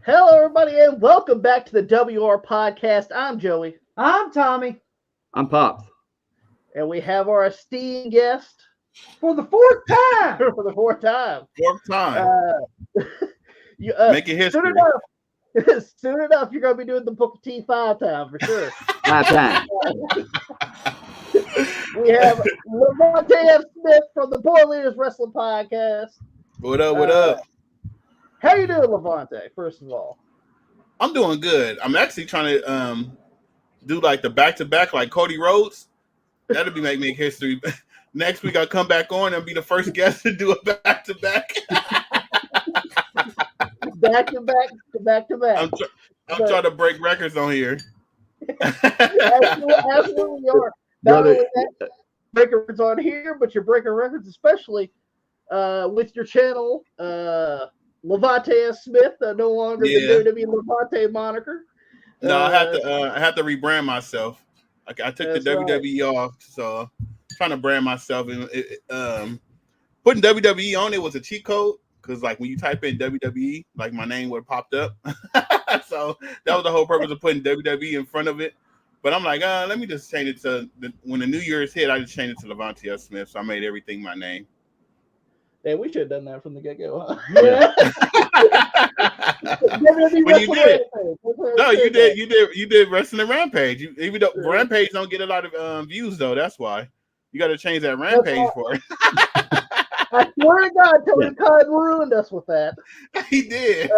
Hello, everybody, and welcome back to the WR Podcast. I'm Joey. I'm Tommy. I'm Pops. And we have our esteemed guest. For the fourth time. For the fourth time. Making history. Soon enough, you're going to be doing the Booker T 5 time for sure. 5 times. We have Levante F. Smith from the Boy Leaders Wrestling Podcast. What up? How you doing, Levante, first of all? I'm doing good. I'm actually trying to do like the back-to-back like Cody Rhodes. That'll be make history. Next week I'll come back on and be the first guest to do a back-to-back. Back-to-back. I'm trying to break records on here. Absolutely are. Not only that, breaking records on here, but you're breaking records especially with your channel, Levante S. Smith, no longer the WWE Levante moniker. No, I have to rebrand myself. I took the WWE off, so I'm trying to brand myself. And putting WWE on it was a cheat code because, like, when you type in WWE, like my name would have popped up. So that was the whole purpose of putting WWE in front of it. But I'm like, let me just change it to when the New Year's hit. I just changed it to Levante S. Smith, so I made everything my name. Yeah, we should have done that from the get-go, huh? Yeah. Well, you did. No, you did Wrestling Rampage. Even though Rampage don't get a lot of views, though, that's why you got to change that Rampage for it. I swear to God, Tony Khan ruined us with that. He did.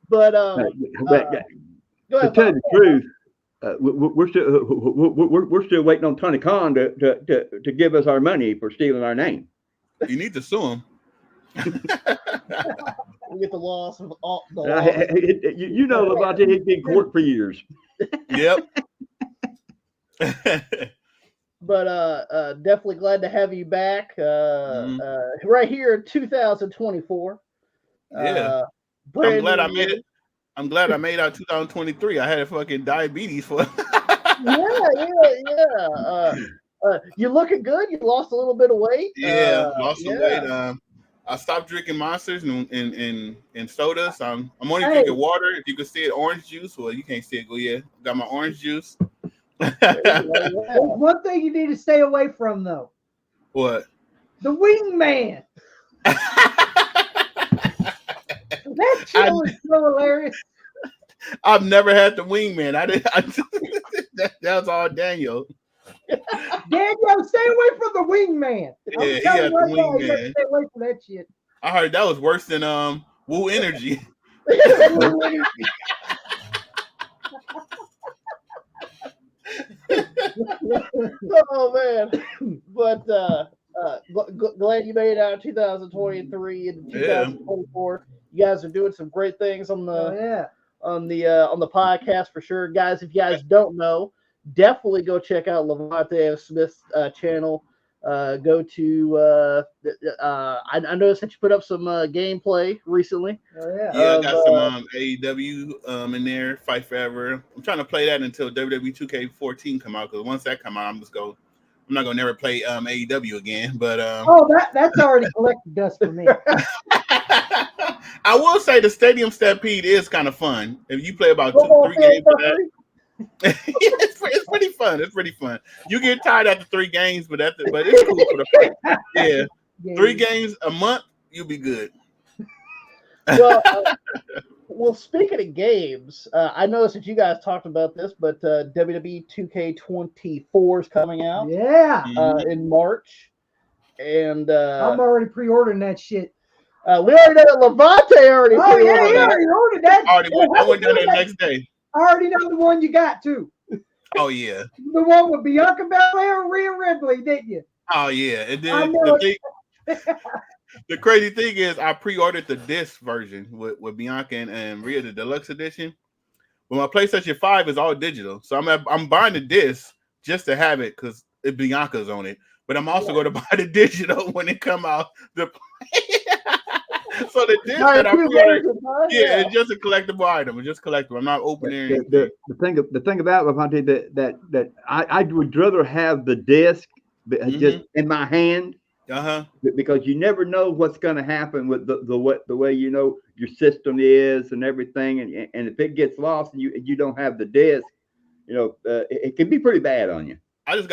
But to tell you the truth, we're still waiting on Tony Khan to give us our money for stealing our name. You need to sue him. We get the loss of all. You know, Levante, he's been in court for years. Yep. But definitely glad to have you back. Right here in 2024. Yeah. I'm glad I made it. I'm glad I made out 2023. I had a fucking diabetes for. Yeah. You're looking good. You lost a little bit of weight. Lost some weight. I stopped drinking monsters and sodas. I'm only drinking water. If you can see it, orange juice. Well, you can't see it. Go got my orange juice. There's one thing you need to stay away from, though. What? The wingman. That show is so hilarious. I've never had the wingman. That was all Daniel. Daniel, stay away from the wingman. Yeah, he had the wingman. You gotta stay away from that shit. I heard that was worse than Woo Energy. Oh man, but glad you made it out 2023 and 2024. You guys are doing some great things on the on the podcast for sure, guys. If you guys don't know, definitely go check out Levante F. Smith's channel. Go to I noticed that you put up some gameplay recently. I got some AEW in there, Fight Forever. I'm trying to play that until WWE 2K14 come out, because once that come out, I'm not gonna never play AEW again. But that's already collected dust for me. I will say the Stadium Stampede is kind of fun. If you play about 3 games of that. It's pretty fun. It's pretty fun. You get tired after 3 games, but it's cool for the first. Yeah. 3 games a month, you'll be good. Well, speaking of games, I noticed that you guys talked about this, but WWE 2K24 is coming out. Yeah. In March, and I'm already pre-ordering that shit. We already know that Levante already. Oh yeah, he already ordered that. I went down there the next day. I already know the one you got too. Oh yeah. The one with Bianca Belair and Rhea Ripley, didn't you? Oh yeah. And then the crazy thing is, I pre-ordered the disc version with Bianca and Rhea, the deluxe edition. But my PlayStation 5 is all digital, so I'm buying the disc just to have it because Bianca's on it. But I'm also going to buy the digital when it come out. So the disc that I pre-ordered, it's just a collectible item. It's just collectible. I'm not opening the thing about Levante that I would rather have the disc just in my hand Because you never know what's going to happen with the way your system is and everything, and if it gets lost and you don't have the disc, it can be pretty bad on you. I just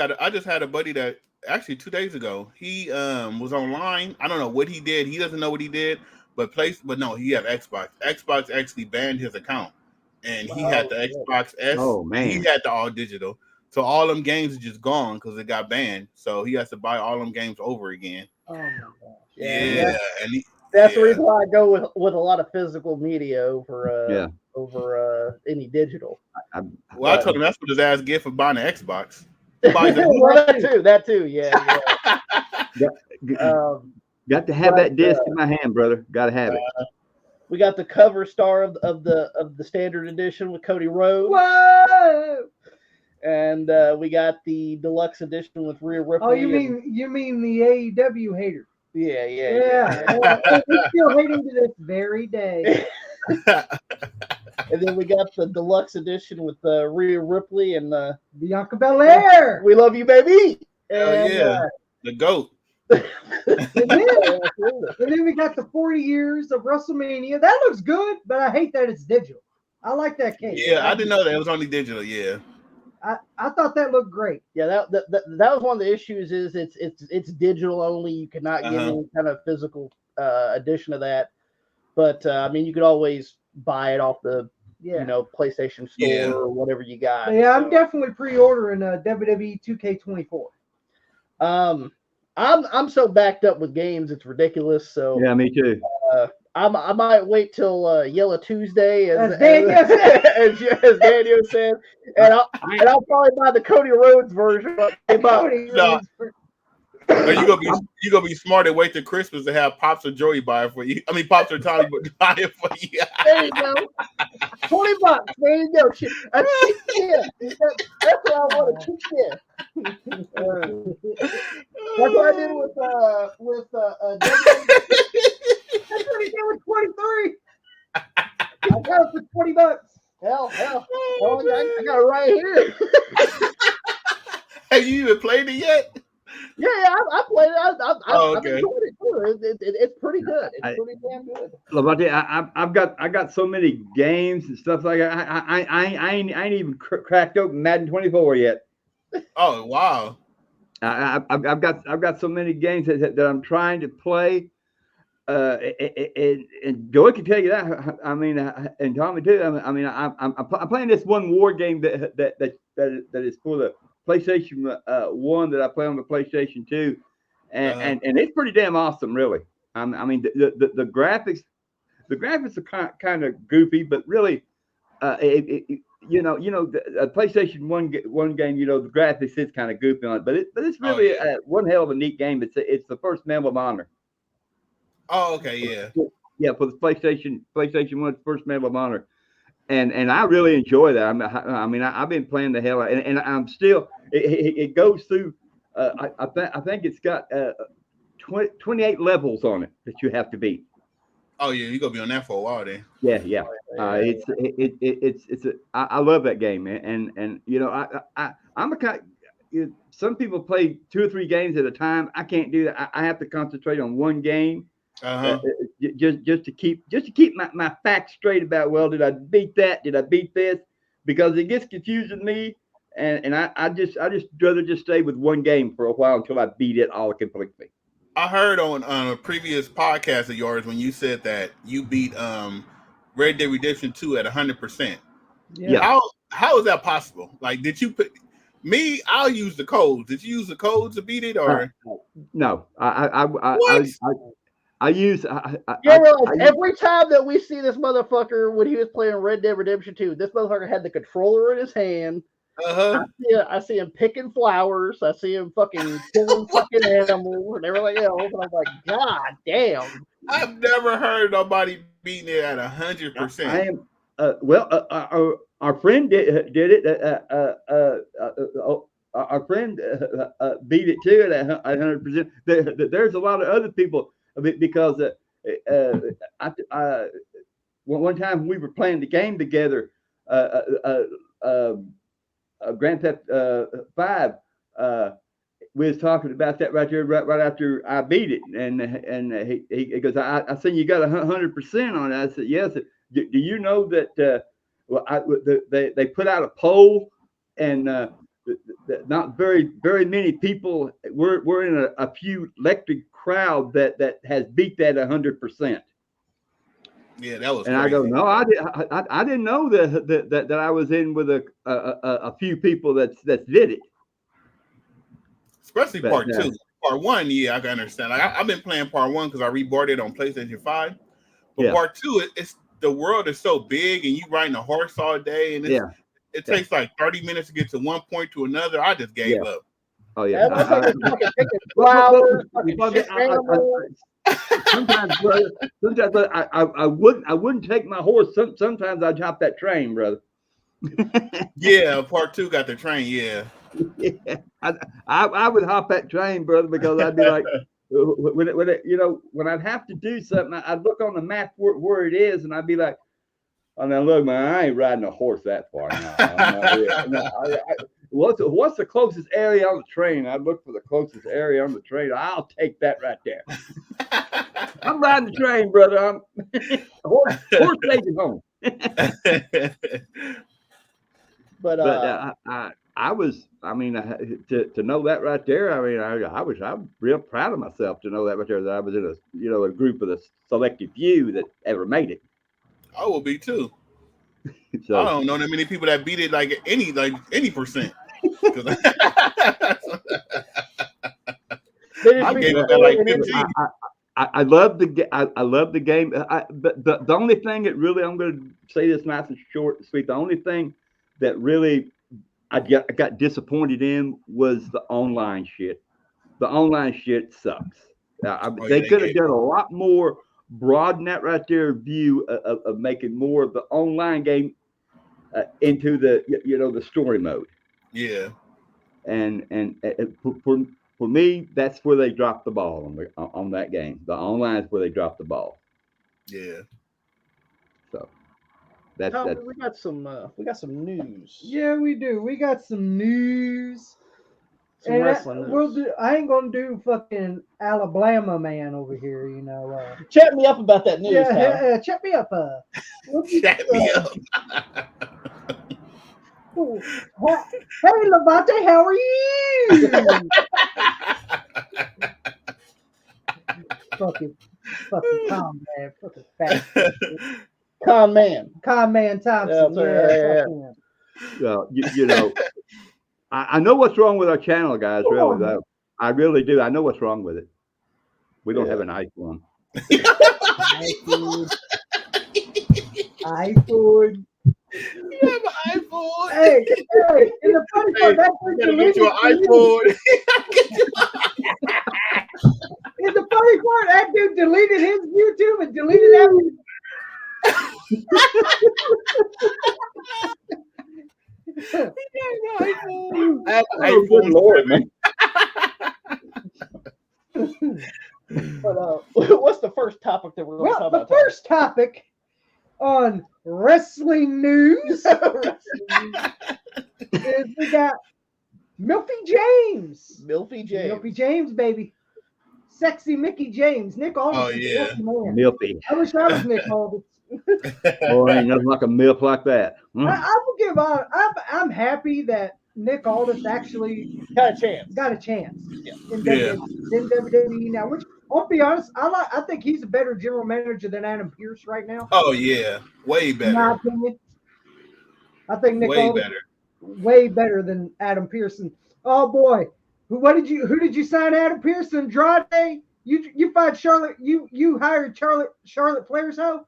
had a buddy that actually 2 days ago he was online. I don't know what he did. He doesn't know what he did, but no, he had Xbox. Xbox actually banned his account, and he had the Xbox S. Oh man, he had the all digital. So all them games are just gone because it got banned. So he has to buy all them games over again. Oh my gosh. Yeah, that's the reason why I go with a lot of physical media over any digital. I told him that's what his ass get for buying an Xbox. that too. Yeah. Got to have that disc in my hand, brother. Got to have it. We got the cover star of the standard edition with Cody Rhodes. Whoa! And we got the deluxe edition with Rhea Ripley. Oh, you mean the AEW hater? Yeah. We're still hating to this very day. And then we got the deluxe edition with Rhea Ripley and Bianca Belair. We love you, baby. And, the GOAT. and then we got the 40 years of WrestleMania. That looks good, but I hate that it's digital. I like that case. Yeah, I didn't know that it was only digital. Yeah. I thought that looked great. Yeah, that was one of the issues. Is it's digital only. You cannot get any kind of physical edition of that. But I mean, you could always buy it off the PlayStation Store or whatever you got. Yeah, I'm definitely pre-ordering WWE 2K24. I'm so backed up with games, it's ridiculous. So yeah, me too. I might wait till Yellow Tuesday, as Daniel said, and I'll probably buy the Cody Rhodes version. Or you gonna be smart and wait till Christmas to have Pops or Joey buy it for you. I mean, Pops or Tommy buy it for you. There you go. $20. There you go. That's what I want to keep in. That's what I did with That's what he did with 23. I got it for $20. Hell. I got it right here. Have you even played it yet? Yeah, I played it. I've enjoyed it too. It's pretty good. It's pretty damn good. I got so many games and stuff like that. I ain't even cracked open Madden 24 yet. Oh wow! I've got so many games that I'm trying to play. And Joey can tell you that. I mean, and Tommy too. I mean, I'm playing this one war game that is for the PlayStation 1 that I play on the PlayStation 2, and it's pretty damn awesome, really. I mean, the graphics are kind of goofy, but really, the PlayStation 1 game, the graphics is kind of goofy on it, but it's really one hell of a neat game. It's the first Medal of Honor. Oh, okay, yeah. Yeah, for the PlayStation 1, first Medal of Honor. And I really enjoy that. I mean, I've been playing the hell out, and I'm still. It goes through. I think it's got 28 levels on it that you have to beat. Oh yeah, you're gonna be on that for a while then. Yeah. I love that game, man. And I'm a kind. Some people play 2 or 3 games at a time. I can't do that. I have to concentrate on one game. Just to keep my facts straight about, well, did I beat that? Did I beat this? Because it gets confusing me, and I just rather just stay with one game for a while until I beat it all completely. I heard on a previous podcast of yours when you said that you beat Red Dead Redemption 2 at 100%. Yeah. How is that possible? Like, did you put me? I'll use the codes. Did you use the codes to beat it, or no? Every time that we see this motherfucker when he was playing Red Dead Redemption 2, this motherfucker had the controller in his hand. I see him picking flowers. I see him fucking killing fucking animals and everything else. And I'm like, God damn. I've never heard nobody beating it at 100%. I am. Our friend did it. Our friend beat it too at 100%. There's a lot of other people. Because one time we were playing the game together, Grand Theft 5. we was talking about that right there, right after I beat it, and he goes, I seen you got 100% on it. I said, yes. Do you know that? They put out a poll, and not very many people. We're in a few electric crowd that has beat that 100%. Yeah, that was. And crazy. I go, no, I didn't know that I was in with a few people that did it. Especially part 2. Part 1, yeah, I can understand. Like I've been playing part 1 because I rebought it on PlayStation 5. But part 2, it's the world is so big, and you riding a horse all day, and it takes like 30 minutes to get to one point to another. I just gave up. Oh yeah. Sometimes, brother. Sometimes I wouldn't take my horse. Sometimes I'd hop that train, brother. Yeah, part 2 got the train. Yeah. I would hop that train, brother, because I'd be like, when I'd have to do something, I'd look on the map where it is, and I'd be like, oh, now look, man, I ain't riding a horse that far. What's the closest area on the train? I'd look for the closest area on the train. I'll take that right there. I'm riding the train, brother. Horse station home. But to know that right there, I'm real proud of myself to know that right there, that I was in a group of the selected few that ever made it. I will be too. So, I don't know that many people that beat it like any percent. I gave up at like 15. I love the game. But the only thing that really, I'm going to say this nice and short and sweet. The only thing that really I got disappointed in was the online shit. The online shit sucks. They could have done a lot more, broaden that right there view of making more of the online game into the story mode. Yeah. And for me, that's where they dropped the ball on that game. The online is where they dropped the ball. Yeah. So we got some news. Yeah, we do. We got some news. Some wrestling news. I ain't gonna do fucking Alabama man over here, Chat me up about that news. Yeah, chat me up. Chat me up. Hey, Levante, how are you? fucking calm man, fucking fat. Con man Thompson. Well, I know what's wrong with our channel, guys. Really, though. I really do. I know what's wrong with it. We don't have an iPhone. iPhone. You have an iPhone. Hey, in the funny part, that gotta get you an iPhone. In the funny part, that dude deleted his YouTube and deleted everything. Good Lord, man. But what's the first topic that we're going to talk about? The first topic on wrestling news is we got Milfy James. Milfy James, baby. Sexy Mickey James. Nick Aldis. Oh, yeah. Milfy. I wish I was Nick Aldis. Boy, ain't nothing like a milf like that. I'm happy that Nick Aldis actually got a chance. In WWE now, which I'll be honest, I think he's a better general manager than Adam Pearce right now. Oh yeah, way better. In my opinion, I think Nick Aldis way better than Adam Pearson. Oh boy, who did you sign Adam Pearson? Andrade? You fired Charlotte? You hired Charlotte Flair's hoe?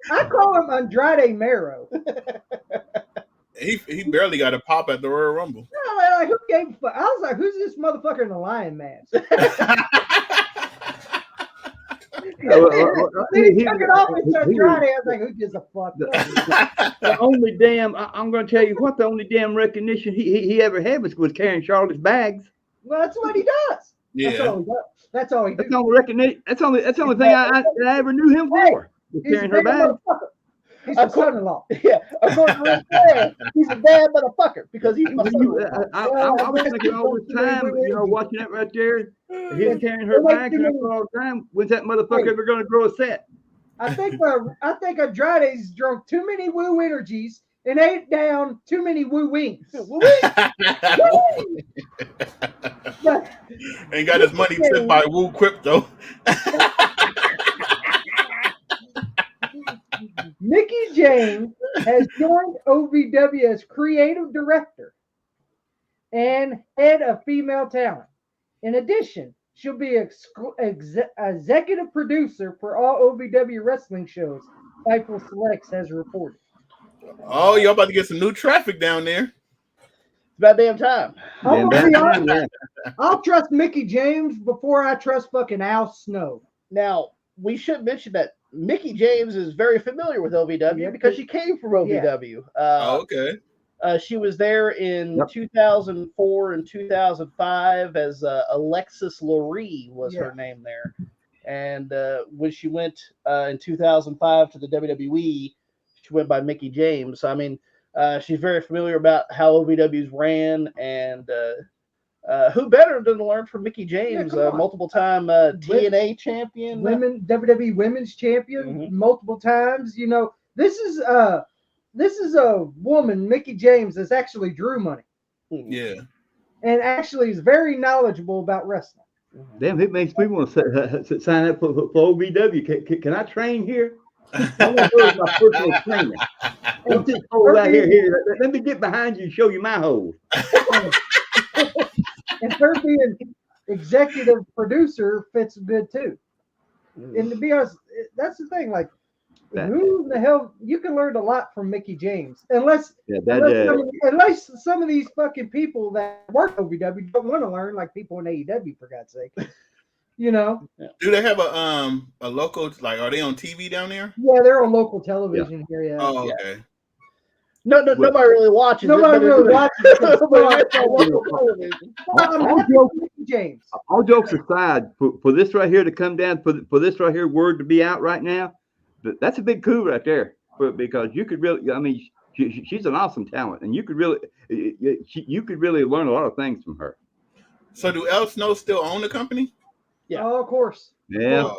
I call him Andrade Mero. He barely got a pop at the Royal Rumble. No, like who gave? I was like, who's this motherfucker in the lion mask? Then he took it off and Andrade. I was like, who gives a fuck? The only damn, I'm going to tell you what, the only damn recognition he ever had was carrying Charlotte's bags. Well, that's what he does. Yeah. That's all he does. That's the only thing I ever knew him for. Carrying her bag. He's my son-in-law. Yeah, according to Ric Flair, he's a bad motherfucker because he's my son-in-law. I was thinking all the time, watching that right there. He's carrying her back all the time. When's that motherfucker ever going to grow a set? I think Andrade's drunk too many woo energies and ate down too many woo wings. Ain't got his money tipped by Woo Crypto. Mickie James has joined OVW as creative director and head of female talent. In addition, she'll be executive producer for all OVW wrestling shows, Fightful Selects has reported. Oh, y'all about to get some new traffic down there. It's about damn time. I'll trust Mickie James before I trust fucking Al Snow. Now, we should mention that Mickie James is very familiar with OVW because she came from OVW. Okay. She was there in 2004 and 2005 as Alexis Lurie was her name there. And when she went in 2005 to the WWE, she went by Mickie James. So, I mean, she's very familiar about how OVW's ran, and who better than to learn from Mickie James, multiple-time TNA champion, WWE Women's Champion, multiple times. You know, this is a woman, Mickie James, that's actually drew money. Yeah, and actually is very knowledgeable about wrestling. Damn, it makes me want to sign up for OVW. Can I train here? I want to go to my personal trainer. Don't just hold out here. Let me get behind you and show you my hole. And her being executive producer fits good too. And to be honest, that's the thing. Like, who the hell? You can learn a lot from Mickie James, unless some of these fucking people that work OVW don't want to learn, like people in AEW, for God's sake. You know? Do they have a local, like, are they on TV down there? Yeah, they're on local television here. Yeah. Oh, okay. No, nobody really watches. Nobody really watches. James. All jokes aside, for this right here to come down, for this right here word to be out right now, that's a big coup right there. Because you could really, I mean, she's an awesome talent, and you could really learn a lot of things from her. So, do El Snow still own the company? Yeah, of course. Yeah.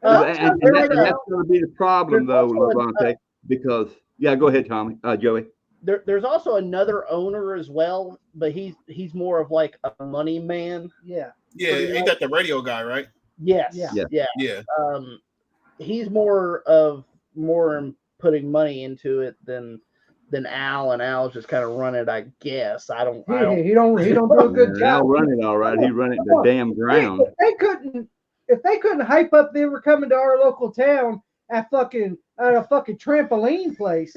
And that's going to be the problem, though, Levante, because. Yeah, go ahead, Tommy. Joey. There's also another owner as well, but he's more of like a money man. Yeah. Yeah, ain't that the radio guy, right? Yes. Yeah. He's more putting money into it than Al, and Al's just kind of run it, I guess. He don't do a good job. Al run it all right. He run it the damn ground. If they couldn't hype up they were coming to our local town at a fucking trampoline place.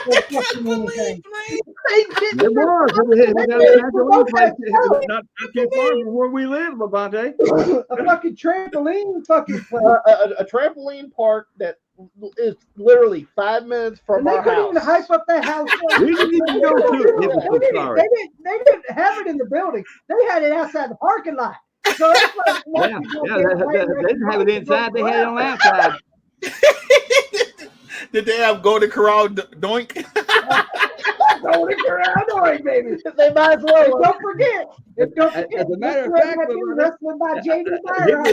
It was not too far from where we live, Levante. A fucking trampoline fucking place. A trampoline park that is literally 5 minutes from our house. They couldn't even hype up that house. We didn't even go to it. They didn't have it in the building. They had it outside the parking lot. So that's like, they didn't have it inside. They had it on the outside. Did they have Golden Corral doink? Golden Corral doink, baby. They might as well. Don't forget. As a matter of fact, wrestling by JD Meyer.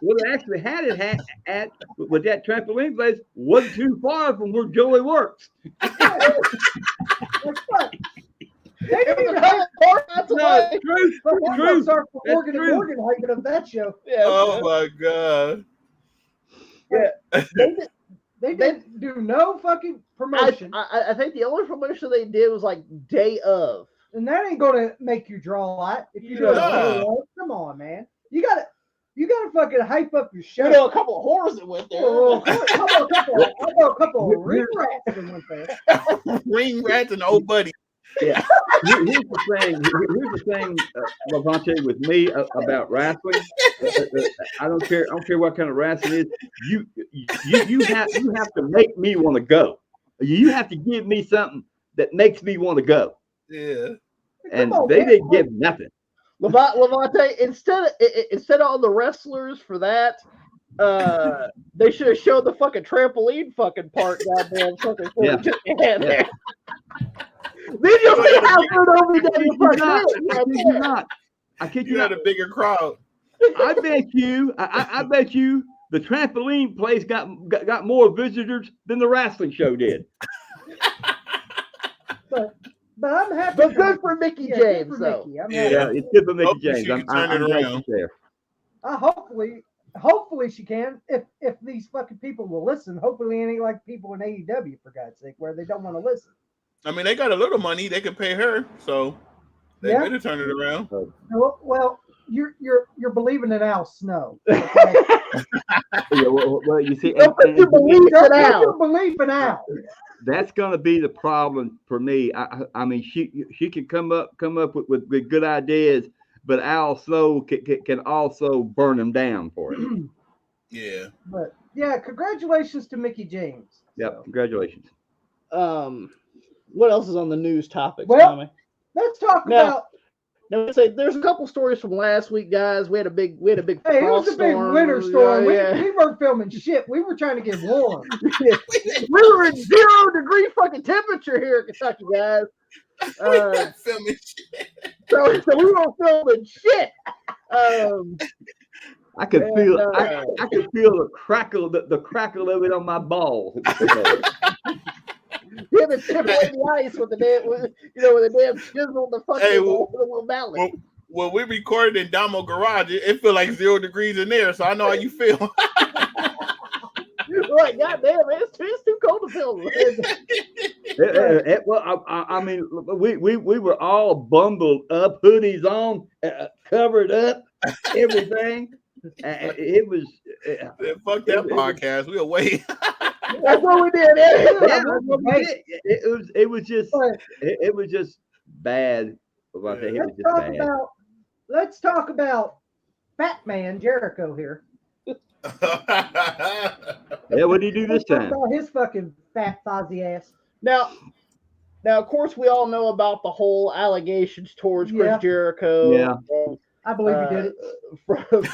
What they actually had it at with that trampoline place wasn't too far from where Joey works. They didn't even have a True. Morgan and Morgan hyping up that show. Yeah, oh my God. Yeah. They didn't do no fucking promotion. I think the only promotion they did was like day of. And that ain't gonna make you draw a lot. If you do it, come on, man. You gotta fucking hype up your show. You know, a couple of whores that went there. How about a couple of ring rats that went there? Ring rats and old buddy. Yeah. Here's the thing, Levante, with me about wrestling. I don't care what kind of wrestling it is. You have to make me want to go. You have to give me something that makes me want to go. Yeah. And they didn't give nothing. Levante, instead of all the wrestlers for that, they should have showed the fucking trampoline fucking part. Goddamn fucking Yeah. there. Then you'll see how good OVW fucking is. I kid you You not. had a bigger crowd. I bet you the trampoline place got more visitors than the wrestling show did. But I'm happy. But good for Mickey James, though. It's good for Mickey Hopefully James. she can I'm turn it glad around. she's there. Hopefully she can. If these fucking people will listen, hopefully it ain't like people in AEW, for God's sake, where they don't want to listen. I mean, they got a little money. They can pay her, so they better turn it around. Well, you're believing in Al Snow. Okay? well, you see, you believe in Al. That's going to be the problem for me. I mean, she can come up with good ideas, but Al Snow can also burn them down for it. Yeah. But yeah, congratulations to Mickey James. Yep, congratulations. What else is on the news topics, well, Tommy? Let's talk about. Now, say there's a couple stories from last week, guys. We had a big. Hey, it was a big winter storm. We weren't filming shit. We were trying to get warm. We were in 0-degree fucking temperature here in Kentucky, guys. Filming shit. So we weren't filming shit. I could feel the crackle of it on my balls. Him and tip away the ice with the damn chisel and the fucking little mallet. When we recorded in Damo Garage, it feel like 0 degrees in there, so I know how you feel. Right, goddamn, it's too cold to film. Well, I mean, we were all bundled up, hoodies on, covered up, everything. It was. Fuck that podcast. We'll wait. That's what we did. It was just bad. Let's talk about Fat Man Jericho here. Yeah, what did he do this time? About his fucking fat fuzzy ass. Now, of course, we all know about the whole allegations towards Chris Jericho. Yeah, I believe he did it.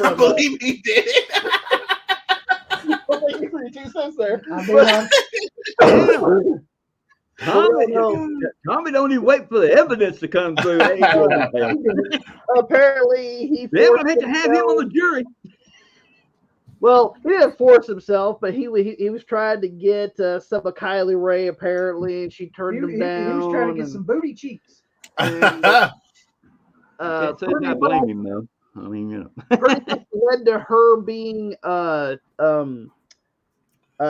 I believe he did it. Thank you for your 2 cents there. Tommy don't even wait for the evidence to come through. Apparently, he would have to have him on the jury. Well, he didn't force himself, but he was trying to get some of Kylie Ray apparently, and she turned him down. He was trying to get some booty cheeks. And, so not blame him though. I mean, led to her being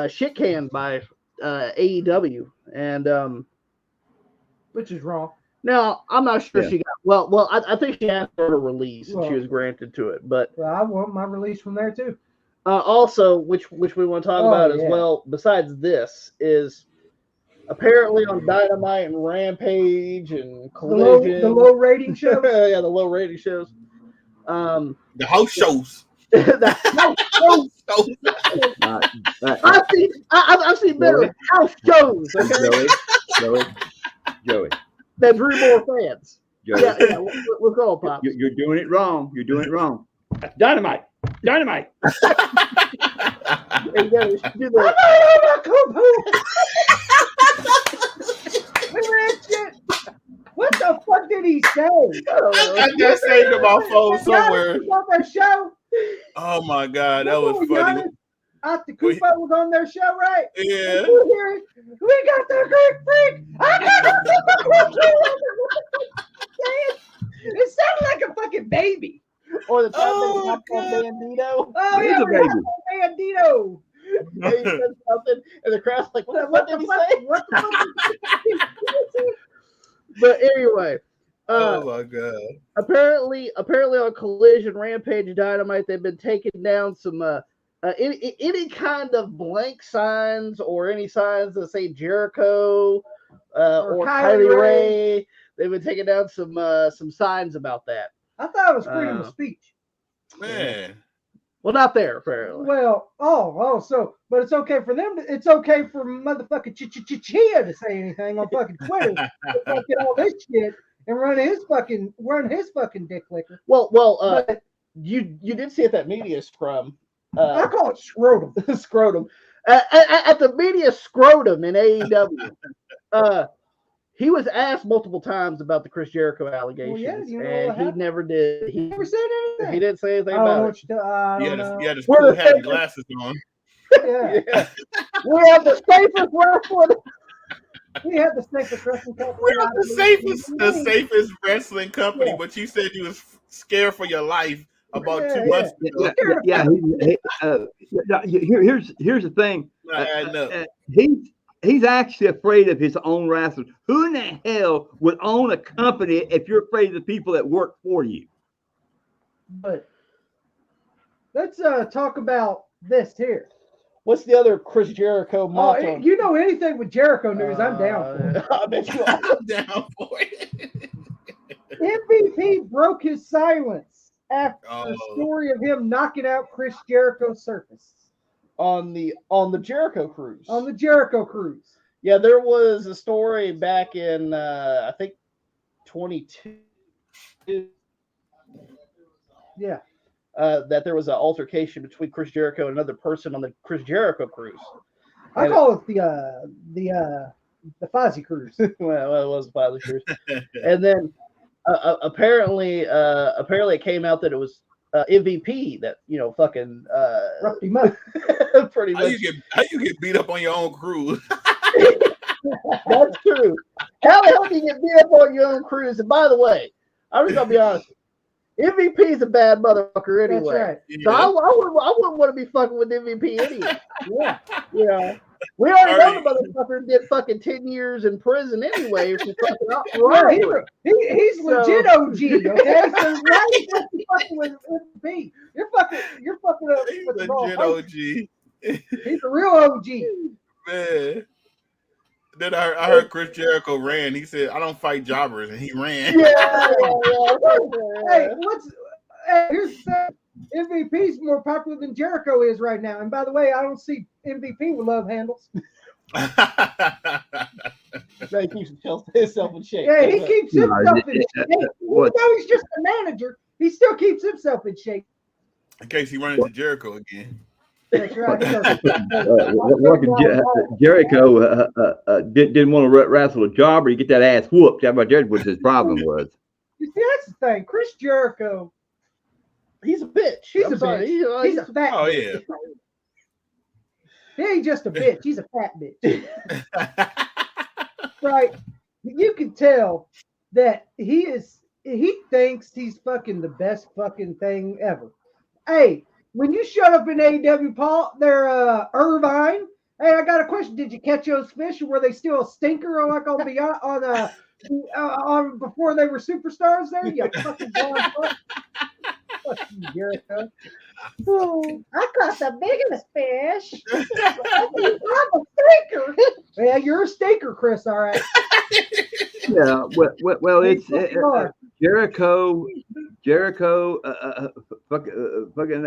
shit canned by AEW, and which is wrong. Now I'm not sure she got well. I think she asked for a release and she was granted to it, but I want my release from there too. Also, which we want to talk about as well. Besides this, is apparently on Dynamite and Rampage and Collision, the low rating shows. Yeah, the low rating shows. The house shows. I've seen better house shows. Okay? Joey. That drew more fans. Joey. Yeah, we're going, Pop. You're doing it wrong. You're doing it wrong. Dynamite. Hey, do What the fuck did he say? I just saved to my phone somewhere. On their show? Oh my god, that was funny. Koopa was on their show, right? Yeah. We got the Greek freak. I got the It sounded like a fucking baby. Or the time Bandito. Oh, yeah, a baby. Bandito. He said something, and the crowd's like, what did he say? What the fuck? But anyway, oh my god! Apparently on Collision, Rampage, Dynamite, they've been taking down some any kind of blank signs or any signs that say Jericho or Kylie Ray. They've been taking down some signs about that. I thought it was freedom of speech. Man. Well, not there, apparently. Well, but it's okay for them. It's okay for motherfucking Chia to say anything on fucking Twitter. Get all this shit and run his fucking dick licker. Well, you did see at that media scrum I call it scrotum. Scrotum. At the media scrotum in AEW. He was asked multiple times about the Chris Jericho allegations, and he never did. He never said anything. He didn't say anything about it. He had his cool hat and glasses on. Yeah. We have the safest wrestling. We have the safest wrestling company. We have the safest wrestling company, but you said you was scared for your life about 2 months ago. Here's the thing. He's actually afraid of his own wrestlers. Who in the hell would own a company if you're afraid of the people that work for you? But let's talk about this here. What's the other Chris Jericho motto? You know anything with Jericho news, I'm down for it. I bet you are. I'm down for it. MVP broke his silence after the story of him knocking out Chris Jericho's circus. On the Jericho cruise. On the Jericho cruise. Yeah, there was a story back in I think 22. Yeah. That there was an altercation between Chris Jericho and another person on the Chris Jericho cruise. I call it the Fozzy cruise. Well, it was the Fozzy cruise. And then apparently it came out that it was MVP that fucking roughed him up. Pretty much. How you get beat up on your own cruise? That's true. How the hell do you get beat up on your own cruise? And by the way, I'm just gonna be honest. MVP is a bad motherfucker anyway. That's right. So I wouldn't want to be fucking with MVP anyway. Yeah. We already know the motherfucker did fucking 10 years in prison anyway. If fucking up. Right. He's legit OG, okay? So why are you fucking with MVP? You're fucking up with the wrong OG. He's a real OG. Man. Then I heard Chris Jericho ran. He said, "I don't fight jobbers," and he ran. Yeah. Hey, here's the thing. MVP's more popular than Jericho is right now. And by the way, I don't see MVP with love handles. He keeps himself in shape. Yeah, he keeps himself in shape. Even though he's just a manager, he still keeps himself in shape. In case he runs into Jericho again. That's right. Jericho didn't want to wrestle a jobber. You get that ass whooped. That's what his problem was. You see, that's the thing. Chris Jericho, he's a bitch. He's a fat bitch. He ain't just a bitch. He's a fat bitch. Right. You can tell that he thinks he's fucking the best fucking thing ever. Hey, when you showed up in AEW, Paul, Irvine. Hey, I got a question. Did you catch those fish, or were they still a stinker on before they were superstars? There, you fucking blind fuck. Fuck you, Jericho. Oh, I caught the biggest fish. I'm a stinker. Yeah, you're a stinker, Chris. All right. Yeah. Well, it's Jericho, fucking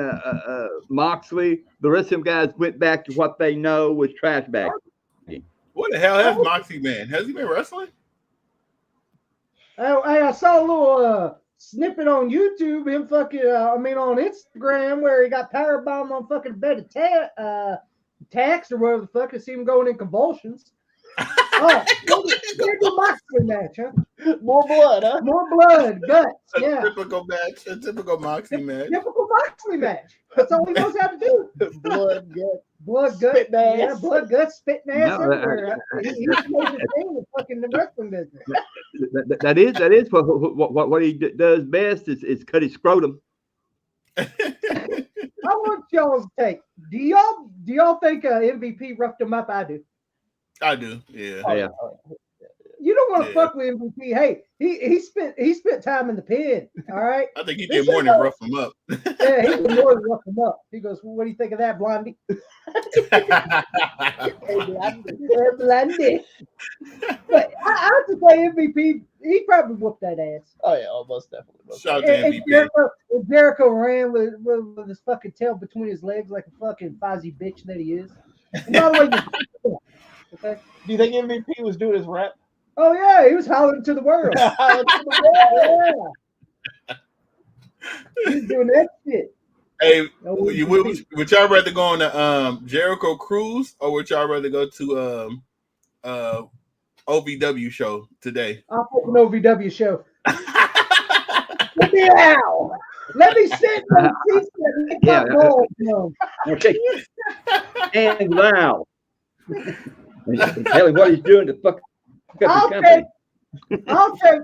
Moxley. The rest of them guys went back to what they know was trash bagging. What the hell has Moxley been? Has he been wrestling? I saw a little snippet on YouTube. Him fucking, on Instagram where he got powerbombed on fucking bed of tax or whatever the fuck. I see him going in convulsions. Oh, here's a Moxley match, huh? More blood, huh? More blood, guts. Yeah. Typical match. A typical Moxley match. Typical Moxley match. That's all he knows how to do. Blood, guts. Blood, guts. Yeah, blood, guts, spitting ass everywhere. He's made his thing in fucking the wrestling business. That is what he does best is cut his scrotum. I want y'all's take. Do y'all think MVP roughed him up? I do. I do, yeah. You don't want to fuck with MVP. Hey, he spent time in the pen. All right. I think he did more than rough him up. Yeah, he did more than rough him up. He goes, well, "What do you think of that, Blondie?" Hey, Blondie. But I have to say, MVP, he probably whooped that ass. Oh yeah, almost definitely. Shout out to MVP. Jericho ran with his fucking tail between his legs like a fucking Fozzy bitch that he is. And by the way, okay. Do you think MVP was doing his rap? Oh yeah, he was hollering to the world. Yeah. He's doing that shit. Hey, would y'all rather go on the Jericho cruise or would y'all rather go to OVW show today? I'll take an OVW show. Let me out. Let me sit in the seats and make my balls known. Okay. And loud. And tell him what he's doing to fuck up his company. I'll take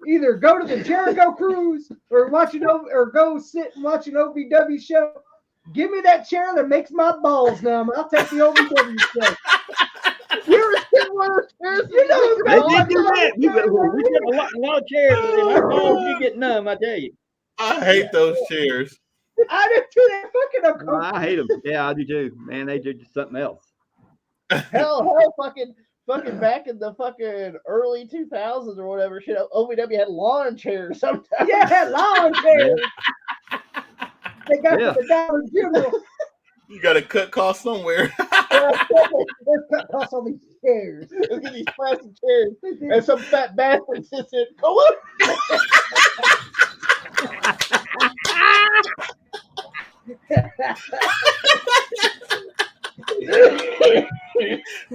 either go to the Jericho cruise or go sit and watch an OVW show. Give me that chair that makes my balls numb. I'll take the OVW show. You ever sit in one of those chairs? They did do that. We got a lot of chairs and our balls did get numb, I tell you. I hate those chairs. I do too. They're fucking uncomfortable. I hate them. Yeah, I do too. Man, they do just something else. Hell, fucking back in the fucking early 2000s or whatever shit, OVW had lawn chairs sometimes. Yeah, lawn chairs. They got the Dollar General. You got to cut costs somewhere. Let's cut costs on these chairs. Let's get these plastic chairs. And some fat bastard sits in. Go on.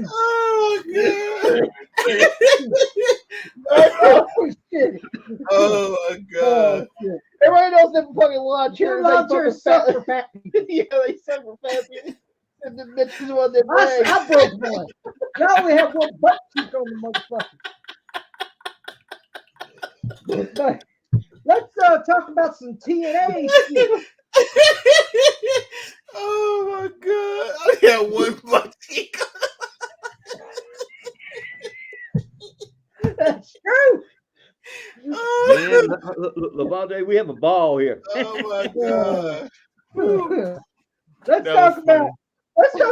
Oh god! Oh shit! Oh my god! Oh, everybody knows them fucking lawn chairs. Lawn chairs suck for fat people. Yeah, they suck for fat people. And the bitches on their legs. I broke one. I only have one butt cheek on the motherfucker. But let's talk about some TNA shit. Oh my god! I got one butt cheek. That's true. Man, Lavonde, we have a ball here. Oh my god! Let's talk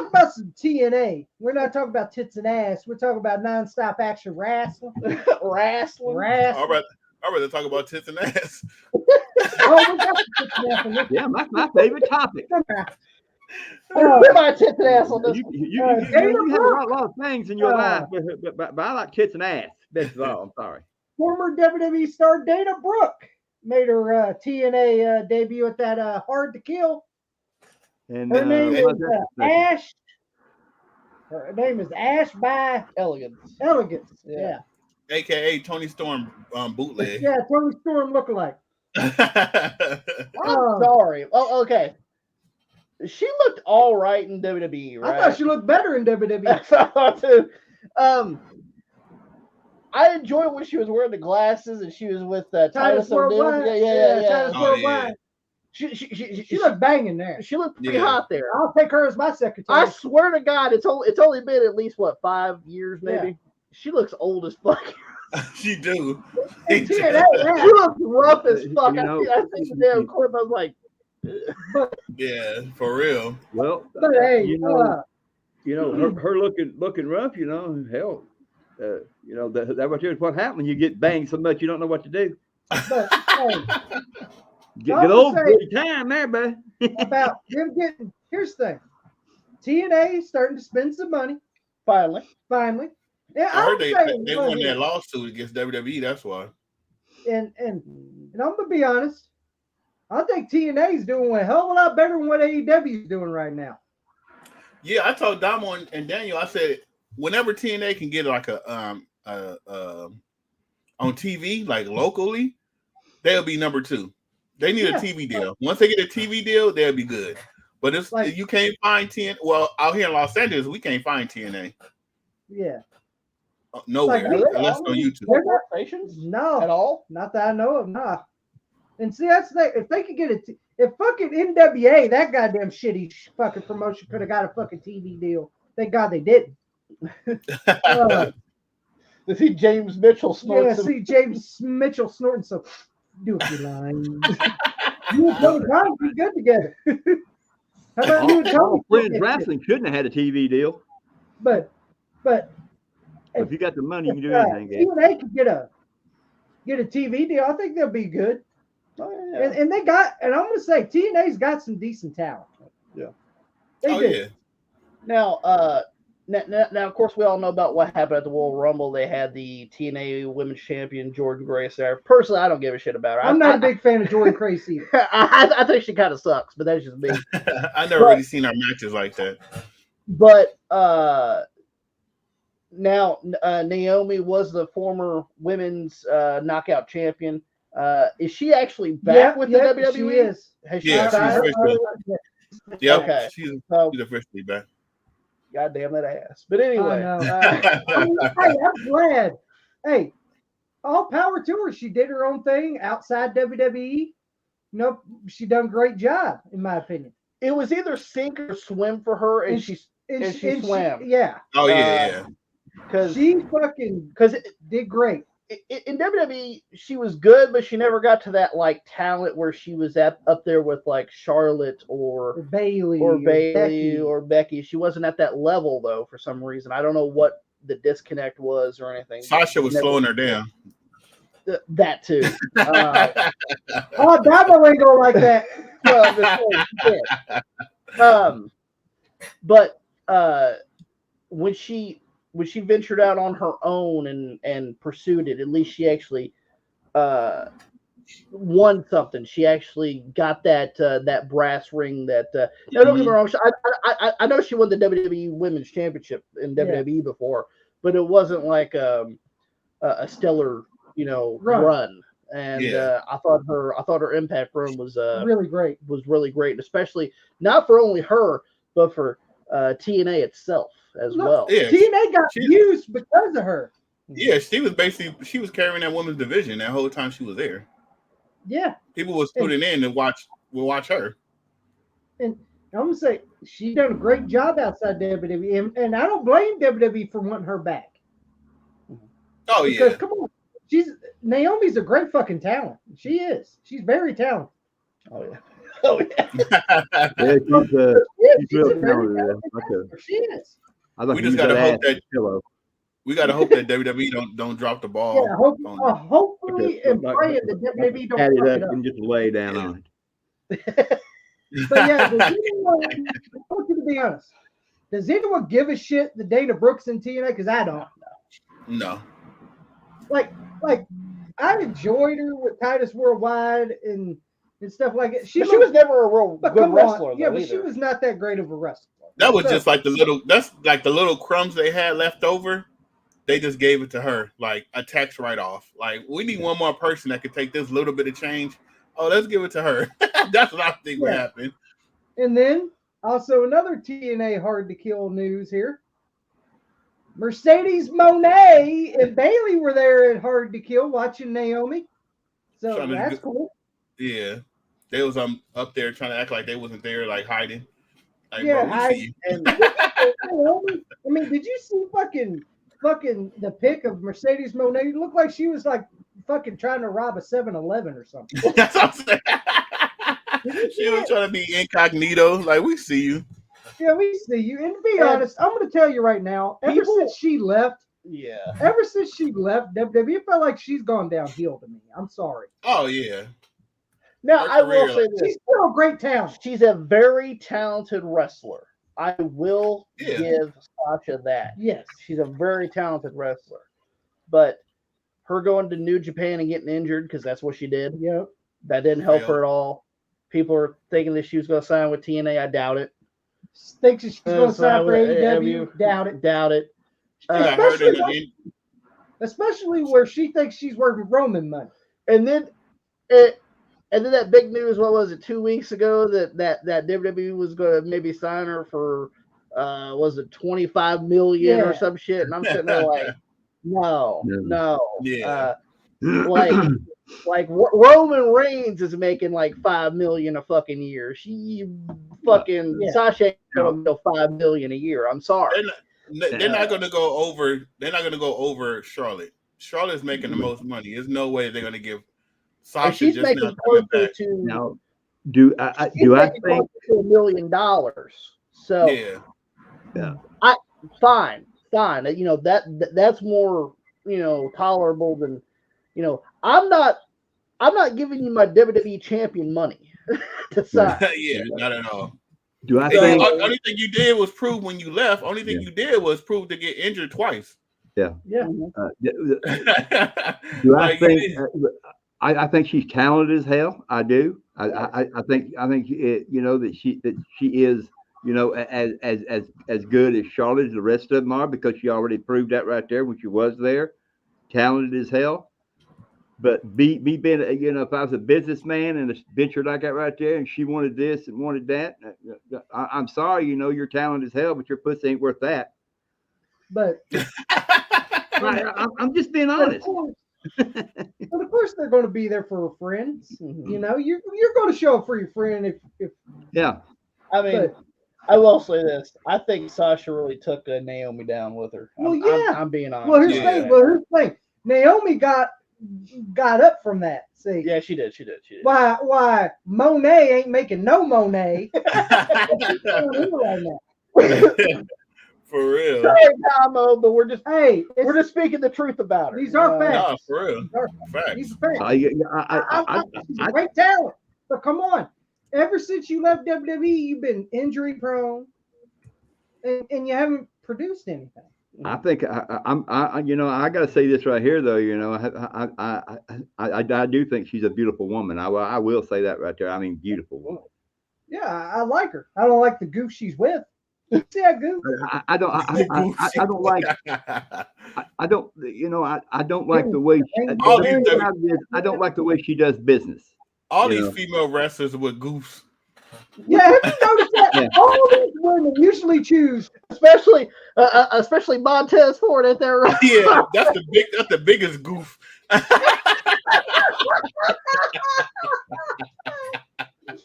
about some TNA. We're not talking about tits and ass. We're talking about non-stop action wrestling. Wrestling. I'd rather talk about tits and ass. Oh, we got the tits and ass. Yeah, my favorite topic. My tits and ass on this. You have a lot of things in your life, but I like tits and ass best of all. I'm sorry. Former WWE star Dana Brooke made her TNA debut at that Hard to Kill. And her name is Ash. Her name is Ash by Elegance. Yeah. AKA Tony Storm bootleg. Yeah, Tony Storm lookalike. I'm sorry. Oh, okay. She looked all right in WWE, right? I thought she looked better in WWE. I thought too. I enjoyed when she was wearing the glasses and she was with Titus O'Neil. Yeah. Titus Worldwide. She looked banging there. She looked pretty hot there. I'll take her as my secretary. I swear to God, it's only been at least 5 years maybe. Yeah. She looks old as fuck. She do. She looks rough as fuck. I think the damn clip. I was like, yeah, for real. Well, but hey, her looking rough. Hell, that what happens when you get banged so much you don't know what to do. But hey, get old time there, buddy. About them getting. Here's the thing: TNA starting to spend some money. Finally. Yeah, I heard they won that lawsuit against WWE. That's why. And I'm gonna be honest. I think TNA is doing a hell of a lot better than what AEW is doing right now. Yeah, I told Damo and Daniel. I said whenever TNA can get like a on TV, like locally, they'll be number 2. They need a TV deal. Once they get a TV deal, they'll be good. But it's like, you can't find TNA. Well, out here in Los Angeles, we can't find TNA. Yeah. Nowhere, unless on YouTube. There's no stations? No. At all? Not that I know of, nah. And see, that's the if they could get if fucking NWA, that goddamn shitty fucking promotion could have got a fucking TV deal. Thank God they didn't. To see James Mitchell snorting. Yeah, see James Mitchell snorting some dookie lines. You and Tony Khan be good together. How about you and Tony? Friends Wrestling shouldn't have had a TV deal. But if you got the money, you can do anything. TNA could get a TV deal. I think they'll be good. Oh, yeah. And they got, and I'm gonna say TNA's got some decent talent. Yeah. They do. Yeah. Now, Now, of course, we all know about what happened at the Royal Rumble. They had the TNA Women's Champion Jordynne Grace there. Personally, I don't give a shit about her. I'm not a big fan of Jordynne Grace either. I think she kind of sucks, but that's just me. I never really seen her matches like that. But now Naomi was the former women's knockout champion. Is she actually back with the WWE? She is. She's officially. Yeah, okay. She's officially back. God damn that ass. But anyway. I'm glad. Hey, all power to her. She did her own thing outside WWE. Nope, she done a great job, in my opinion. It was either sink or swim for her, and she swam. Oh, yeah. Because she did great. In WWE, she was good, but she never got to that like talent where she was up there with like Charlotte or Bailey or Becky. She wasn't at that level though for some reason. I don't know what the disconnect was or anything. Sasha was slowing her down. That too. Dabo ain't going like that. But when she ventured out on her own and pursued it, at least she actually won something. She actually got that brass ring that now don't get me wrong, I know she won the WWE Women's Championship in WWE before, but it wasn't like a stellar, run. And I thought her Impact run was really great. Especially not for only her, but for TNA itself as well. Yeah, TNA got used because of her. Yeah, she was carrying that women's division that whole time she was there. Yeah, people was tuning in to watch her. And I'm gonna say she done a great job outside WWE, and I don't blame WWE for wanting her back. Oh because, come on, Naomi's a great fucking talent. She is. She's very talented. Oh yeah. Oh yeah. She's really talented. She is. We just gotta hope that we gotta hope that WWE don't drop the ball. Yeah, hopefully and praying that WWE don't add it up and just lay down on it. But yeah, I want you to be honest. Does anyone give a shit that Dana Brooks in TNA? Because I don't. No. Like I enjoyed her with Titus Worldwide and stuff like it. She was never a real good wrestler. Yeah, but she was not that great of a wrestler. That was just like the little crumbs they had left over. They just gave it to her, like a tax write-off. Like, we need one more person that could take this little bit of change. Oh, let's give it to her. That's what I think would happen. And then also another TNA hard to kill news here. Mercedes Moné and Bailey were there at Hard to Kill watching Naomi. So that's cool. Yeah. They was up there trying to act like they wasn't there, like hiding. Like, I mean, did you see fucking the pic of Mercedes Moné? It looked like she was like fucking trying to rob a 7-Eleven or something. That's what I'm saying. She was trying to be incognito. Like, we see you. Yeah, we see you. And to be honest, I'm going to tell you right now, ever since she left WWE, it felt like she's gone downhill to me. I'm sorry. Oh, yeah. Now, I will say this. She's still a great talent. She's a very talented wrestler. I will give Sasha that. Yes. She's a very talented wrestler. But her going to New Japan and getting injured, because that's what she did, that didn't help her at all. People are thinking that she was going to sign with TNA. I doubt it. Thinks she's going to sign for AEW. Doubt it. Especially where she thinks she's working Roman money. And then that big news, what was it, 2 weeks ago, that WWE was going to maybe sign her for, was it $25 million or some shit? And I'm sitting there like, no. Yeah. Like Roman Reigns is making like $5 million a fucking year. Sasha ain't gonna go $5 million a year. I'm sorry. They're not gonna go over. They're not gonna go over Charlotte. Charlotte's making the most money. There's no way they're gonna give Sasha. She's just making closer to now. Do I think $1 million? So fine. That's more tolerable than I'm not giving you my WWE champion money to sign. Not at all. Do I The think? only thing you did was prove when you left. Only thing you did was prove to get injured twice. Yeah. Yeah. Do I think? I think she's talented as hell. I do. I think it, that she is as good as Charlotte as the rest of them are, because she already proved that right there when she was there. Talented as hell. But me being if I was a businessman and a venture like that right there, and she wanted this and wanted that, I'm sorry, you're talented as hell, but your pussy ain't worth that. But I'm just being honest. But of course they're going to be there for friends. You're going to show up for your friend if yeah. I mean, I will say this: I think Sasha really took Naomi down with her. Well, I'm being honest. Well, here's the thing. Naomi got up from that. See? Yeah, she did. Why Monet ain't making no Monet? Right now. For real. Sorry, Damo, but we're just speaking the truth about her. These are facts. No, for real. These are facts. She's a great talent. But come on. Ever since you left WWE, you've been injury prone, and you haven't produced anything. I think I got to say this right here though. I do think she's a beautiful woman. I will say that right there. I mean, beautiful woman. Yeah, I like her. I don't like the goof she's with. See that goof? I don't like. I don't like the way. I don't like the way she does business. All these female wrestlers with goofs. Yeah, have you noticed that? Yeah. All these women usually choose, especially Montez Ford at their right. Yeah, that's the biggest goof.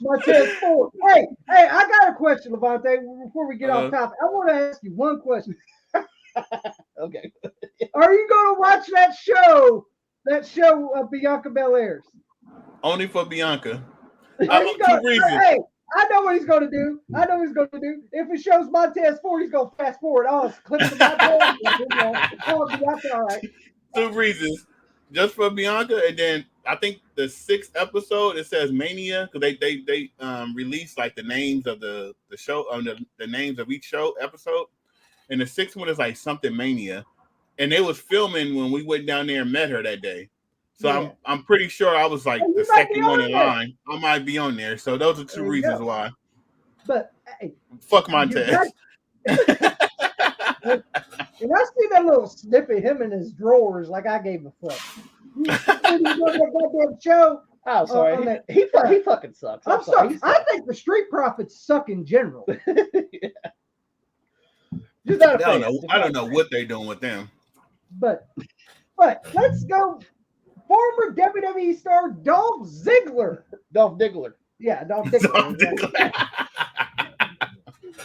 Montez Ford. Hey, I got a question, Levante. Before we get off topic, I want to ask you one question. Okay. Are you going to watch that show of Bianca Belair's? Only for Bianca. Two reasons. Hey, I know what he's going to do. If it shows Montez Ford, he's going to fast forward. Oh, it's clips of Montez. All right. 2 reasons. Just for Bianca, and then I think the 6th episode it says Mania, because they released like the names of the show, the names of each show episode, and the 6th one is like something Mania, and they was filming when we went down there and met her that day. So I'm pretty sure I was like the second one in line. I might be on there. So those are 2 reasons why. But hey, fuck Montez. And I see that little snippet him in his drawers, like I gave a fuck. That goddamn show. Oh, sorry. He fucking sucks. I'm sorry. I think the Street Profits suck in general. Yeah. I don't know what they're doing with them. But let's go. Former WWE star Dolph Ziggler. Yeah, Dolph Ziggler.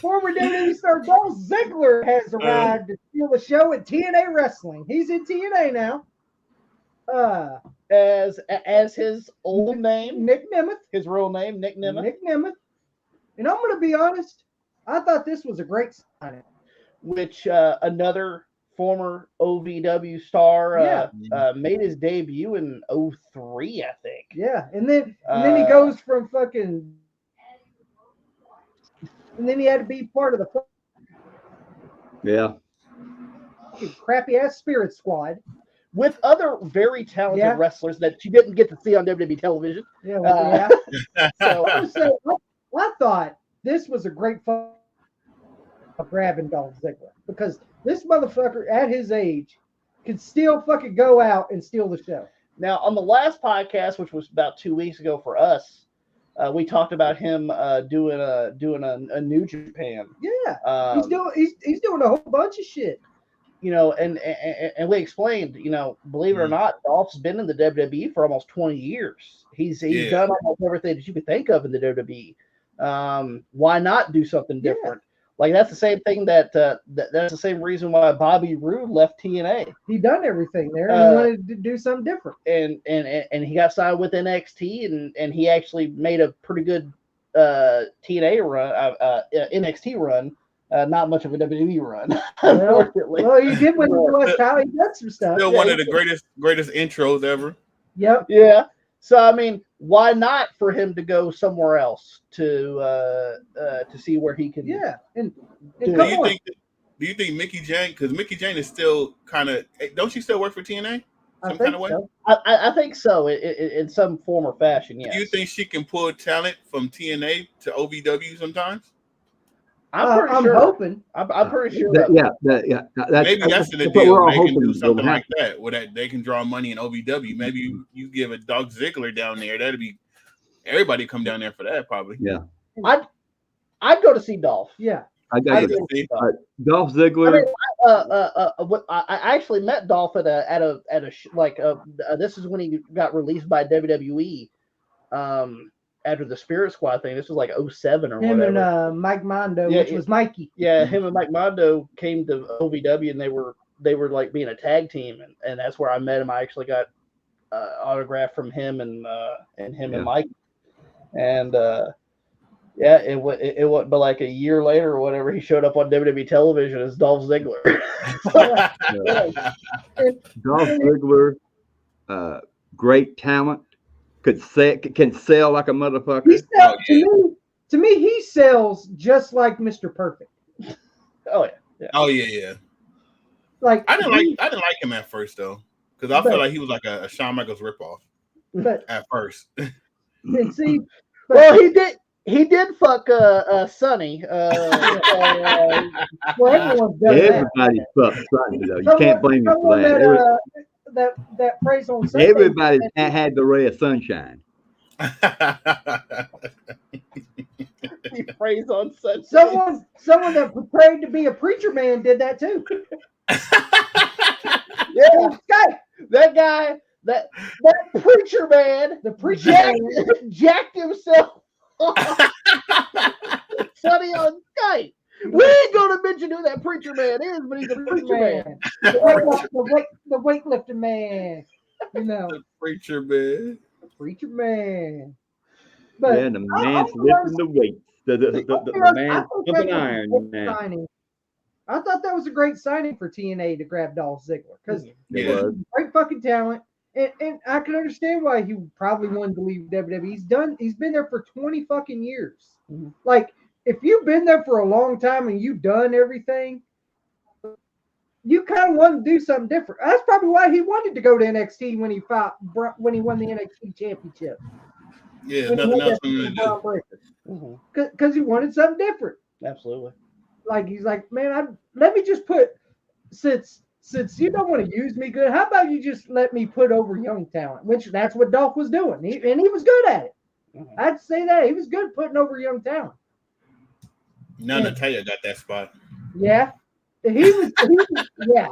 Former WWE star Dolph Ziggler has arrived to steal the show at TNA Wrestling. He's in TNA now. As his old name, Nick Nemeth. His real name, Nick Nemeth. And I'm going to be honest, I thought this was a great signing. Which another former OVW star made his debut in 2003, I think. Yeah, and then he goes from fucking. And then he had to be part of the crappy ass Spirit Squad with other very talented wrestlers that you didn't get to see on WWE television. So I thought this was a great fun of grabbing Dolph Ziggler, because this motherfucker at his age could still fucking go out and steal the show. Now, on the last podcast, which was about 2 weeks ago for us, we talked about him doing a New Japan. Yeah, he's doing a whole bunch of shit. And we explained, believe it or not, Dolph's been in the WWE for almost 20 years. He's done almost everything that you could think of in the WWE. Why not do something different? Like, that's the same thing that's the same reason why Bobby Roode left TNA. He done everything there, and he wanted to do something different. And he got signed with NXT, and he actually made a pretty good TNA run, NXT run. Not much of a WWE run, unfortunately. Well, he did win the US title. He did some stuff. Still one of the greatest intros ever. Yep. Yeah. So I mean, why not for him to go somewhere else to see where he can? Yeah, and Do come you on. think? Do you think Mickey Jane? Because Mickey Jane is still kind of. Don't she still work for TNA? I Some think kind of way. so. I think so in some form or fashion. Yes. Do you think she can pull talent from TNA to OVW sometimes? I'm sure. Hoping. I'm pretty sure. Maybe that's the what deal. we're all They can hoping do will something like happen. that, where that they can draw money in OVW. Maybe you give a Dolph Ziggler down there. That'd be everybody come down there for that probably. Yeah. I'd go to see Dolph. Yeah. I got to see Dolph Ziggler. I mean, I actually met Dolph at a this is when he got released by WWE. After the Spirit Squad thing, this was like 07 or him whatever. And Mike Mondo, which was Mikey. Yeah, him and Mike Mondo came to OVW, and they were like being a tag team, and that's where I met him. I actually got autograph from him and Mike, and it wasn't but like a year later or whatever, he showed up on WWE television as Dolph Ziggler. Dolph Ziggler, great talent. Can sell like a motherfucker. To me, he sells just like Mr. Perfect. Oh yeah. Oh yeah. Like I didn't like him at first though, because I felt like he was like a Shawn Michaels ripoff. But at first, and see, well, he did fuck Sonny. Well, everyone's done Everybody fucks Sonny though. You can't blame him for that. That praise on Sunday. Everybody had the ray of sunshine. He prays on Sunday. Someone that prayed to be a preacher man did that too. Yeah, that guy, that preacher man, the preacher man jacked himself. Sonny on Skype. We ain't gonna mention who that preacher man is, but he's a preacher man. The weightlifting man. You know. The preacher man. Preacher man. But yeah, the man's lifting the weights. The man's pumping iron now. I thought that was a great signing for TNA to grab Dolph Ziggler because it was great fucking talent. And I can understand why he probably wanted to leave WWE. He's been there for 20 fucking years. Mm-hmm. Like, if you've been there for a long time and you've done everything, you kind of want to do something different. That's probably why he wanted to go to NXT when he won the NXT championship. Yeah, nothing else to do. Because he wanted something different. Absolutely. Like, he's like, man, let me just put, since you don't want to use me good, how about you just let me put over young talent? Which that's what Dolph was doing. And he was good at it. Mm-hmm. I'd say that. He was good at putting over young talent. Now Natalya got that spot. Yeah. He was yeah.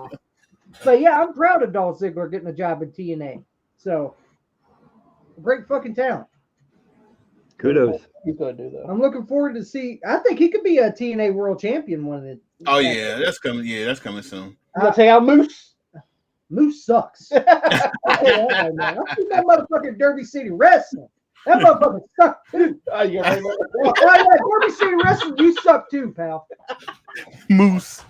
But yeah, I'm proud of Dolph Ziggler getting a job in TNA. So, great fucking talent. Kudos. He's gonna do that. I'm looking forward to see. I think he could be a TNA World Champion one of the. Oh yeah, that's coming. Yeah, that's coming soon. You gonna take out Moose? Moose sucks. I see that motherfucking Derby City Wrestling. That motherfucker sucks too. Derby City Wrestling, you suck too, pal. Moose.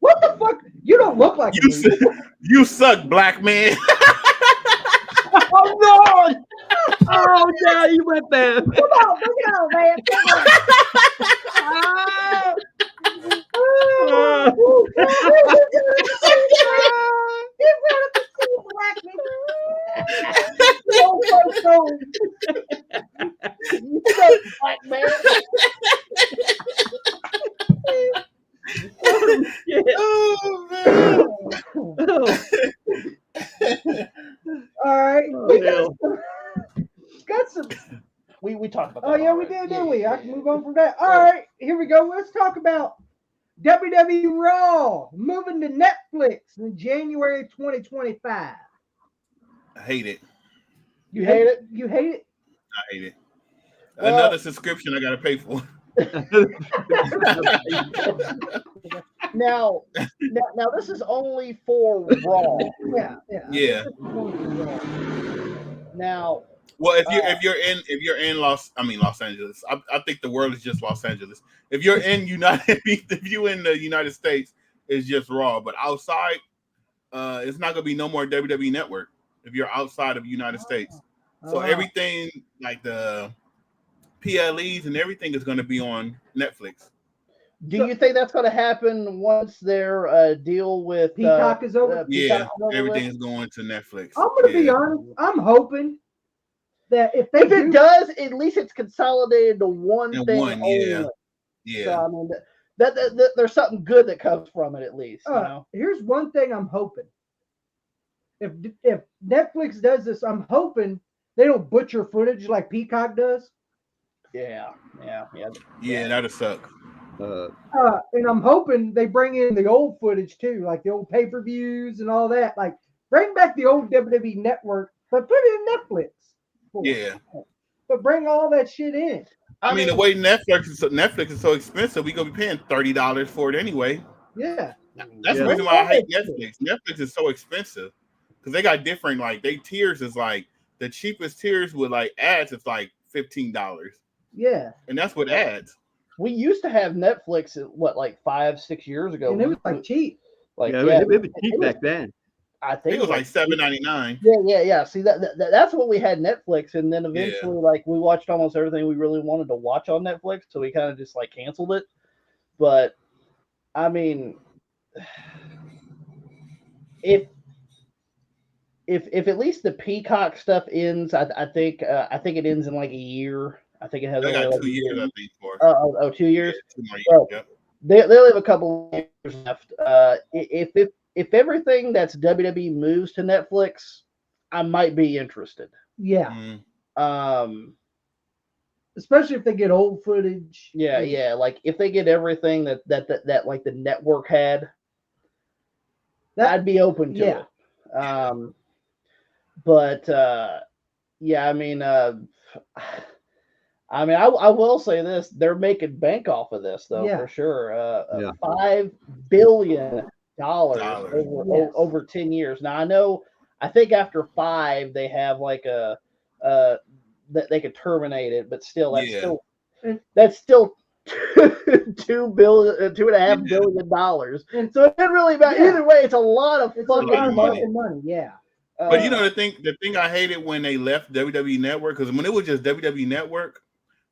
What the fuck? You don't look like you suck, black man. Oh no! Oh yeah, you went there. Come on, bring it on, man. Black man. Oh man. All right. Got some. We talked about that. Oh yeah, we did, didn't we? I can move on from that. All right, here we go. Let's talk about WWE Raw moving to Netflix in January 2025. I hate it. You hate it? You hate it? I hate it. Another subscription I gotta pay for. Now, this is only for Raw. Yeah. Now, well, if you're in Los Angeles, I think the world is just Los Angeles. If you're in if you in the United States, it's just Raw. But outside, it's not gonna be no more WWE Network. if you're outside of the United States. So everything like the PLEs and everything is going to be on Netflix. Do you think that's going to happen once their deal with Peacock is over? Yeah, everything is going to Netflix. I'm going to be honest. I'm hoping that if it does, at least it's consolidated to one thing only. Yeah. So I mean, that there's something good that comes from it at least. You know? Here's one thing I'm hoping. If Netflix does this, I'm hoping they don't butcher footage like Peacock does. Yeah, that'll suck. And I'm hoping they bring in the old footage too, like the old pay-per-views and all that. Like bring back the old WWE network, but put it in Netflix. Yeah. But bring all that shit in. I mean, the way Netflix is so expensive, we're gonna be paying $30 for it anyway. Yeah. That's the reason why I hate Netflix. Netflix is so expensive because they got different they tiers is like the cheapest tiers with like ads is like $15. Yeah. And that's with ads. We used to have Netflix like 5-6 years ago. And it was like cheap. Like it was cheap back then. I think it was like $7.99. Yeah. See that's what we had Netflix, and then eventually like we watched almost everything we really wanted to watch on Netflix, so we kind of just like canceled it. But I mean, if at least the Peacock stuff ends, I think it ends in like a year. I think it has. They got 2 years, I think, for. 2 years. Yeah, 2 more years. Yep. They'll have a couple of years left. If everything that's WWE moves to Netflix, I might be interested. Yeah. Especially if they get old footage. Yeah. Like if they get everything that like the network had, I'd be open to it. But I mean, I will say this: they're making bank off of this, though, for sure. $5 billion over 10 years. Now, I think after 5, they have like that they could terminate it, but still, that's still $2.5 billion. And so it didn't really matter. Either way, it's a lot of fucking money. Yeah. But the thing I hated when they left WWE Network, because when it was just WWE Network,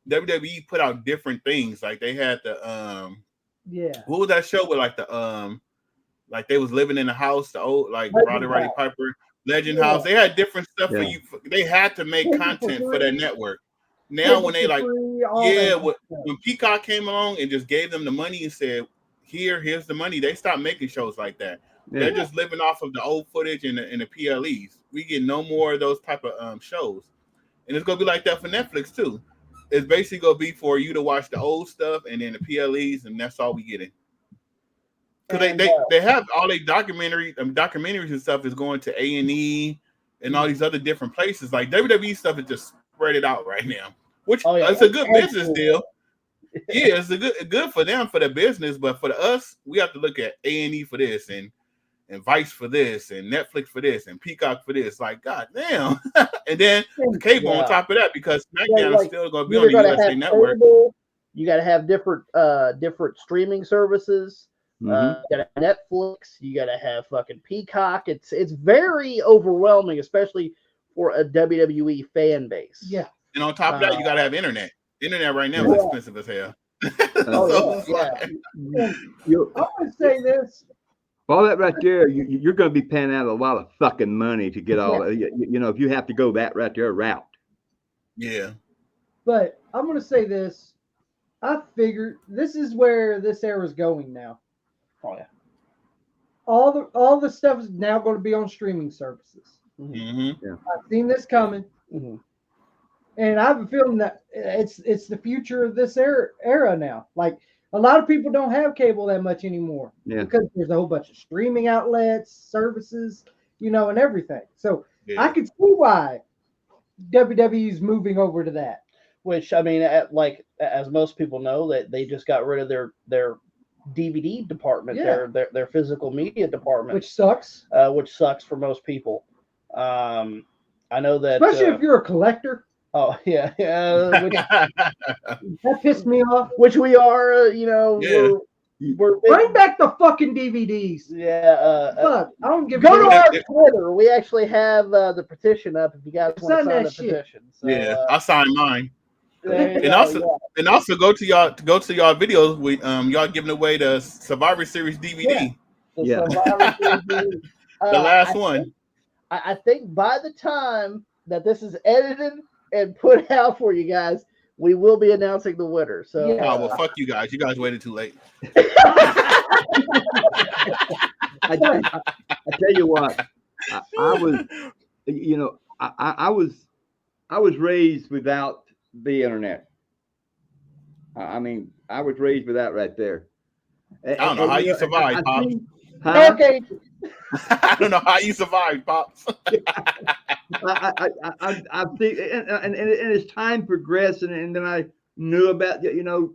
WWE put out different things. Like they had the what was that show with like the like they was living in a house, the old like Roddy Piper Legend House. They had different stuff for you. They had to make content for that network. Now when they when Peacock came along and just gave them the money and said, here's the money, they stopped making shows like that. Yeah. They're just living off of the old footage and the PLEs. We get no more of those type of shows. And it's gonna be like that for Netflix too. It's basically gonna be for you to watch the old stuff and then the PLEs, and that's all we getting. Because they have all their documentaries and stuff is going to A&E and all these other different places. Like WWE stuff is just spread it out right now, which it's a good business deal. Yeah, it's a good for them for the business, but for us, we have to look at A&E for this and Vice for this and Netflix for this and Peacock for this. Like, god damn. And then the cable on top of that, because SmackDown is still going to be on the USA Network. Cable, you got to have different streaming services. You got to have Netflix. You got to have fucking Peacock. It's very overwhelming, especially for a WWE fan base. Yeah. And on top of that, you got to have internet. Internet right now is expensive as hell. I'm going to say this. All that right there, you're going to be paying out a lot of fucking money to get all. If you have to go that right there route. Yeah. But I'm going to say this. I figured this is where this era is going now. Oh yeah. All the stuff is now going to be on streaming services. Mm-hmm. Yeah. I've seen this coming, and I have a feeling that it's the future of this era now. Like. A lot of people don't have cable that much anymore because there's a whole bunch of streaming outlets, services, and everything. So I could see why WWE is moving over to that. Which, I mean, like as most people know, that they just got rid of their DVD department, their physical media department, which sucks. Which sucks for most people. I know that, especially if you're a collector. Oh yeah. That pissed me off. Which we are, Bring back the fucking DVDs. Yeah. Fuck, I don't give. Go to our Twitter. We actually have the petition up if you guys want to sign the petition. So, yeah, I'll sign mine. And also go to y'all videos with y'all giving away the Survivor Series DVD. Yeah. Survivor Series DVD. The last one. I think by the time that this is edited and put out for you guys, we will be announcing the winner. So, oh well, fuck you guys. You guys waited too late. I tell you what, I was, you know, I was raised without the internet. I mean, I was raised with that right there. I don't know how you survived, Pops. Okay. I don't know how you survived, Pops. I think, and as time progressed, and then I knew about, you know,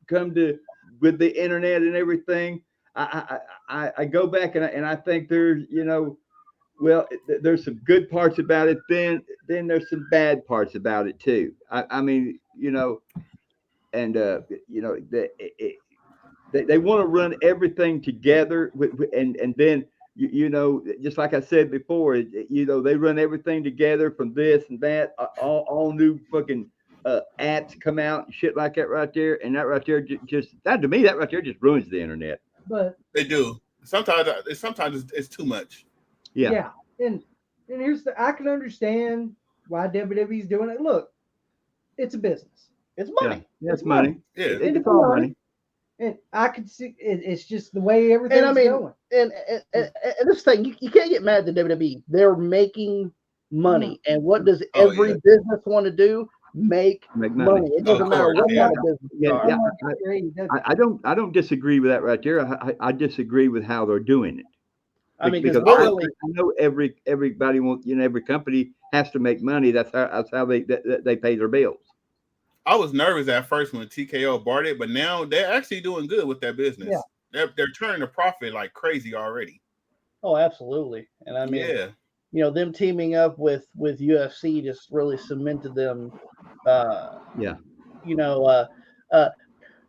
come to with the internet and everything. I go back and I think there's, you know, well, there's some good parts about it. Then there's some bad parts about it too. I mean, you know, and you know, they want to run everything together, and then you know, just like I said before, you know, they run everything together from this and that. All new fucking apps come out and shit like that right there, and that right there just that to me that right there just ruins the internet. But they do sometimes. It's too much. Yeah, and here's I can understand why WWE's doing it. Look, it's a business. It's money. Yeah, it's money. Yeah, it's all money. And I could see it's just the way everything's going. And this thing, you can't get mad at the WWE. They're making money, and what does every business want to do? Make money. It doesn't matter what kind of business. I don't disagree with that right there. I disagree with how they're doing it. I mean, because I know everybody wants, you know, every company has to make money. That's how they pay their bills. I was nervous at first when TKO bought it, but now they're actually doing good with that business. Yeah. They're turning a profit like crazy already. Oh, absolutely. And I mean, you know, them teaming up with UFC just really cemented them. You know,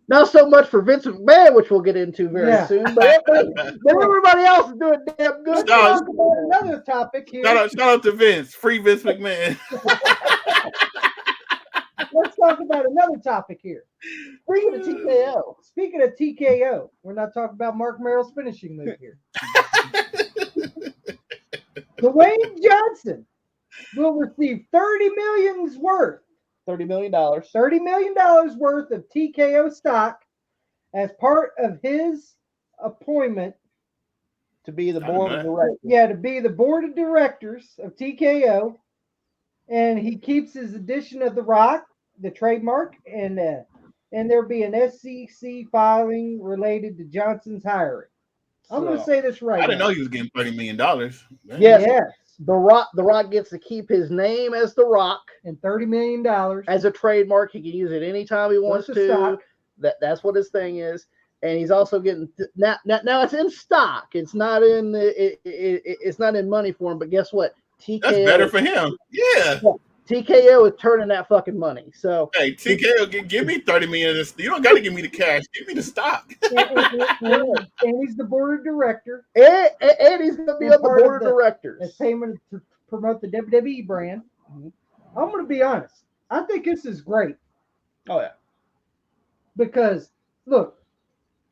not so much for Vince McMahon, which we'll get into very soon, but everybody else is doing damn good. Let's talk about another topic here. Shout out to Vince. Free Vince McMahon. Let's talk about another topic here. Speaking of TKO, we're not talking about Mark Merrill's finishing move here. Dwayne Johnson will receive $30 million worth of TKO stock as part of his appointment to be the board of directors. Yeah, to be the board of directors of TKO, and he keeps his addition of The Rock, the trademark, and there'll be an SEC filing related to Johnson's hiring. I'm going to say this right. I didn't know he was getting $30 million. Yes. The Rock gets to keep his name as The Rock and $30 million as a trademark. He can use it anytime he wants to. That's what his thing is. And he's also getting now it's in stock. It's not in it's not in money form. But guess what? TKO, that's better for him. Yeah. TKO is turning that fucking money. So hey, TKO, give me $30 million of this. You don't got to give me the cash. Give me the stock. And he's the board of director. And he's going to be on the board of directors. As payment to promote the WWE brand. Mm-hmm. I'm going to be honest. I think this is great. Oh yeah. Because look.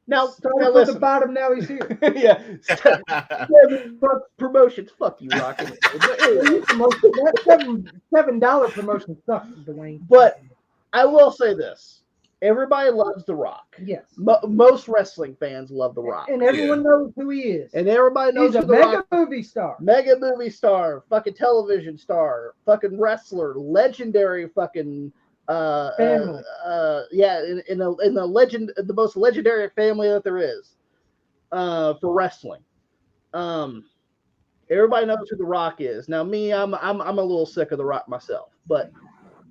Now at the bottom. Now he's here. Yeah. Promotions. Fuck you, Rocket. That $7 promotion sucks, Dwayne. But I will say this: everybody loves The Rock. Yes. Most wrestling fans love The Rock, and everyone knows who he is. And everybody knows he's a mega movie star. Mega movie star. Fucking television star. Fucking wrestler. Legendary. Fucking. In the legend, the most legendary family that there is, for wrestling. Everybody knows who The Rock is. Now, me, I'm a little sick of The Rock myself, but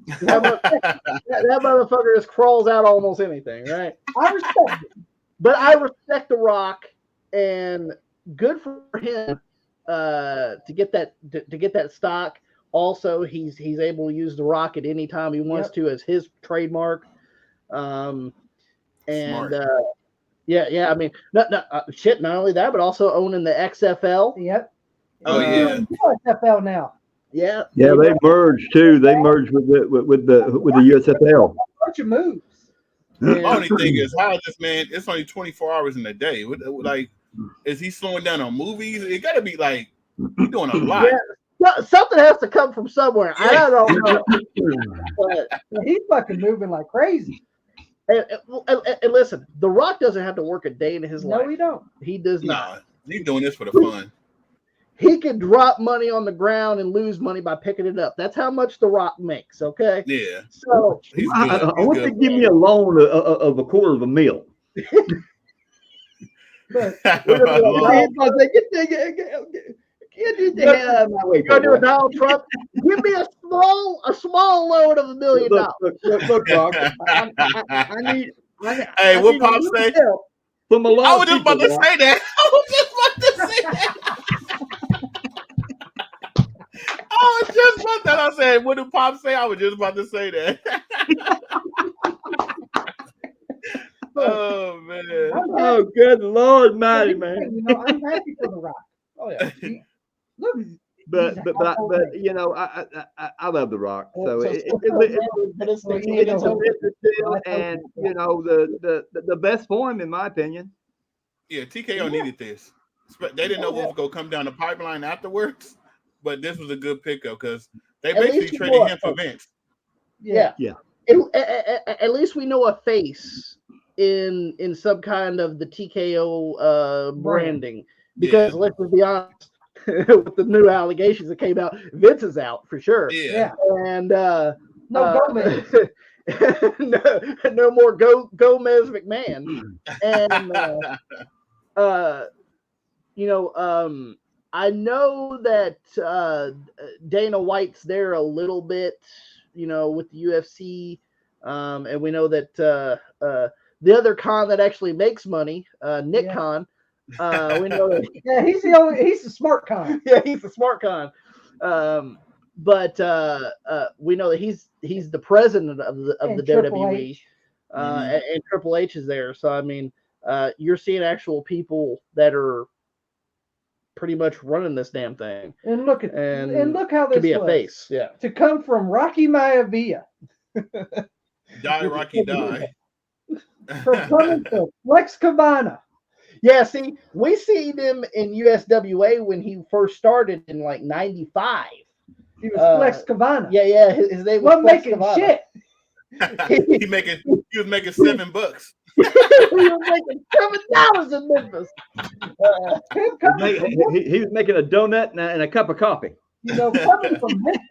that motherfucker just crawls out almost anything, right? I respect it, but I respect The Rock, and good for him to get that stock. Also, he's able to use The Rock at any time he wants to as his trademark. Yeah. I mean, shit. Not only that, but also owning the XFL. Yep. Oh yeah. XFL now. Yeah. Yeah, they merged too. They merged with the USFL. Bunch of moves. My only thing is, how is this man? It's only 24 hours in a day. Like, is he slowing down on movies? It got to be like he's doing a lot. Yeah, something has to come from somewhere. I don't know. But he's fucking moving like crazy. And listen, The Rock doesn't have to work a day in his life. No, he don't. He does not. Nah, he's doing this for the fun. He can drop money on the ground and lose money by picking it up. That's how much The Rock makes, okay? Yeah. So I want to give me a loan of a quarter of a meal. But Get the hell out of my way. Go do a Donald Trump. Give me a small loan of $1 million. Look, Rock. I need. Hey, what Pop say? From a lot I was just about to say that. I said, what did Pop say? I was just about to say that. Oh man. Oh, good Lord, mighty man. You know, I'm happy for The Rock. Oh yeah. Look, But you know, I love The Rock. So it's a business deal, and you know the best for him, in my opinion. Yeah, TKO needed this. They didn't know what was going to come down the pipeline afterwards, but this was a good pickup because they basically traded him for Vince. Yeah. At least we know a face in some kind of the TKO branding, because let's just be honest, with the new allegations that came out, Vince is out for sure. Yeah. And no Gomez. no more Gomez McMahon. And you know, I know that Dana White's there a little bit, you know, with the UFC, and we know that the other con that actually makes money, Nick Khan. We know that he's the smart con. Yeah, he's the smart con. But we know that he's the president of the WWE, and Triple H is there. So I mean, you're seeing actual people that are pretty much running this damn thing. And look how this could be was. A face. Yeah. To come from Rocky Maivia. Die, Rocky, die. From coming to Flex Cabana. Yeah, see, we seen him in USWA when he first started in like '95. He was Flex Cabana. Yeah. His name was Flex making Cabana. shit. He was making $7. He was making $7 in Memphis. He was making a donut and a cup of coffee. You know, coming from Memphis.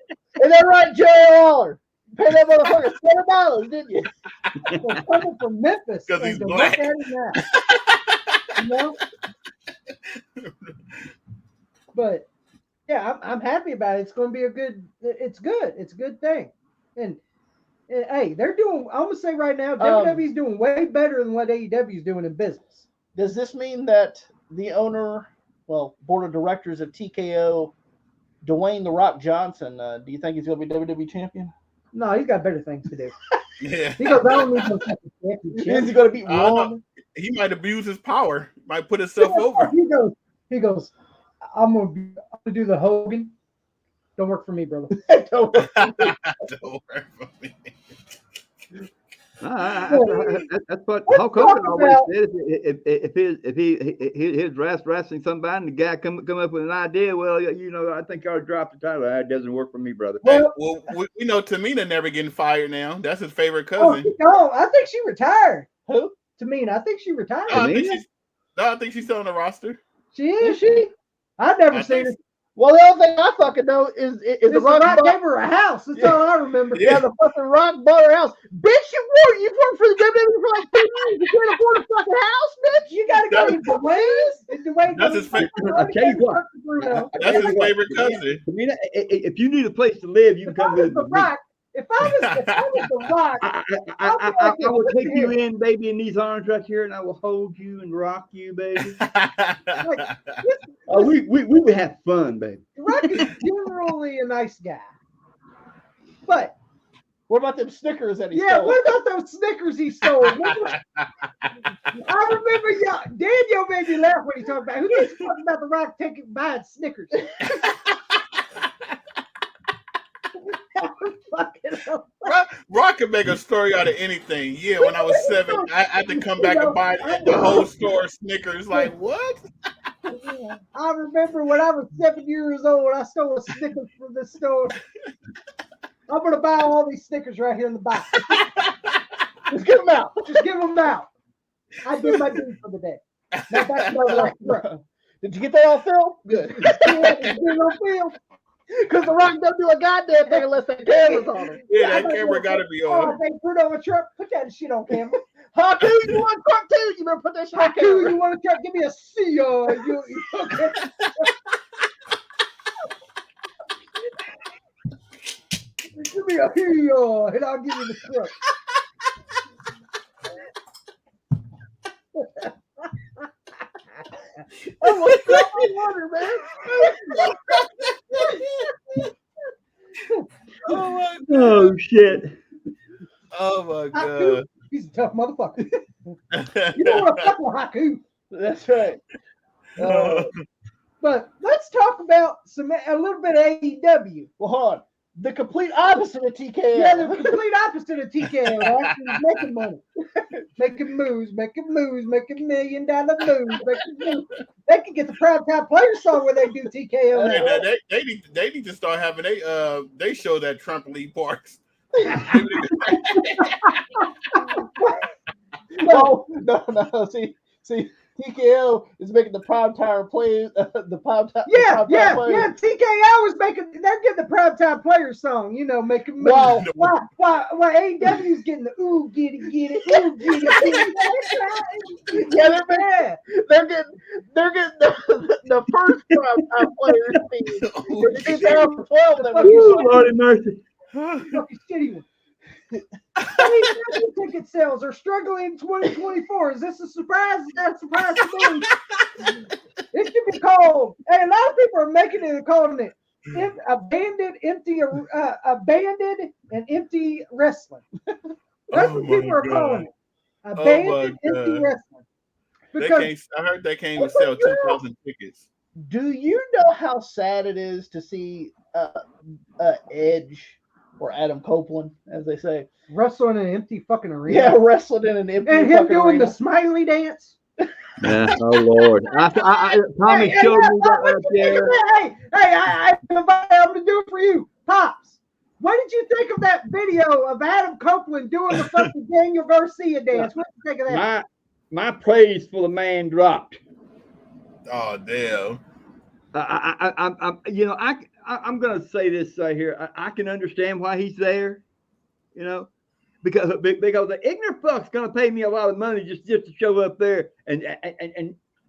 Is that right, Jerry Waller? You paid that motherfucker $7, didn't you? So coming from Memphis. Because he's black. Look at him now. You know? But yeah, I'm happy about it. It's going to be it's a good thing. And hey, they're doing, I'm going to say right now, WWE's doing way better than what AEW's doing in business. Does this mean that the board of directors of TKO, Dwayne "The Rock" Johnson, do you think he's going to be WWE champion? No, he's got better things to do. Yeah. He goes, I don't need no championship. Is he going to beat Raw? He might abuse his power. Might put himself over. He goes, I'm gonna do the Hogan. Don't work for me, brother. Don't work for me. That's what Hulk Hogan always said. If he's wrestling somebody and the guy come up with an idea, well, you know, I think I ought to drop the title. That doesn't work for me, brother. Well, we know Tamina never getting fired now. That's his favorite cousin. Oh, I think she retired. Who? Tamina. I think she retired. I think she's still on the roster. She is. She? I've never seen her. Well, the only thing I fucking know is the Rock gave her a house. That's all I remember. Yeah, the fucking Rock bought her house. Bitch, you've worked for the WWE for like 2 years. You can't afford a fucking house, bitch. You gotta go to Dwayne. That's his favorite. I tell you what. That's his favorite cousin. I mean, if you need a place to live, you can come visit me. If I was The Rock, I will take you in, baby, in these arms right here, and I will hold you and rock you, baby. We would have fun, baby. The Rock is generally a nice guy, but what about them Snickers that he stole? Yeah, what about those Snickers he stole? I remember y'all. Daniel made me laugh when he talked about who needs to talk about the Rock buying Snickers. Rock can make a story out of anything. Yeah, when I was 7, I had to come back and buy the whole store of Snickers. Like, what? I remember when I was 7 years old, I stole a Snickers from this store. I'm going to buy all these Snickers right here in the box. Just give them out. Just give them out. I did my deed for the day. Now that's my life. Did you get that on film? Good. Because the Rock don't do a goddamn thing unless that camera's on him. Yeah, that camera got to be on. Oh, they put on a truck. Put that shit on camera. Haku, you want a truck too? You better put that shit on Haku, camera. you want a truck? Give me a C. You okay? Give me a heel, and I'll give you the truck. Oh, what's that water, man? Oh my god! Oh shit! Oh my Haku, god! he's a tough motherfucker. You don't want to fuck with Haku. That's right. But let's talk about a little bit of AEW. Well, hold on. The complete opposite of TKO. Yeah, the complete opposite of TKO. Actually, making money, making moves, making $1 million moves. They can get the Proud Time Players song where they do TKO now. They need to start having they show that trampoline parks. No. See, TKO is making the prime time players. Yeah. TKO is making. They're getting the Proud Time Players song. Making moves. Why AEW's getting the ooh get it, ooh get it. Yeah, they're getting the first prime time players theme. In 2012, that was Lordy mercy. Fucking shitty one. AEW ticket sales are struggling in 2024. Is this a surprise? Is that a surprise to me? It should be called. Hey, a lot of people are making it and calling it abandoned and empty wrestling. That's what people are calling it. Abandoned empty wrestling. Because I heard they can't even sell 2,000 tickets. Do you know how sad it is to see Edge or Adam Copeland, as they say, wrestling in an empty fucking arena? Yeah, wrestling in an empty and him doing arena. the smiley dance. Yeah. Oh Lord. Tommy showed me that right there. I invited him to do it for you, Pops. What did you think of that video of Adam Copeland doing the fucking Daniel Garcia dance? What did you think of that? My praise for the man dropped. Oh damn. I'm gonna say this right here. I can understand why he's there, because the ignorant fuck's gonna pay me a lot of money just to show up there and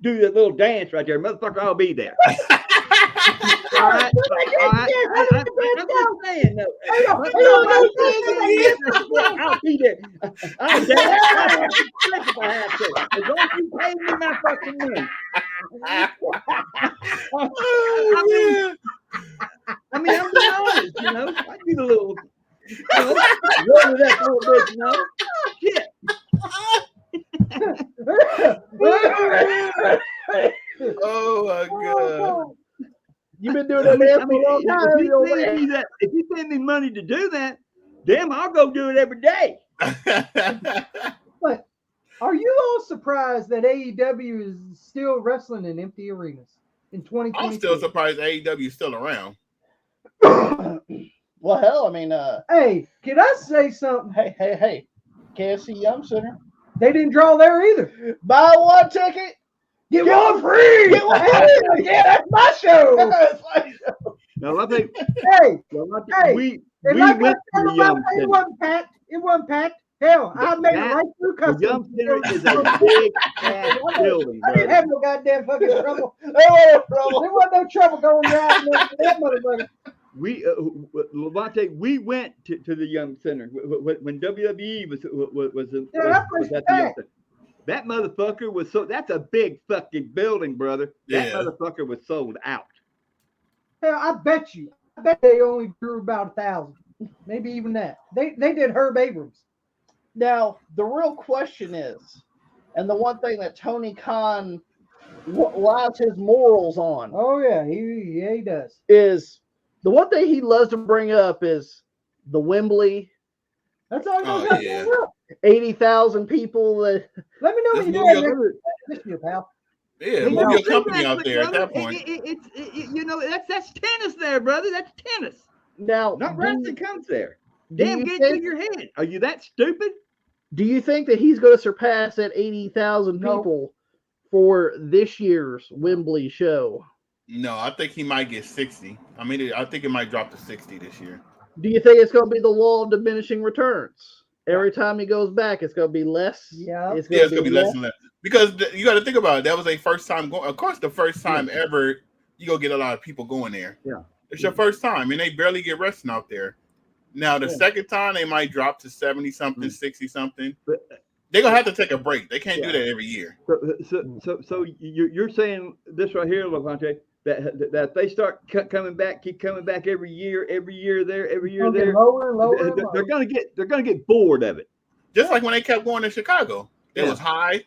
do that little dance right there, motherfucker. I'll be there. All right. I'm just saying though. I'll be there. I'll dance if I have to. As long as you pay me my fucking money. I mean, I'm being honest, I need a little, roll it up a little bit, Shit. Oh my god. You've been doing that dance for a long time. If you pay me money to do that, damn, I'll go do it every day. But are you all surprised that AEW is still wrestling in empty arenas in 2020? I'm still surprised AEW is still around. Well, hell, I mean, hey, can I say something? Hey, KFC Young Center. They didn't draw there either. Buy one ticket, get one free. Get one free. Yeah, that's my show. That's my show. No, I think. We like went to the Young Center. It wasn't packed. Hell, I made it right through customs. The Young Center is a big ass building. I didn't have no goddamn fucking trouble. There wasn't no trouble going down that motherfucker. Levante, we went to the Young Center when WWE was at the Young Center. That motherfucker was that's a big fucking building, brother. That motherfucker was sold out. Hell, I bet they only drew about 1,000, maybe even that. They did Herb Abrams. Now the real question is, And the one thing that Tony Khan lies his morals on. Oh yeah, he does. Is the one thing he loves to bring up is the Wembley. That's all he knows. Oh, yeah. 80,000 people. Let me know when you do that next year, pal. Yeah, move your company out there at that point. That's tennis there, brother. That's tennis. Now, not wrestling comes there. Do Damn, get it to your head. Are you that stupid? Do you think that he's going to surpass that 80,000 people for this year's Wembley show? No, I think he might get 60. I mean, I think it might drop to 60 this year. Do you think it's going to be the law of diminishing returns? Every time he goes back, it's going to be less. Yeah, it's going to be less and less. Because you got to think about it. That was a first time going. Of course, the first time ever, you go get a lot of people going there. Yeah, it's your first time, and they barely get wrestling out there. Now the second time, they might drop to 70 something, 60 something. They're gonna have to take a break. They can't do that every year. So you're saying this right here, Levante, that if they start coming back, keep coming back every year there, lower, they're gonna get bored of it. Just like when they kept going to Chicago, it was high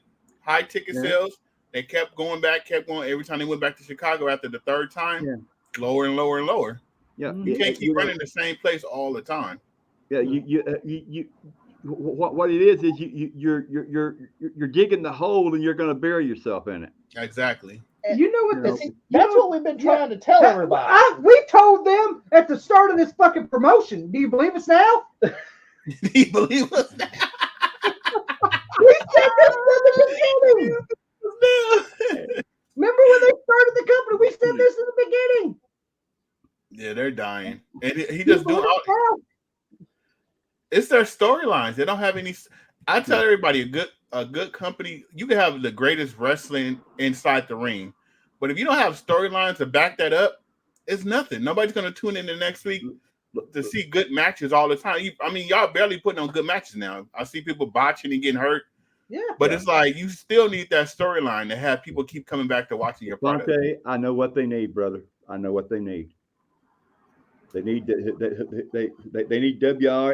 ticket sales. They kept going back, every time they went back to Chicago after the third time, lower and lower and lower. Yeah, you can't keep running the same place all the time. Yeah, you what it is you're digging the hole and you're going to bury yourself in it. Exactly. You know what? That's what we've been trying to tell everybody. We told them at the start of this fucking promotion. Do you believe us now? Do you believe us now? We said this from the beginning. Remember when they started the company? We said this in the beginning. Yeah, they're dying, and he just doing all. It's their storylines. They don't have any. I tell everybody, a good company, you can have the greatest wrestling inside the ring, but if you don't have storylines to back that up, it's nothing. Nobody's going to tune in the next week to see good matches all the time. Y'all barely putting on good matches now. I see people botching and getting hurt. Yeah, but it's like you still need that storyline to have people keep coming back to watching your product. I know what they need, brother. I know what they need. They need they need WR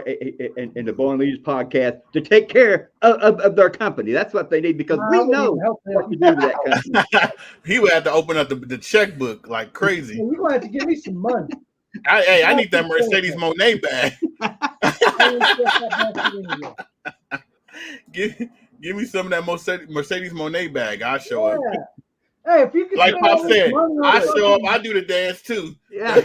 and the Born Leaders podcast to take care of their company. That's what they need because we know what to do to that company. He would have to open up the checkbook like crazy. You're going to have to give me some money. I need that Mercedes Monet bag. Give me some of that Mercedes Monet bag. I'll show up. Hey, if you can, like Pop said, I show up. I do the dance too. Yeah.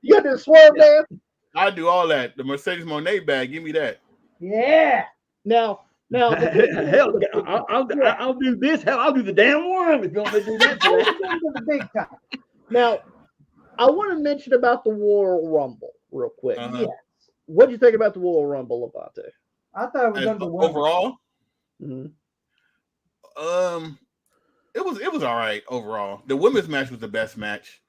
You got the swerve dance. I do all that. The Mercedes Monet bag. Give me that. Yeah. Now, hell, I'll do this. Hell, I'll do the damn one if you want me to do that. The big time. Now, I want to mention about the Royal Rumble real quick. Yes. What do you think about the Royal Rumble, Levante? I thought it was overall. Mm-hmm. It was all right overall. The women's match was the best match.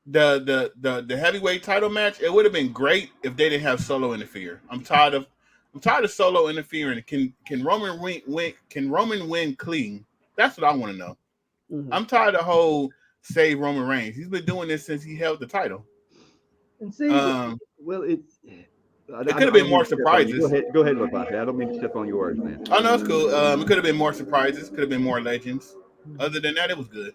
The heavyweight title match, it would have been great if they didn't have Solo interfere. I'm tired of Solo interfering. Can Roman win? Can Roman win clean? That's what I want to know. Mm-hmm. I'm tired of the whole save Roman Reigns. He's been doing this since he held the title. And see, well, it could have been more surprises. Go ahead, Levante. I don't mean to step on your words, man. Oh no, it's cool. It could have been more surprises. Could have been more legends. Other than that, it was good.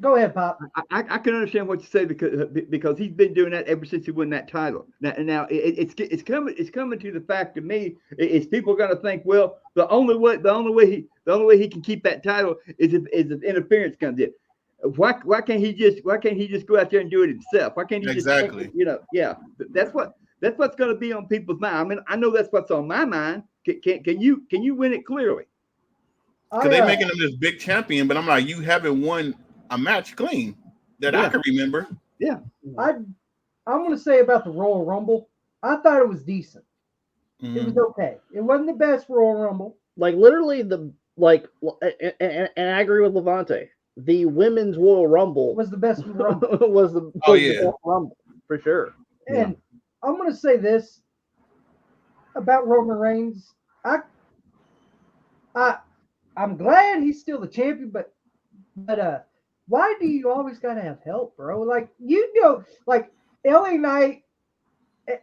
Go ahead, Pop. I can understand what you say because he's been doing that ever since he won that title. Now it's coming to the fact to me is people going to think, well, the only way he can keep that title is if interference comes in. Why can't he just go out there and do it himself? Why can't he exactly? That's what's going to be on people's mind. I mean, I know that's what's on my mind. Can you win it clearly? Because they're making him this big champion, but I'm like, you haven't won a match clean that I can remember. Yeah. I'm going to say about the Royal Rumble, I thought it was decent. Mm-hmm. It was okay. It wasn't the best Royal Rumble. Like literally and I agree with Levante. The women's Royal Rumble was the best Rumble. was the best Rumble for sure. And I'm going to say this about Roman Reigns. I'm glad he's still the champion, but why do you always gotta have help, bro? Like like LA Knight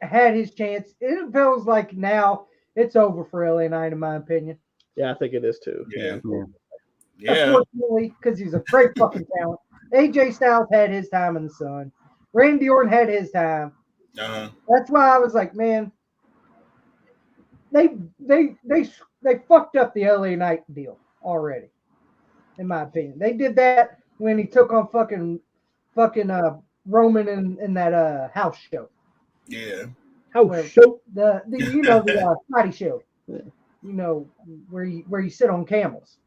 had his chance. It feels like now it's over for LA Knight, in my opinion. Yeah, I think it is too. Yeah. Unfortunately, because he's a great fucking talent. AJ Styles had his time in the sun. Randy Orton had his time. That's why I was like, man, they fucked up the LA Knight deal already, in my opinion. They did that when he took on fucking Roman in that house show. Yeah. House show. The party show. Yeah. You know, where you sit on camels.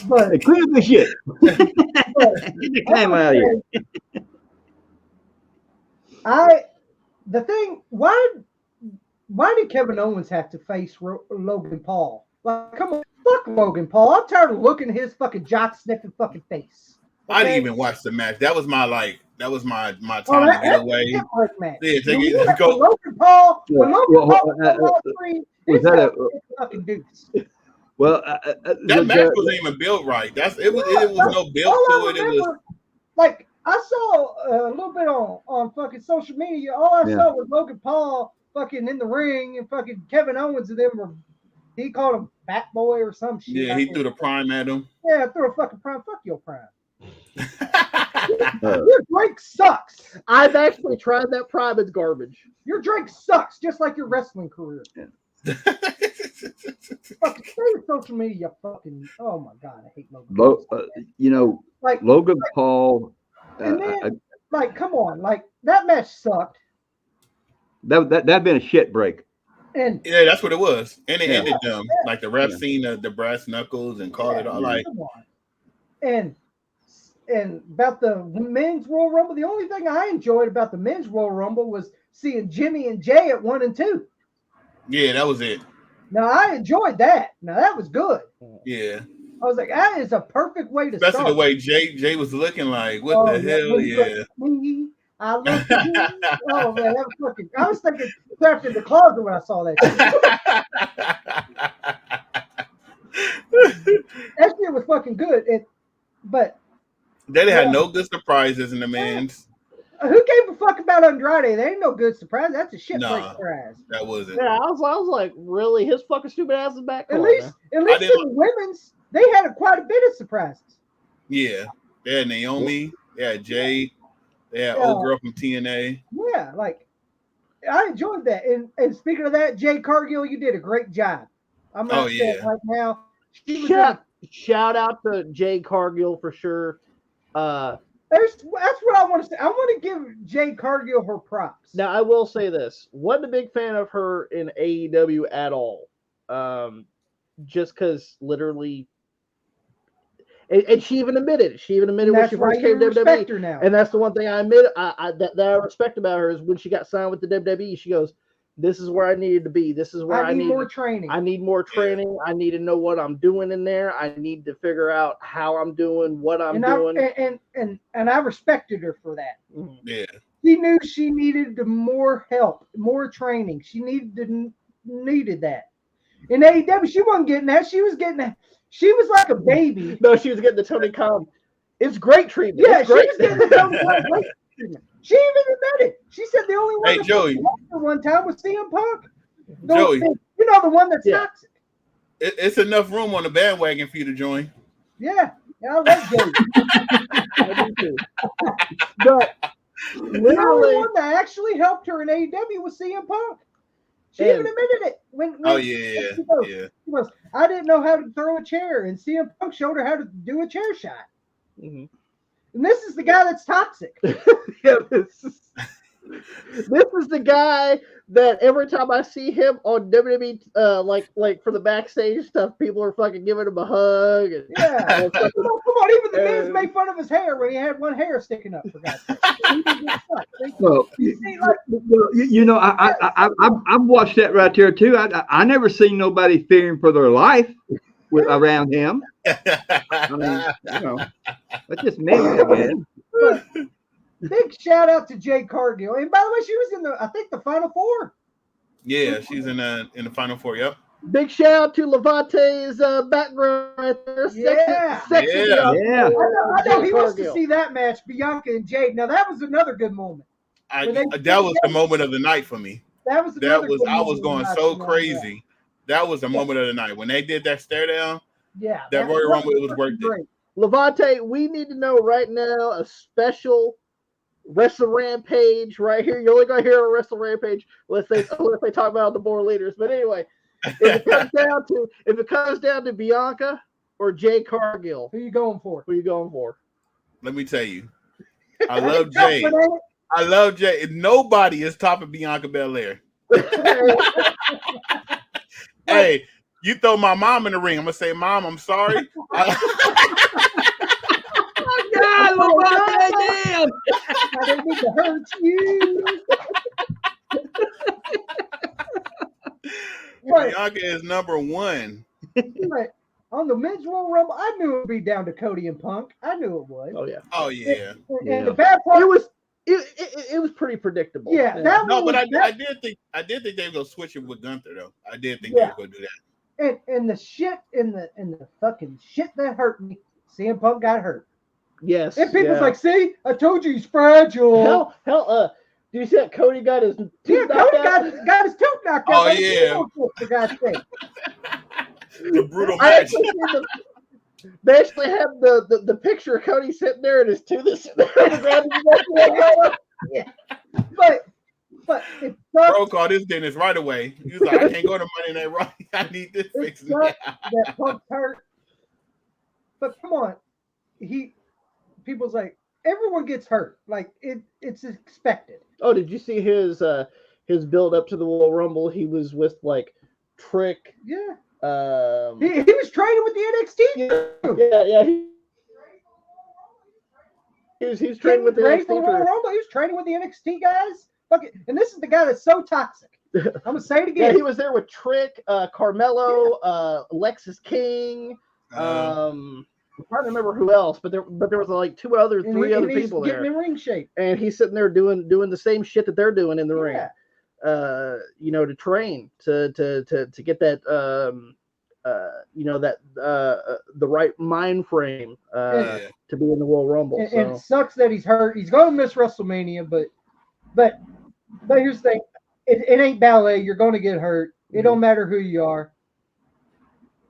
But clear the shit. Get the camera out of here. Why did Kevin Owens have to face Logan Paul? Like, come on, fuck Logan Paul. I'm tired of looking at his fucking jock sniffing fucking face. Okay? I didn't even watch the match. That was my time to get away. Yeah, Logan Paul. When Logan Paul was free, it's fucking deuce. Well, that match wasn't even built right. It was no build to it. It was like I saw a little bit on fucking social media. All I saw was Logan Paul fucking in the ring and fucking Kevin Owens and them were. He called him Bat Boy or some shit. Yeah, he threw the prime at him. Yeah, threw a fucking prime. Fuck your prime. Your drink sucks. I've actually tried that prime. It's garbage. Your drink sucks, just like your wrestling career. Yeah. Fucking stay with social media, fucking. Oh my god, I hate Logan. Logan Paul. And then, come on, that match sucked. That'd been a shit break. And yeah, that's what it was. And it ended them. Like the ref seen the brass knuckles and called it all like. And about the men's Royal Rumble, the only thing I enjoyed about the men's Royal Rumble was seeing Jimmy and Jay at 1 and 2. Yeah, that was it. Now I enjoyed that. Now that was good. Yeah. I was like, that is a perfect way to start. Especially the way Jay was looking like, what the hell? Yeah. I love you. Oh man, that was fucking. I was thinking trapped in the closet when I saw that. That shit was fucking good. But they had no good surprises in the men's. Who gave a fuck about Andrade? There ain't no good surprise. That's a shit break surprise. That wasn't. Yeah, I was like, really? His fucking stupid ass is back. At least in the women's, they had quite a bit of surprises. Yeah, they had Naomi. They had Jade. They had old girl from TNA. Yeah, I enjoyed that. And speaking of that, Jade Cargill, you did a great job. I'm gonna say it right now. Shout out to Jade Cargill for sure. That's what I want to say. I want to give Jade Cargill her props. Now, I will say this. Wasn't a big fan of her in AEW at all. Just because literally... And she even admitted it. She even admitted when she first came to WWE. And that's the one thing I admit that I respect about her is when she got signed with the WWE, she goes, this is where I needed to be. This is where I need more training. I need more training. Yeah. I need to know what I'm doing in there. I need to figure out how I'm doing, what I'm doing. And I respected her for that. Yeah. She knew she needed more help, more training. She needed that. In AEW, she wasn't getting that. She was getting that. She was like a baby. No, she was getting the Tony Khan. It's great treatment. Yeah, it's great. She was getting the Tony Khan great treatment. She even admitted. She said the only one Joey. one time was CM Punk. Joey. You know, the one that's toxic. It's enough room on the bandwagon for you to join. Yeah, I love Joey. I do too. But the only one that actually helped her in AEW was CM Punk. She even admitted it. She goes, I didn't know how to throw a chair, and CM Punk showed her how to do a chair shot. Mm-hmm. And this is the guy that's toxic. Yeah, this is the guy that every time I see him on WWE, like for the backstage stuff, people are fucking giving him a hug. And, yeah, come on. Even the fans made fun of his hair when he had one hair sticking up. For God's sake. Well, I've watched that right there too. I never seen nobody fearing for their life around him. I mean, that's just me, I guess. But big shout out to Jade Cargill. And by the way, she was in the Final Four. Yeah, she's in the Final Four. Yep. Big shout out to Levante's background right there. Sexy I know he wants to see that match, Bianca and Jade. Now that was another good moment. That was the moment of the night for me. I was going so crazy. That was the moment of the night when they did that stare down. Yeah, that Royal Rumble, it was worth it. Levante, we need to know right now a special Wrestle Rampage right here. You're only gonna hear a Wrestle Rampage unless they talk about the board leaders. But anyway, if it comes down to Bianca or Jade Cargill, who you going for? Let me tell you, I love Jade. I love Jade. Nobody is topping Bianca Belair. Hey, you throw my mom in the ring, I'm gonna say, Mom, I'm sorry. I didn't mean to hurt you. Bianca is number one. On the men's Royal Rumble, I knew it would be down to Cody and Punk. I knew it was. Oh yeah. And the bad part it was pretty predictable. Yeah, I did think they were gonna switch it with Gunther though. I did think they were gonna do that. And the shit in the fucking shit that hurt me, CM Punk got hurt. Yes. And people's like, see, I told you he's fragile. Hell, do you see that Cody got his tooth knocked out? Got his tooth knocked out. Oh yeah. For God's sake. The brutal match. They actually have the picture of Cody sitting there and his tooth is sitting there on the ground. Yeah. But it sucks. Bro called his dentist right away. He was like, I can't go to Monday Night Raw. I need this fixed now. That Punk's hurt. But come on. People's like, everyone gets hurt. Like it's expected. Oh, did you see his build up to the Royal Rumble? He was with like Trick. Yeah. He was training with the NXT. Yeah. He was training with the NXT. He was training with the NXT guys. And this is the guy that's so toxic. I'm gonna say it again. Yeah, he was there with Trick, Carmelo, Alexis King. I'm trying to remember who else, but there was like three other people there. Getting in ring shape, and he's sitting there doing the same shit that they're doing in the ring. To train to get that the right mind frame to be in the Royal Rumble. And it sucks that he's hurt. He's going to miss WrestleMania, but here's the thing: it ain't ballet. You're going to get hurt. It don't matter who you are.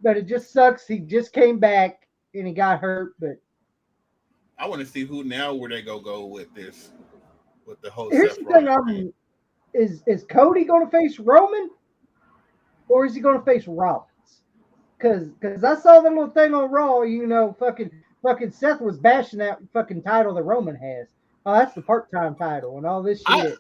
But it just sucks. He just came back and he got hurt. But I want to see where they go with this, with the whole. Here's the thing: is Cody going to face Roman, or is he going to face Rollins? Because I saw the little thing on Raw. Fucking Seth was bashing that fucking title that Roman has. Oh, that's the part-time title and all this shit.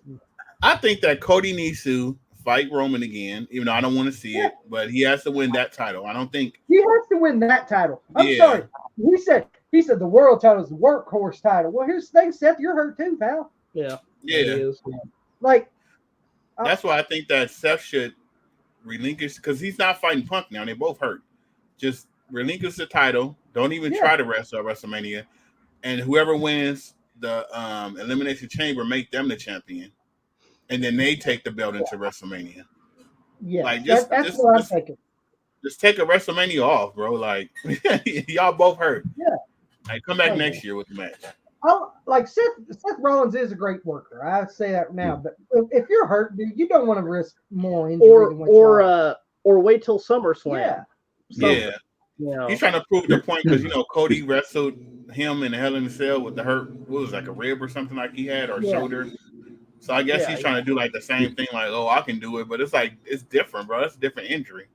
I think that Cody needs to fight Roman again, even though I don't want to see it, but he has to win that title. I don't think he has to win that title. I'm sorry. He said the world title is the workhorse title. Well, here's the thing, Seth, you're hurt too, pal. Yeah. Like that's why I think that Seth should relinquish, because he's not fighting Punk now. They both hurt. Just relinquish the title. Don't even try to wrestle at WrestleMania, and whoever wins the Elimination Chamber, make them the champion, and then they take the belt into WrestleMania. Yeah, like that's what I'm thinking. Just take a WrestleMania off, bro. Like y'all both hurt. Yeah. Like come back next year with the match. Like Seth Rollins is a great worker. I say that now, but if you're hurt, dude, you don't want to risk more injury or wait till SummerSlam. Yeah. He's trying to prove the point because Cody wrestled him in the Hell in a Cell with the hurt. What was it, like a rib or something like he had, or shoulder. So I guess he's trying to do like the same thing, like, oh, I can do it, but it's like it's different, bro. That's a different injury.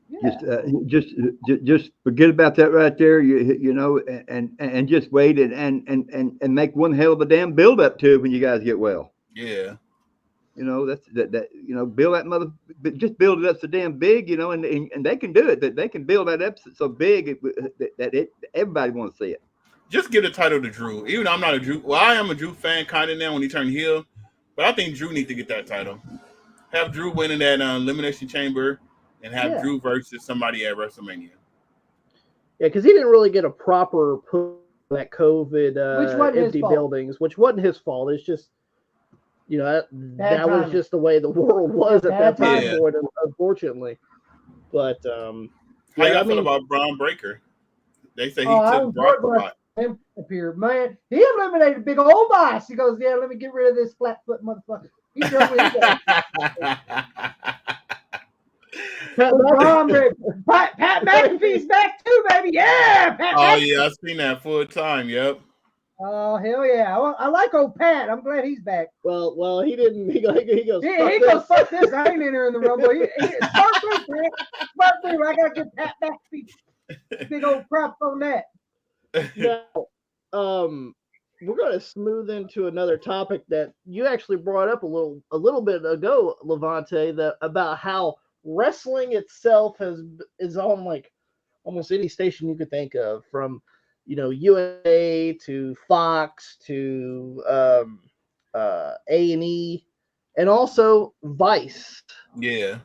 Yeah. Just forget about that right there. And just wait and make one hell of a damn build up to it when you guys get well. Yeah. Build that mother, just build it up so damn big, and they can do it. That they can build that up so big that everybody wants to see it. Just give the title to Drew. Even though I'm not a Drew, well, I am a Drew fan kind of now when he turned heel, but I think Drew needs to get that title. Have Drew winning that Elimination Chamber, and have Drew versus somebody at WrestleMania. Yeah, because he didn't really get a proper push that COVID empty buildings, which wasn't his fault. It's just. That was just the way the world was at that time, unfortunately. But how y'all feel about Braun Breaker? They say he took Brock's spot. Him appeared, man. He eliminated Big Old Vice. He goes, yeah, let me get rid of this flat foot motherfucker. He definitely Pat McAfee's back too, baby. Yeah, Pat. Oh yeah, I've seen that full time. Yep. Oh hell yeah! I like old Pat. I'm glad he's back. Well, he didn't. He goes. He goes, fuck this. I ain't entering the Rumble. Start through, Pat. Start through. I gotta get Pat McAfee. Big old props on that. Now, we're going to smooth into another topic that you actually brought up a little bit ago, Levante, about how wrestling itself is on like almost any station you could think of, from USA to Fox to A&E, and also Vice. Yeah.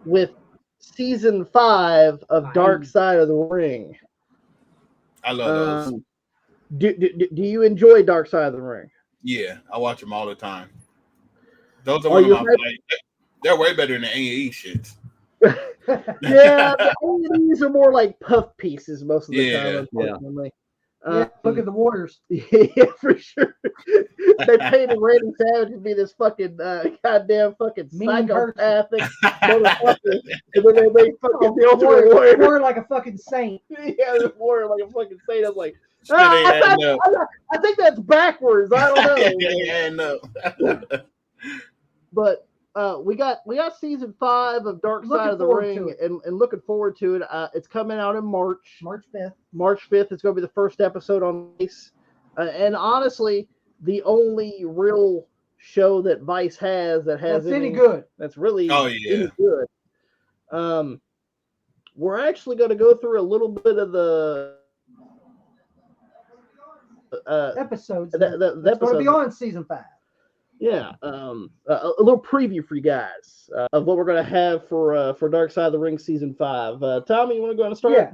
With season 5 of Dark Side of the Ring. I love those. Do you enjoy Dark Side of the Ring? Yeah, I watch them all the time. Those are one of my they're way better than the A&E shits. Yeah, the A&Es are more like puff pieces most of the time, unfortunately. Look at the Warriors. Yeah, for sure. They painted Randy Savage to be this fucking goddamn fucking psychopathic motherfucker, and then they made fucking the Ultimate Warrior like a fucking saint. Yeah, the Warrior like a fucking saint. I was like, I think that's backwards. I don't know. But we got season 5 of Dark Side of the Ring, and looking forward to it. It's coming out in March 5th. March 5th. It's going to be the first episode on Vice, and honestly, the only real show that Vice has that's any good. That's really any good. We're actually going to go through a little bit of the episodes. That's going to be on season 5. Yeah, a little preview for you guys of what we're going to have for Dark Side of the Ring season 5. Tommy, you want to go ahead and start? Yeah.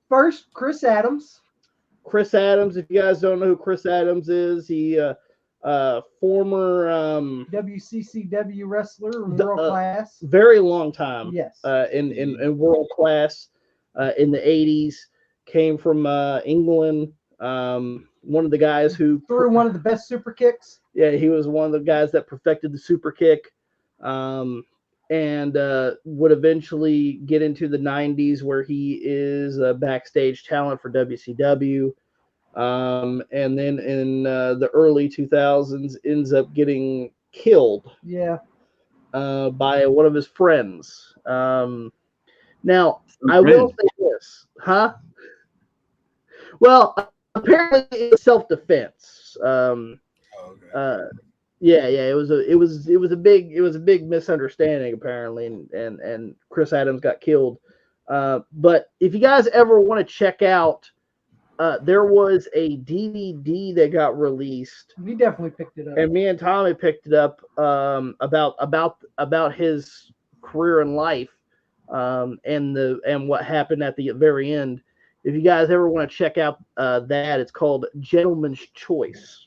First, Chris Adams. Chris Adams. If you guys don't know who Chris Adams is, he former WCCW wrestler, world class, very long time. Yes. In world class, in the 80s, came from England. One of the guys who threw one of the best super kicks. Yeah, he was one of the guys that perfected the super kick, and would eventually get into the 90s where he is a backstage talent for WCW, and then in the early 2000s ends up getting killed. Yeah. By one of his friends. Now, I will say this, huh? Well, apparently it's self-defense. It was a big misunderstanding apparently, and Chris Adams got killed. But if you guys ever want to check out, there was a DVD that got released. We definitely picked it up, and me and Tommy picked it up about his career in life, and what happened at the very end. If you guys ever want to check out that, it's called Gentleman's Choice.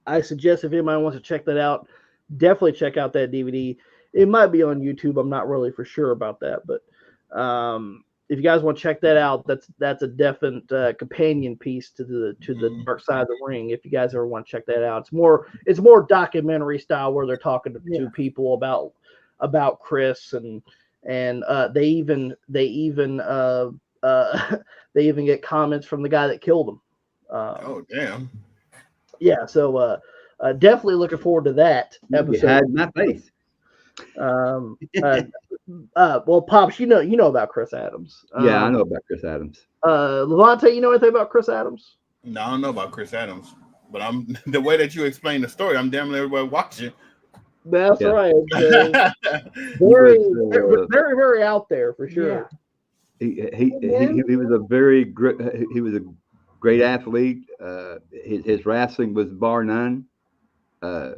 I suggest if anybody wants to check that out, definitely check out that DVD. It might be on YouTube. I'm not really for sure about that, but if you guys want to check that out, that's a definite companion piece to the Dark Side of the Ring. If you guys ever want to check that out, it's more documentary style where they're talking to people about Chris, and they even get comments from the guy that killed him. Oh damn. Yeah, so definitely looking forward to that episode. You had my face. Well, Pops, you know about Chris Adams. Yeah, I know about Chris Adams. Levante, you know anything about Chris Adams? No, I don't know about Chris Adams, but the way that you explain the story, I'm damn near watching. That's right. Very, very out there for sure. Yeah. He was a very great athlete. His wrestling was bar none. I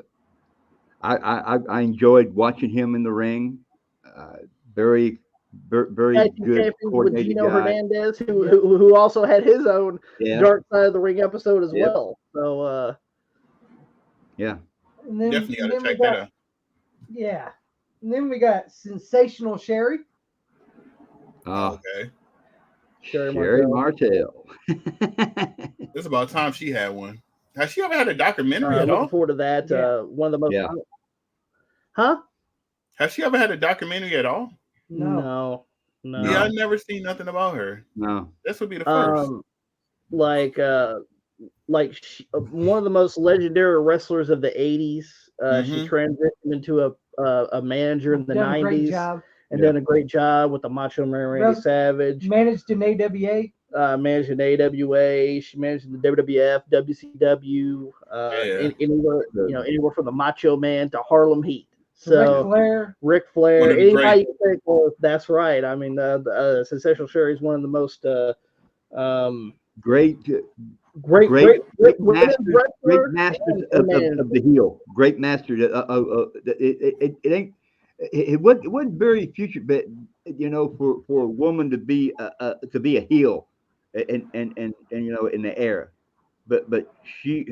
enjoyed watching him in the ring. Very good coordinated Gino guy. Hernandez, who also had his own Dark Side of the Ring episode as well. So and then, definitely got to check that out. Yeah, and then we got Sensational Sherry. Okay. Sherry Martel. It's about time she had one. Has she ever had a documentary at Looking all? forward to that. One of the most. Yeah. Huh? Has she ever had a documentary at all? No. Yeah, I've never seen nothing about her. No. This would be the first. One of the most legendary wrestlers of the 80s. She transitioned into a manager in the 90s and done a great job with the Macho Man Randy Savage. Managed in AWA. Managed in AWA. She managed in the WWF, WCW, anywhere from the Macho Man to Harlem Heat. So Ric Flair, anybody you think, well, that's right. I mean, Sensational Sherry is one of the most great masters of the heel. Great masters. It wasn't very future, but for a woman to be a heel, and in the era, but she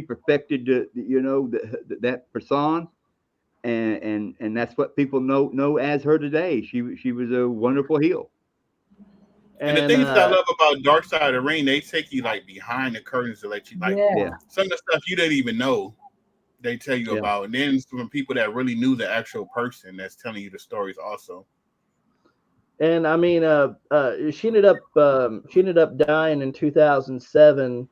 perfected that persona. And that's what people know as her today. She was a wonderful heel. And the things that I love about Dark Side of the Ring, they take you like behind the curtains to let you some of the stuff you didn't even know they tell you about, and then from people that really knew the actual person that's telling you the stories also. And I mean, she ended up dying in 2007,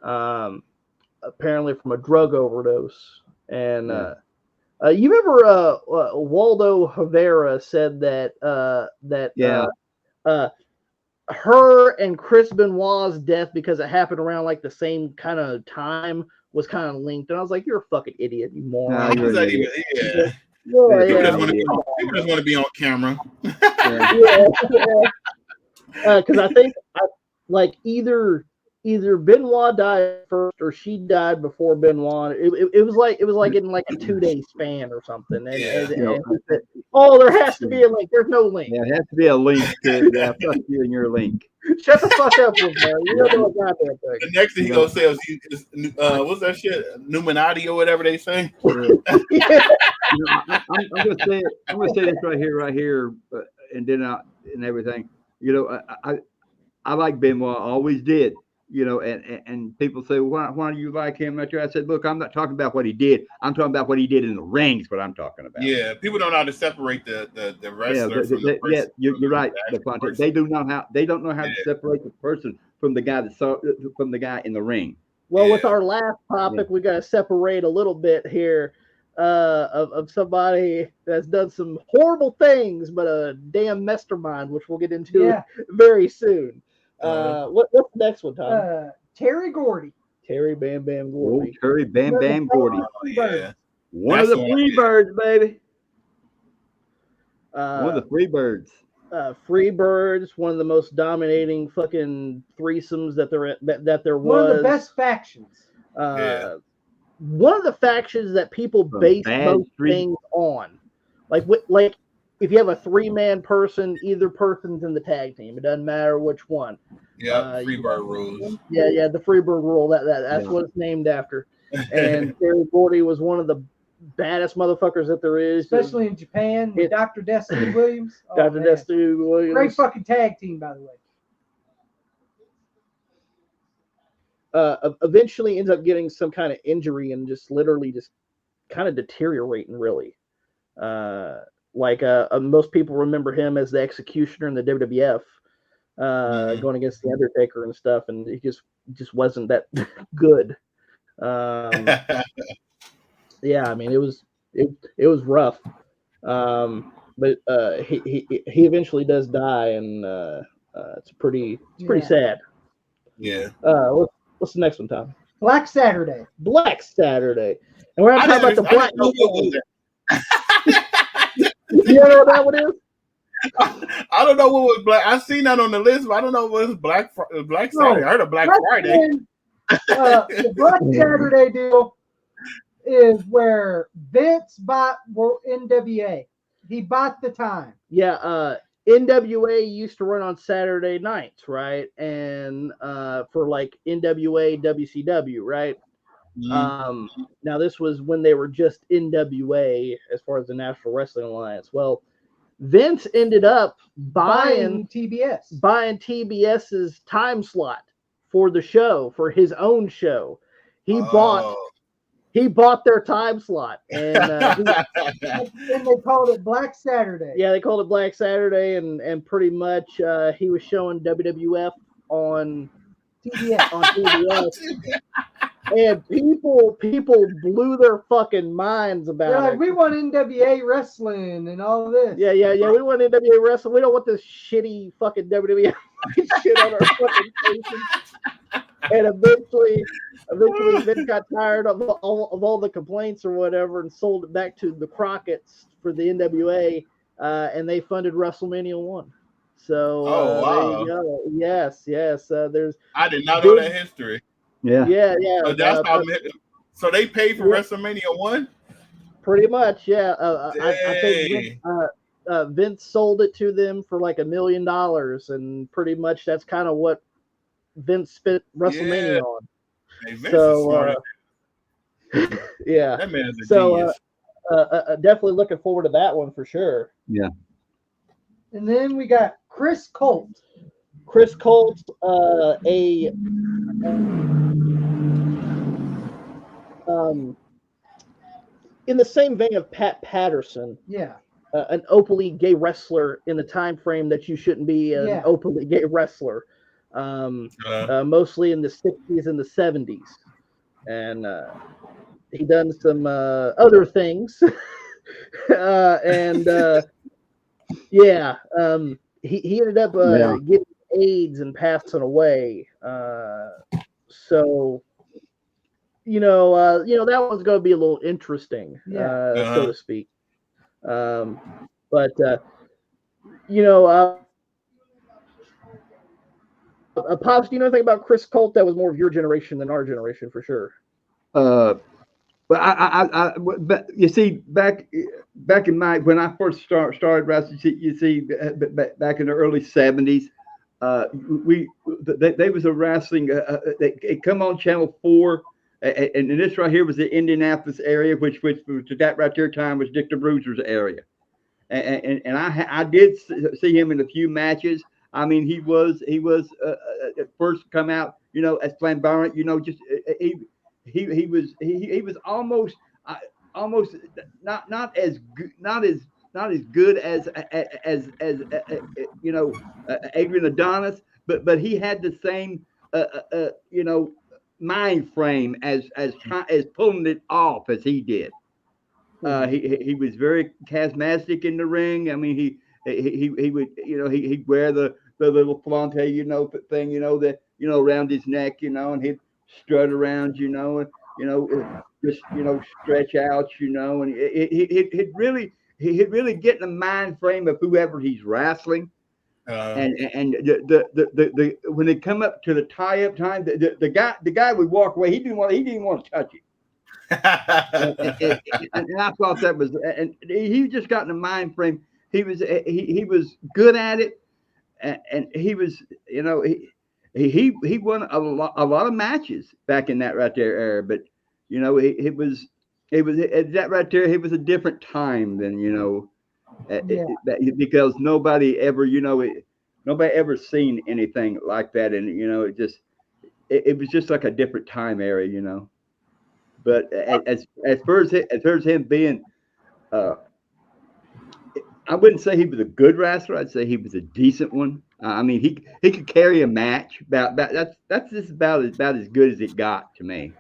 apparently from a drug overdose. And you remember Waldo Rivera said that her and Chris Benoit's death, because it happened around like the same kind of time, was kind of linked. And I was like, you're a fucking idiot, you moron. People just want to be on camera. Because I think either Benoit died first or she died before Benoit. It was like in like a 2-day span or something. And there has to be a link. There's no link. Yeah, it has to be a link to fuck you and your link. Shut the fuck up, man. You don't know what goddamn thing. The next thing he gonna say is what's that shit? Numinati or whatever they say. I'm gonna say this right here, and then and everything. I like Benoit, always did. And people say, well, why do you like him? I said, look, I'm not talking about what he did. I'm talking about what he did in the ring. Is what I'm talking about. Yeah, people don't know how to separate the wrestler from the person. Yeah, you're right. They don't know how to separate the person from the guy from the guy in the ring. Well, with our last topic, we got to separate a little bit here of somebody that's done some horrible things, but a damn mastermind, which we'll get into very soon. What's the next one, Tom? Terry Gordy. Terry Bam Bam Gordy. Terry Bam Bam Gordy. Yeah. One of the Freebirds, baby. One of the Freebirds. Freebirds, one of the most dominating fucking threesomes that there was. One of the best factions. One of the factions that people base most things on. Like if you have a 3-man person, either person's in the tag team. It doesn't matter which one. Yeah, Freebird rules. Yeah, the Freebird rule. That's what it's named after. And Terry Gordy was one of the baddest motherfuckers that there is. Especially in Japan, with Dr. Destiny Williams. Dr. Destiny Williams. Great fucking tag team, by the way. Eventually ends up getting some kind of injury and just literally just kind of deteriorating, really. Most people remember him as the Executioner in the WWF, going against the Undertaker and stuff, and he just wasn't that good. Yeah, I mean it was rough, but he eventually does die, and it's pretty sad. Yeah. What's the next one, Tom? Black Saturday. Black Saturday, and we're not talking about the Black. You know what that one is? I don't know what was black. I seen that on the list, but I don't know what was Black Saturday. I heard of Black Friday. The Black Saturday deal is where Vince bought NWA. He bought the time. Yeah, NWA used to run on Saturday nights, right? And for like NWA, WCW, right? Mm-hmm. Now this was when they were just NWA as far as the National Wrestling Alliance. Well, Vince ended up buying TBS's time slot for the show, for his own show. He bought their time slot, and and they called it Black Saturday. Yeah, they called it Black Saturday, and pretty much he was showing WWF on TBS. And people blew their fucking minds about They're like, it. we want NWA wrestling and all of this. Yeah. We want NWA wrestling. We don't want this shitty fucking WWE shit on our fucking station. And eventually Vince got tired of all the complaints or whatever and sold it back to the Crockett's for the NWA, and they funded WrestleMania 1. So wow. there you go. Yes. There's. I did not know that history. Yeah. So that's how. So they paid for WrestleMania 1. Pretty much, yeah. I think Vince sold it to them for like $1 million, and pretty much that's kind of what Vince spent WrestleMania on. Hey, Vince is smart. Yeah. That man's a genius. Definitely looking forward to that one for sure. Yeah. And then we got Chris Colt. Chris Colt, in the same vein of Pat Patterson. Yeah. An openly gay wrestler in the time frame that you shouldn't be an openly gay wrestler. Mostly in the 60s and the 70s. And he done some other things. He ended up getting AIDS and passing away. So that one's going to be a little interesting, so to speak. Pops, do you know anything about Chris Colt that was more of your generation than our generation, for sure? But you see, back in when I first started wrestling, you see, back in the early 70s, they was a wrestling. It come on Channel 4, and this right here was the Indianapolis area, which to that right there time was Dick the Bruiser's area, and I did see him in a few matches. I mean, he was at first come out, as flamboyant, just he was almost not as good as Adrian Adonis, but he had the same mind frame as pulling it off as he did. He was very charismatic in the ring. I mean, he would he'd wear the little flaunt thing that around his neck, and he'd strut around, and just stretch out, and he'd really get in the mind frame of whoever he's wrestling. And the when it come up to the tie up time, the guy would walk away. He didn't want to touch it. and I thought that was, and he just got in the mind frame. He was good at it, and he was he won a lot of matches back in that right there era. But it was that right there. It was a different time than because nobody ever seen anything like that, and it was just like a different time era, But as far as him being, I wouldn't say he was a good wrestler. I'd say he was a decent one. I mean, he could carry a match. That's just about as good as it got to me.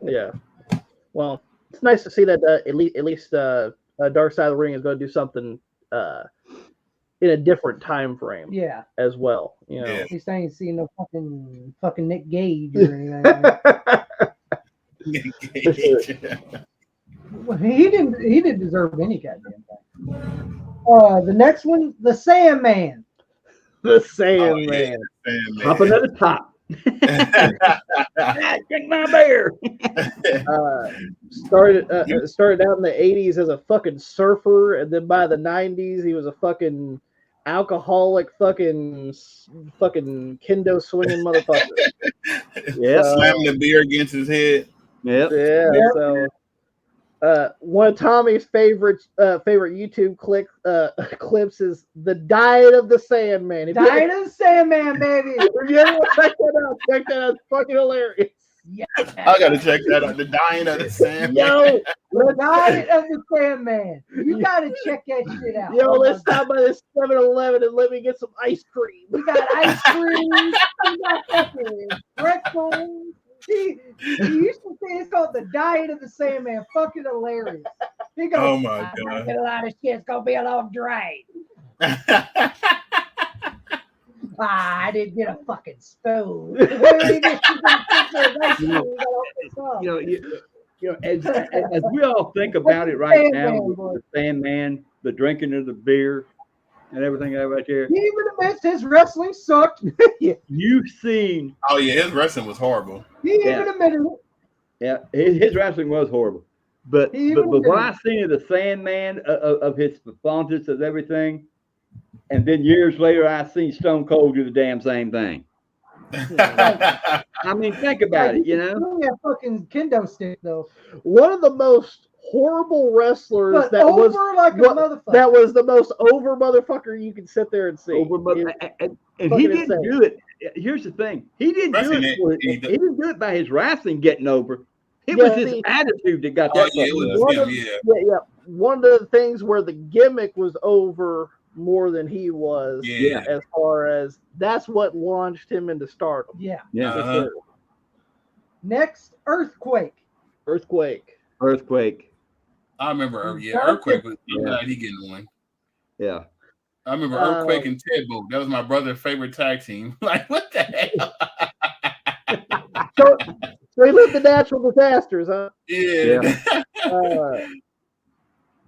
Yeah. Well, it's nice to see that at least Dark Side of the Ring is going to do something in a different time frame. Yeah. As well. At least I ain't seen no fucking Nick Gage or anything. Well, he didn't deserve any goddamn thing. The next one, the Sandman. The Sandman. Hopping at the top. Kick my bear. Started out in the 80s as a fucking surfer, and then by the 90s he was a fucking alcoholic fucking kendo swinging motherfucker. Yeah, slamming the beer against his head. Yep. Yeah. So One of Tommy's favorite YouTube clips is the Diet of the Sandman. Diet of the Sandman, baby. If you ever check that out, it's fucking hilarious. Yeah. I gotta check that out. The Dying of the Sandman. Yo, The Diet of the Sandman. You gotta check that shit out. Yo, let's stop by this 7-Eleven and let me get some ice cream. We got ice cream. We got fucking breakfast. He used to say it's called the Diet of the Sandman. Fucking hilarious. He goes, Oh my I'm God. gonna get a lot of shit. It's gonna be a long drive. I didn't get a fucking spoon. As we all think about it right now, the Sandman, the drinking of the beer, and everything right there. He even admits his wrestling sucked. You've seen. Oh yeah, his wrestling was horrible. He even admitted it. Yeah, his wrestling was horrible. But what I seen of the Sandman, of his performances of everything, and then years later I seen Stone Cold do the damn same thing. I mean, think about it, you know. Yeah, fucking kendo stick though. One of the most horrible wrestlers But that over was like a motherfucker. That was the most over motherfucker you can sit there and see. And he didn't do it. Here's the thing: he didn't do it. He didn't do it by his wrestling getting over. It was his attitude that got that. Yeah. One of the things where the gimmick was over more than he was. Yeah. As far as that's what launched him into stardom. Yeah. Yeah. Next, Earthquake. I remember, Earthquake was he getting one. Yeah. I remember Earthquake and Ted Boot. That was my brother's favorite tag team. Like, what the hell? So they lived the natural disasters, huh? Yeah.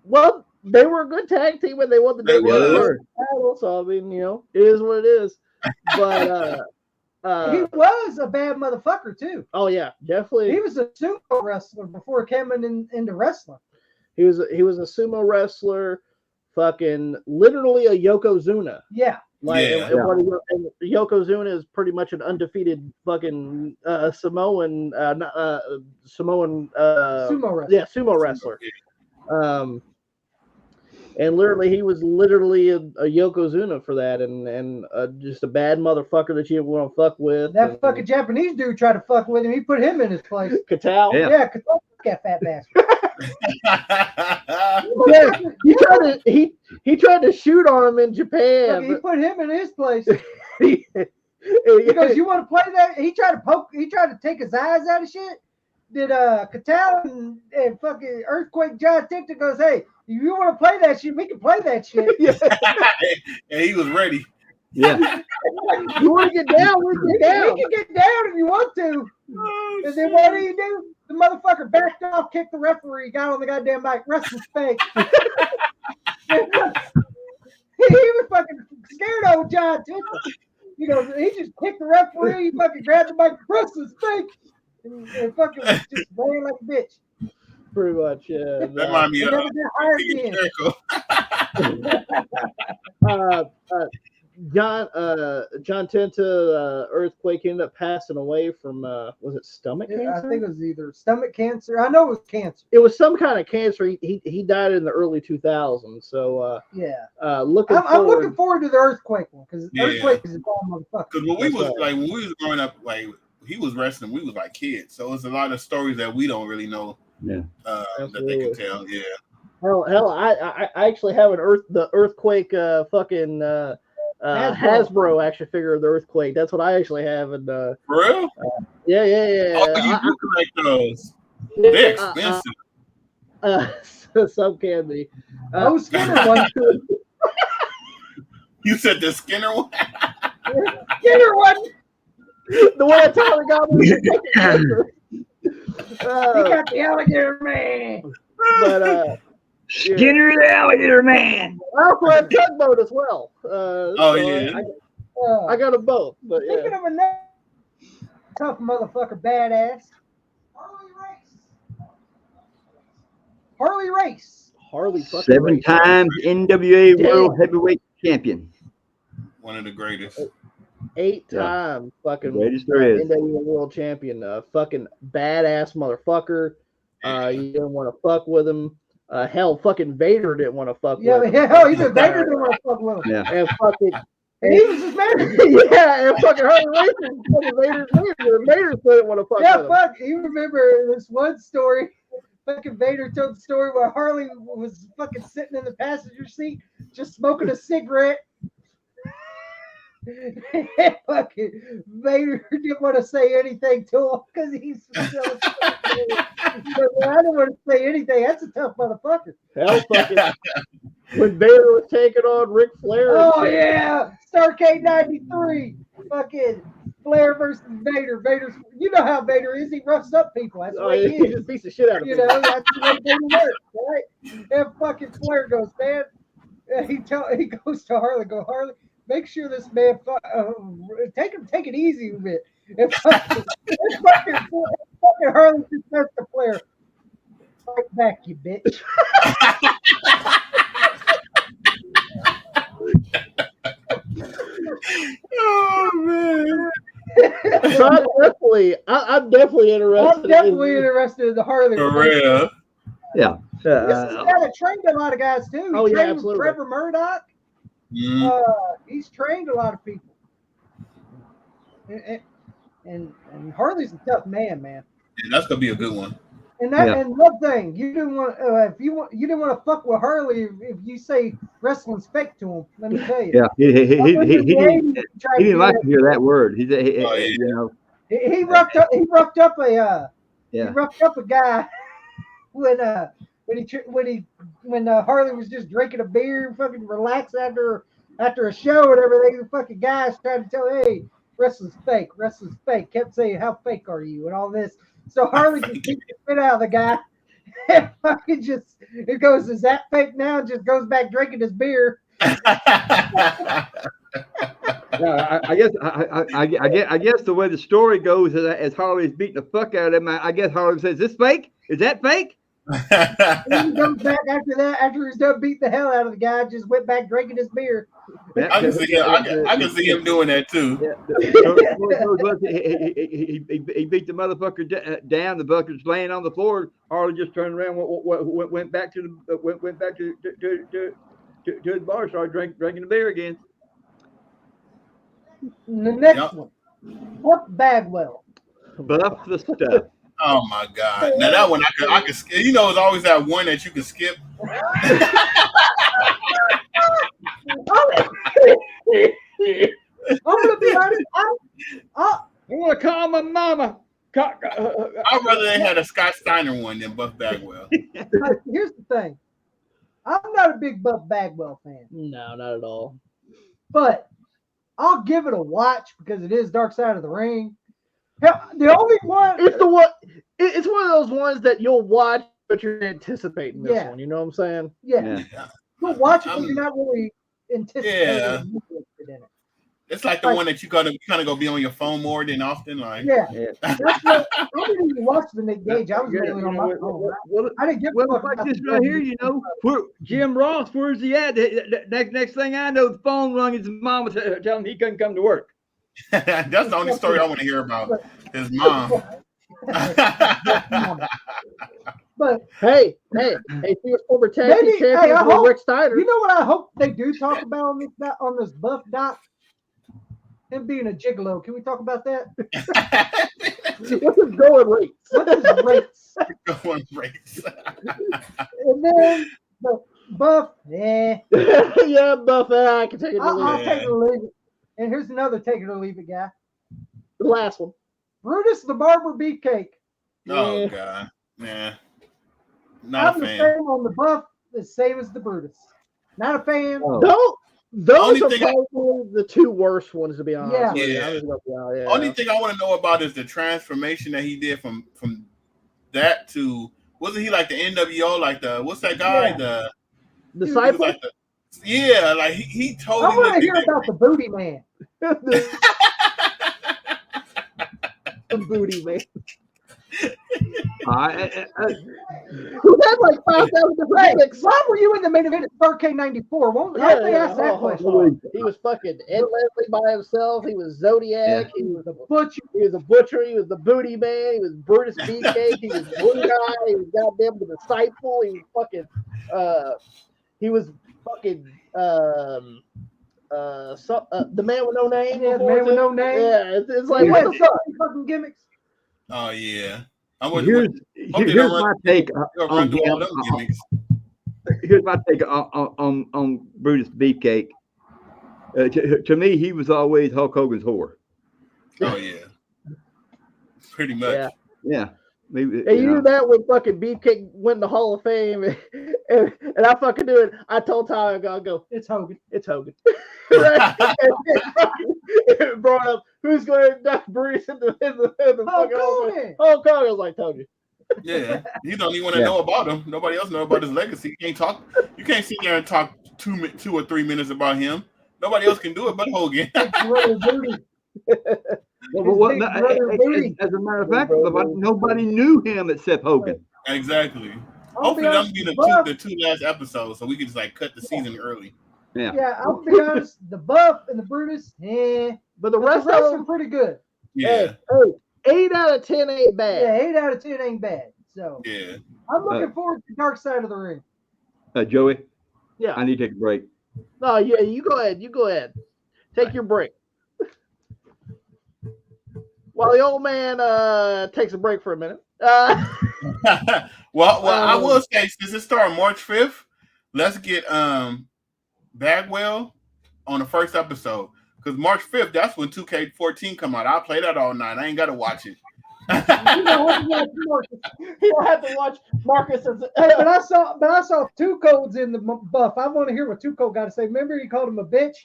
Well, they were a good tag team when they won the WWE title. So I mean, you know, it is what it is. But he was a bad motherfucker too. Oh yeah, definitely. He was a sumo wrestler before he came into wrestling. He was a sumo wrestler, fucking literally a Yokozuna. Yeah. And Yokozuna is pretty much an undefeated fucking Samoan sumo wrestler. Yeah, sumo wrestler. And literally, he was literally a Yokozuna for that, and just a bad motherfucker that you want to fuck with. That fucking Japanese dude tried to fuck with him. He put him in his place. Katal? Yeah, Katal, that fat bastard. Yeah, he tried to shoot on him in Japan. Look, he put him in his place. He goes, "You want to play that?" He tried to take his eyes out of shit. Did Katal and fucking Earthquake John Tinta goes, "Hey, if you want to play that shit, we can play that shit." And he was ready. Yeah. You want to get down? We can get down. We can get down if you want to. And then what do you do? The motherfucker backed off, kicked the referee, got on the goddamn mic, wrestled fake. He was fucking scared of John Tinta. You know, he just kicked the referee, he fucking grabbed the mic, wrestled fake. And fucking just ran like a bitch. Pretty much, yeah. That reminds me of John Tinta, Earthquake ended up passing away from was it stomach cancer? I think it was either stomach cancer. I know it was cancer. It was some kind of cancer. He died in the early 2000s. So I'm looking forward to the Earthquake one because Earthquake is a ball motherfucker. Because when we was growing up, like he was wrestling, we was like kids. So it's a lot of stories that we don't really know. Yeah. That they can tell. Yeah. Hell, I actually have the Earthquake fucking Hasbro action figure of the Earthquake. That's what I actually have. And for real? Yeah. Oh, you do collect those? They're expensive. Some can be. Skinner one. You said the Skinner one? Skinner one. The one that Tyler got was he got the alligator man. But Skinner the alligator man. I also have tugboat as well. I got them both. But Speaking of a name, tough motherfucker, badass. Harley Race. Harley fucking 7 times NWA World Heavyweight Champion. One of the greatest. 8 times fucking greatest there is. NWA World Champion. Fucking badass motherfucker. You didn't want to fuck with him. Hell, fucking Vader didn't want to fuck with him. Yeah, even Vader didn't want to fuck with him. Yeah. And fucking. And he was just married. Yeah, and fucking Harley Race was fucking Vader's neighbor. Vader didn't want to fuck with him. Fuck. You remember this one story? Fucking Vader told the story where Harley was fucking sitting in the passenger seat, just smoking a cigarette. Fucking Vader didn't want to say anything to him because he's so I didn't want to say anything. That's a tough motherfucker. Hell, fucking when Vader was taking on Ric Flair. Oh yeah, Starrcade '93. Fucking Flair versus Vader. Vader's, you know how Vader is. He roughs up people. That's what he just beats the shit out of you people. know, that's the way Vader works, right? And fucking Flair goes, man. He goes to Harley. Go, Harley. Make sure this man take it easy a bit. And fucking Harley just says to Flair, "Fight back, you bitch." Oh man! So I'm definitely interested. I'm definitely interested in the Harley. For real? Yeah. This is a guy that trained a lot of guys too. He trained with absolutely. Trevor Murdoch. He's trained a lot of people. And Harley's a tough man. Yeah, that's gonna be a good one. And and one thing, you didn't want you didn't want to fuck with Harley if you say wrestling's fake to him. Let me tell you. Yeah, he didn't like to hear that word. You know. He roughed up a guy when Harley was just drinking a beer, fucking relaxed after a show and everything. The fucking guys tried to tell, hey, wrestling's fake. Kept saying, how fake are you and all this. So Harley just beat the shit out of the guy and fucking it goes, is that fake now? And just goes back drinking his beer. I guess the way the story goes is as Harley's beating the fuck out of him, I guess Harley says, "Is this fake? Is that fake?" And he goes back after he's done beating the hell out of the guy, just went back drinking his beer. I can see him doing that too. Yeah. He beat the motherfucker down. The bucket's laying on the floor. Harley just turned around, went back to the bar, started drinking the beer again. The next one, Buff Bagwell. Buff the stuff. Oh my God! Now that one I could skip. You know, it's always that one that you can skip. I'm gonna be honest. I want to call my mama. I'd rather they had a Scott Steiner one than Buff Bagwell. Here's the thing. I'm not a big Buff Bagwell fan. No, not at all. But I'll give it a watch because it is Dark Side of the Ring. The only one it's one of those ones that you'll watch, but you're anticipating this one. You know what I'm saying? Yeah. You'll watch it, but you're not really anticipating in it. It's like the one that you kind of go be on your phone more than often. Like That's what, I didn't even watch the Nick Gage. I was mainly on my phone. I didn't give a fuck like about this right here, you know. Jim Ross, where's he at? Next thing I know, the phone rung. His mom telling him he couldn't come to work. That's the only story I want to hear about. His mom. But hey, he was former tag team champion with Rick Steiner. You know what I hope they do talk about on this Buff doc? Him being a gigolo. Can we talk about that? What's his going rates? Going rates. And then the Buff, yeah, Buff. I can take it or leave it. I'll take it or leave it. And here's another take it or leave it guy. The last one. Brutus the Barber Beefcake. Oh God, yeah. Not I'm a fan. the same on the Buff, the same as the Brutus. Not a fan. Oh. Those are probably the two worst ones, to be honest. Yeah. Only thing I want to know about is the transformation that he did from that to, wasn't he like the NWO, like the, what's that guy? The Disciple? like he totally. I want to hear about the Booty Man. The Booty Man. Who had like 5,000 different picks. Why were you in the main event at Starrcade 94? Why Yeah, they ask that question? He was fucking Ed Leslie by himself. He was Zodiac. Yeah. He was a butcher. He was a butcher. He was the booty man. He was Brutus Beefcake. He was Blue Guy. He was goddamn the disciple. He was fucking. He was fucking. The man with no name. Yeah, the man with no name. Yeah, it's like what the fuck? Fucking gimmicks. Oh yeah. Here's my take on him. Here's my take on Brutus Beefcake. To me, he was always Hulk Hogan's whore. Oh yeah, pretty much. Yeah. Maybe, and you knew that when fucking Beefcake went in the Hall of Fame, and I fucking knew it. I told Tyler, I go, it's Hogan. It's Hogan. Right? It brought up who's going to induct Brutus in the fucking Hulk Hogan. I was like, told you. Yeah, you don't even want to know about him. Nobody else knows about his legacy. You can't talk. You can't sit there and talk 2 or 3 minutes about him. Nobody else can do it but Hogan. As a matter of fact, nobody knew him except Hogan. Exactly. Hopefully, that'll be the two last episodes, so we can just like cut the season early. Yeah. I'll be honest. The Buff and the Brutus, but the rest of them are pretty good. Yeah. Hey, 8 out of 10 ain't bad. Yeah, 8 out of 10 ain't bad. So yeah, I'm looking forward to Dark Side of the Ring. Joey. Yeah. I need to take a break. No, yeah, you go ahead. Take your break. While the old man takes a break for a minute. Well, I will say, since it started March 5th, let's get Bagwell on the first episode. Because March 5th, that's when 2K14 come out. I'll play that all night. I ain't got to watch it. You don't have to watch Marcus. But I saw 2 codes in the Buff. I want to hear what 2 Code got to say. Remember, he called him a bitch.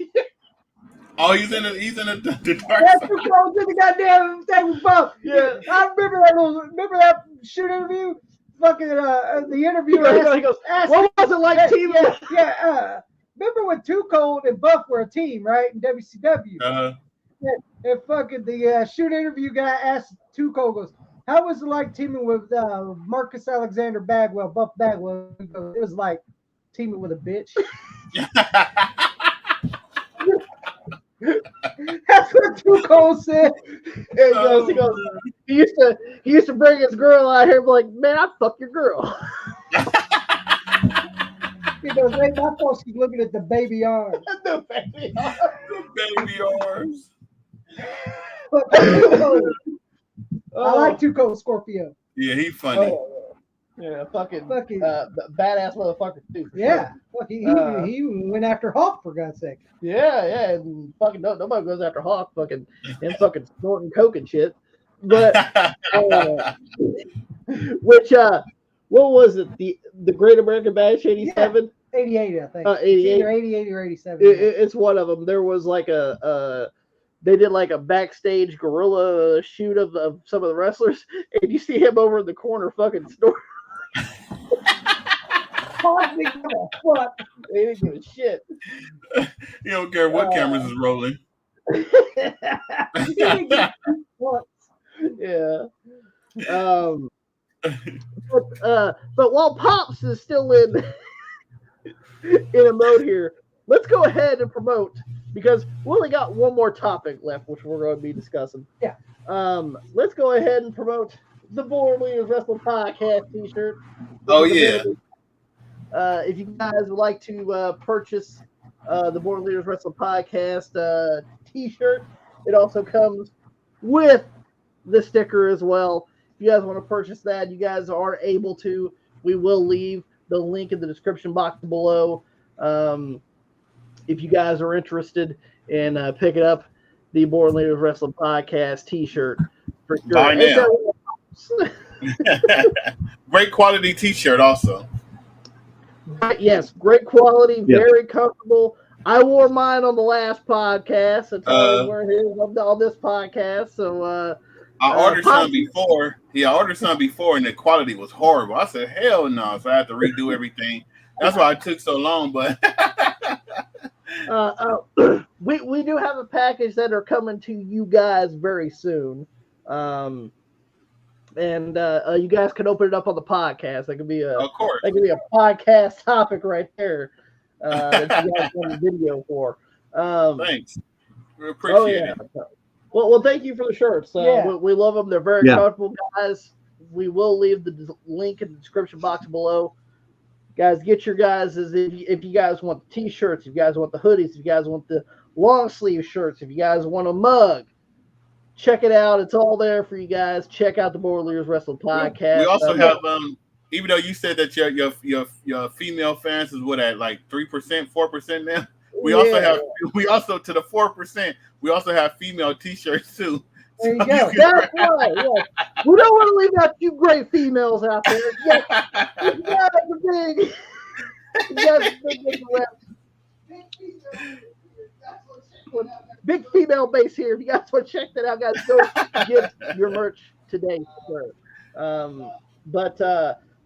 Oh, he's in the dark side. side. 2 Codes in the goddamn thing with Buff. Yeah, I remember that shoot interview. Fucking the interviewer. He goes, what was it like, team? Remember when 2 Cold and Buff were a team, right? In WCW. Uh-huh. And fucking the shoot interview guy asked 2 Cold, goes, how was it like teaming with Marcus Alexander Bagwell, Buff Bagwell? It was like teaming with a bitch. That's what 2 Cold said. He goes, he used to bring his girl out here and be like, man, I fuck your girl. He goes, ain't my fault she's looking at the baby arms. The baby arms. The baby arms. I like 2 Cold Scorpio. Yeah, he funny. Yeah, fucking badass motherfucker too. Yeah, he went after Hawk for God's sake. Yeah, and fucking nobody goes after Hawk, fucking and fucking snorting coke and shit. But which what was it? The Great American Bash 87? 88, I think. 88. Either 88 or 87. It's one of them. There was like they did like a backstage guerrilla shoot of some of the wrestlers, and you see him over in the corner fucking snorting. Fuck. They didn't give a shit. You don't care what cameras is rolling. Yeah. But while Pops is still in a mode here, let's go ahead and promote, because we only got one more topic left, which we're going to be discussing. Yeah. Let's go ahead and promote the Born Leaders Wrestling Podcast T-shirt. Oh yeah. If you guys would like to purchase the Born Leaders Wrestling Podcast T-shirt, it also comes with the sticker as well. If you guys want to purchase that, you guys are able to. We will leave the link in the description box below. If you guys are interested in picking up the Born Leaders Wrestling Podcast T-shirt, for sure. Buy now. Great quality T-shirt, also. Yes, great quality, very comfortable. I wore mine on the last podcast. So Tony wore his on this podcast. So I ordered some before. Yeah, I ordered some before, and the quality was horrible. I said, "Hell no!" So I had to redo everything. That's why it took so long. But we do have a package that are coming to you guys very soon. and you guys can open it up on the podcast. That could be a, of course, that could be a podcast topic right there that you guys want a video for. Thanks, we appreciate it. Well, thank you for the shirts. We love them. They're very comfortable, guys. We will leave the link in the description box below. Guys, get your guys' if you guys want the t-shirts, if you guys want the hoodies, if you guys want the long sleeve shirts, if you guys want a mug, check it out. It's all there for you guys. Check out the Borderlands Wrestling Podcast. We also have even though you said that your female fans is what at like 3%, 4% now. We also to the 4%. We also have female t-shirts too. There you go. That's right. Yeah. We don't want to leave out you great females out there. Big female base here. If you guys want to check that out, guys, go get your merch today. But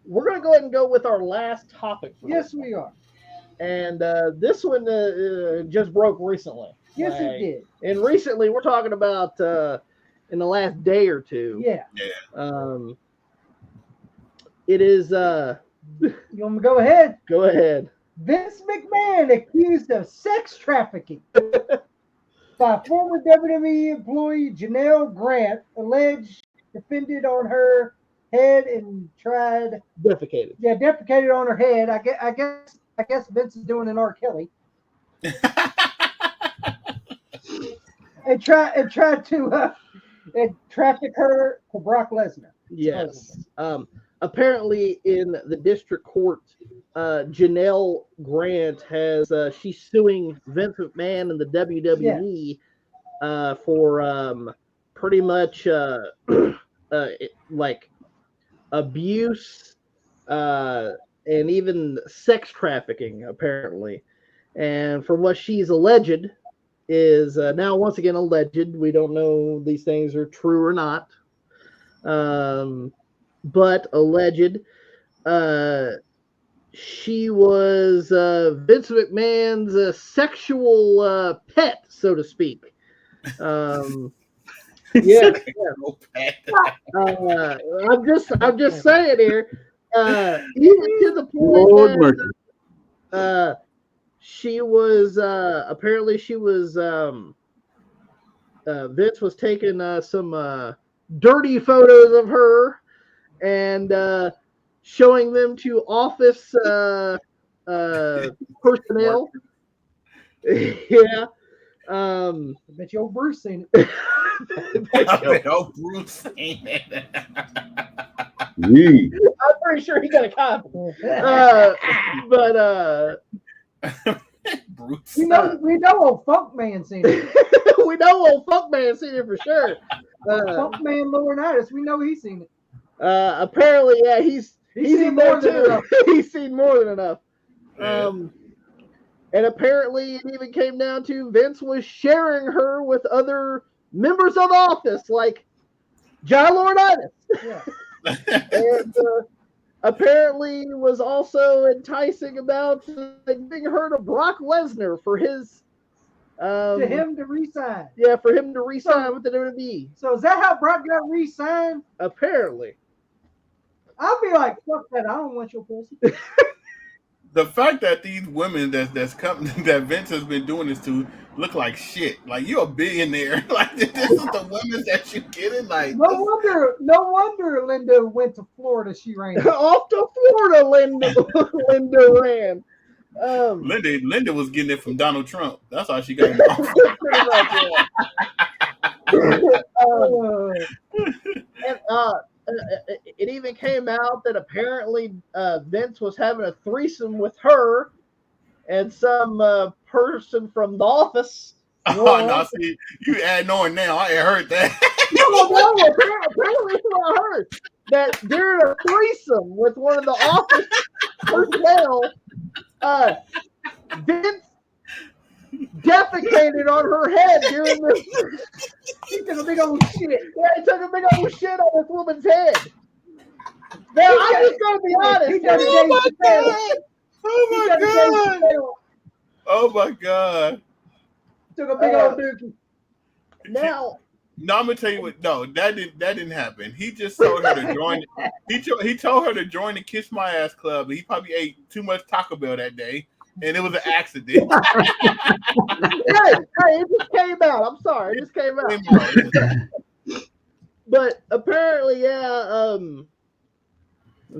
we're going to go ahead and go with our last topic. Yes, we are. And this one just broke recently. Yes, it did. And recently, we're talking about in the last day or two. Yeah. It is. You want me to go ahead? Go ahead. Vince McMahon accused of sex trafficking by former WWE employee Janelle Grant, alleged defended on her head and tried defecated. Yeah, defecated on her head. I guess Vince is doing an R. Kelly. and tried to traffic her to Brock Lesnar. Yes. Apparently, in the district court, Janelle Grant has she's suing Vince McMahon and the WWE for pretty much like abuse and even sex trafficking, apparently. And from what she's alleged is now once again alleged. We don't know these things are true or not. But alleged, she was Vince McMahon's sexual pet, so to speak. I'm just saying here. Even to the point that she was apparently she was Vince was taking some dirty photos of her and showing them to office personnel. I bet your Bruce seen it. I bet old Bruce seen it. I'm pretty sure he got a copy. But Bruce. We know old Funkman seen it. We know old Funkman seen it for sure. Funkman Laurinaitis, we know he's seen it. Apparently, yeah, he's seen more than enough. He's seen more than enough. And apparently, it even came down to Vince was sharing her with other members of the office, like John Laurinaitis. Yeah. And apparently was also enticing about giving her to Brock Lesnar for his to him to resign. Yeah, for him to resign with the WWE. So is that how Brock got re-signed? Apparently. I'll be like, fuck that. I don't want your pussy. The fact that these women that Vince has been doing this to look like shit. Like, you're a billionaire. Like, this is the women that you're getting. Like, no wonder Linda went to Florida. She ran off to Florida. Linda ran. Linda was getting it from Donald Trump. That's how she got it off. It even came out that apparently Vince was having a threesome with her and some person from the office. Oh, no, see, you adding on now. I ain't heard that. No, apparently that's what I heard. That during a threesome with one of the office personnel, Vince defecated on her head during this. He took a big old shit. Yeah, he took a big old shit on this woman's head. Now, I'm just going to be honest. Oh, my God. Took a big old dookie. Now, No, I'm gonna tell you what. No, that didn't happen. He just told her to join. He told her to join the Kiss My Ass Club. And he probably ate too much Taco Bell that day, and it was an accident. Hey, it just came out. I'm sorry, it just came out. But apparently, yeah.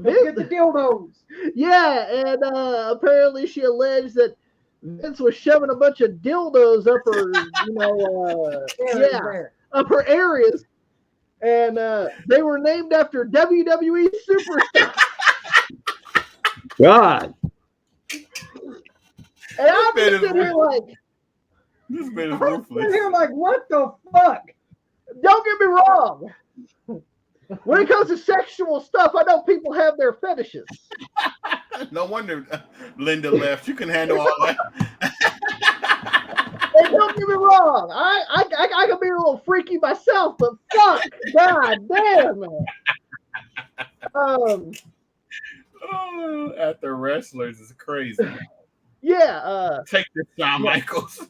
Get the dildos. Yeah, and apparently she alleged that Vince was shoving a bunch of dildos up her, up her areas, and they were named after WWE superstars. God. And I'm sitting here like, this man is ruthless. I'm sitting here like, what the fuck? Don't get me wrong. When it comes to sexual stuff, I know people have their fetishes. No wonder Linda left. You can handle all that. And don't get me wrong, I can be a little freaky myself, but fuck, god damn, man. At the wrestlers is crazy. Yeah. Take this, Shawn Michaels.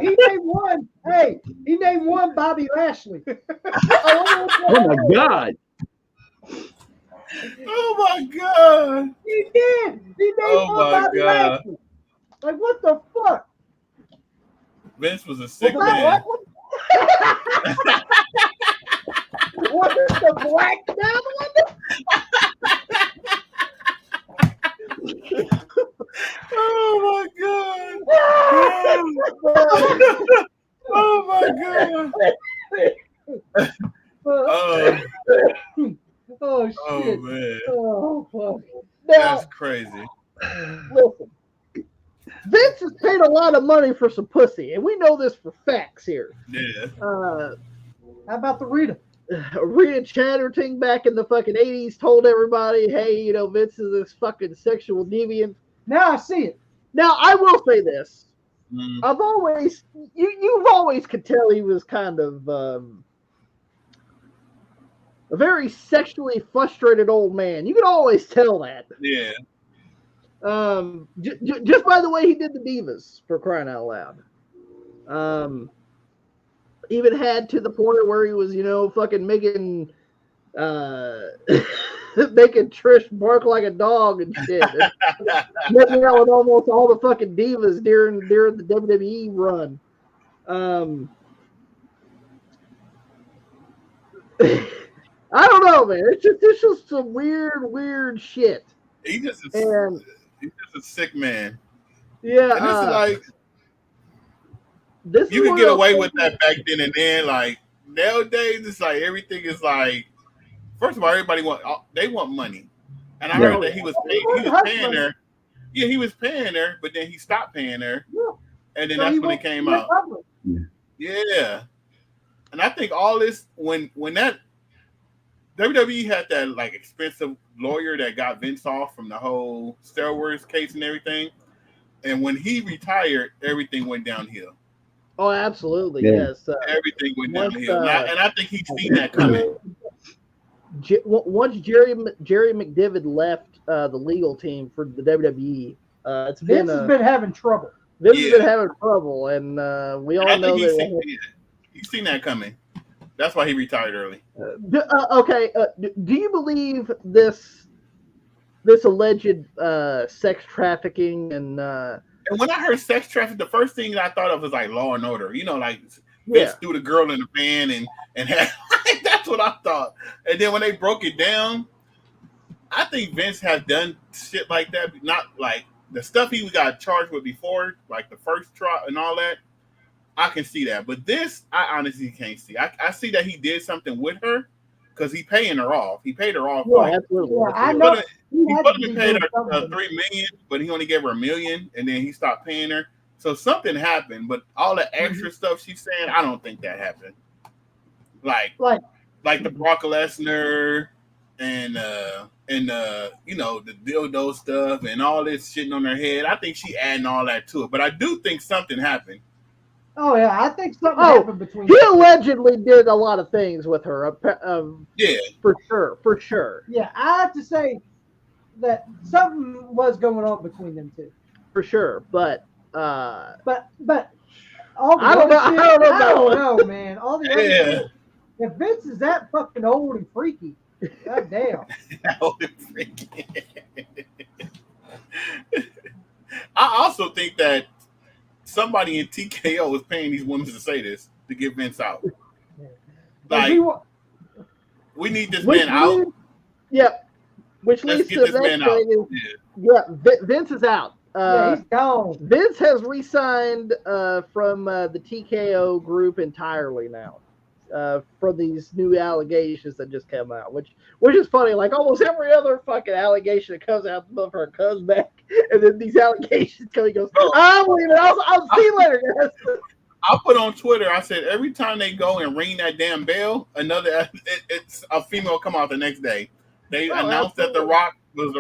He named one. Hey, he named one Bobby Lashley. Oh my God. Oh my God. He did. He named one Bobby Lashley. Like, what the fuck? Vince was a sick man. What is the black man? Oh my God. Oh my God. Oh shit. Oh man. Oh fuck. That's crazy. Listen. Vince has paid a lot of money for some pussy, and we know this for facts here. Yeah. How about the Rita? Rita Chatterton back in the fucking 80s told everybody, hey, Vince is this fucking sexual deviant. Now I see it. Now, I will say this. I've always, you've always could tell he was kind of a very sexually frustrated old man. You could always tell that. Yeah. Just by the way he did the Divas, for crying out loud. Even had to the point where he was, fucking making making Trish bark like a dog and shit. Making out with almost all the fucking divas during the WWE run. I don't know, man. It's just some weird shit. He's just a sick man. Yeah. And this is like, you can get away with that back then and then. Like nowadays, it's like everything is like. First of all, everybody want money, and I heard that he was paying her. Yeah, he was paying her, but then he stopped paying her, and then that's when it came out. Yeah, and I think all this when that WWE had that like expensive lawyer that got Vince off from the whole Star Wars case and everything, and when he retired, everything went downhill. Oh, absolutely, yes. Everything went downhill, and I think he's seen that coming. Once Jerry McDivitt left the legal team for the WWE, Vince has been having trouble. Vince has been having trouble, and we all know that he's seen that coming. That's why he retired early. Do you believe this alleged sex trafficking and when I heard sex trafficking, the first thing that I thought of was like Law and Order. Like Vince threw the girl in the van and had, that's what I thought. And then when they broke it down, I think Vince has done shit like that, but not like the stuff he got charged with before, like the first trial and all that. I can see that, but this I honestly can't see. I see that he did something with her because he paying her off. He paid her off. Yeah, absolutely. Yeah, I know. He probably paid her $3 million, but he only gave her $1 million, and then he stopped paying her. So something happened, but all the extra stuff she's saying, I don't think that happened. Like the Brock Lesnar and the dildo stuff and all this shitting on her head. I think she adding all that to it, but I do think something happened. Oh yeah, I think something happened between. He allegedly did a lot of things with her. For sure. Yeah, I have to say that something was going on between them two. For sure, but I don't know, man. All the other shit. If Vince is that fucking old and freaky, goddamn. Old and freaky. I also think that somebody in TKO is paying these women to say this to get Vince out. Like, we need this man out. Yep. Which Let's leads get to this man out. Vince is out. He's gone. Vince has re-signed from the TKO group entirely now. For these new allegations that just came out, which is funny. Like almost every other fucking allegation that comes out, the motherfucker comes back, and then these allegations come. He goes, "I'm leaving. I'll see you later, guys." I put on Twitter. I said every time they go and ring that damn bell, it's a female come out the next day. They announced that The Rock was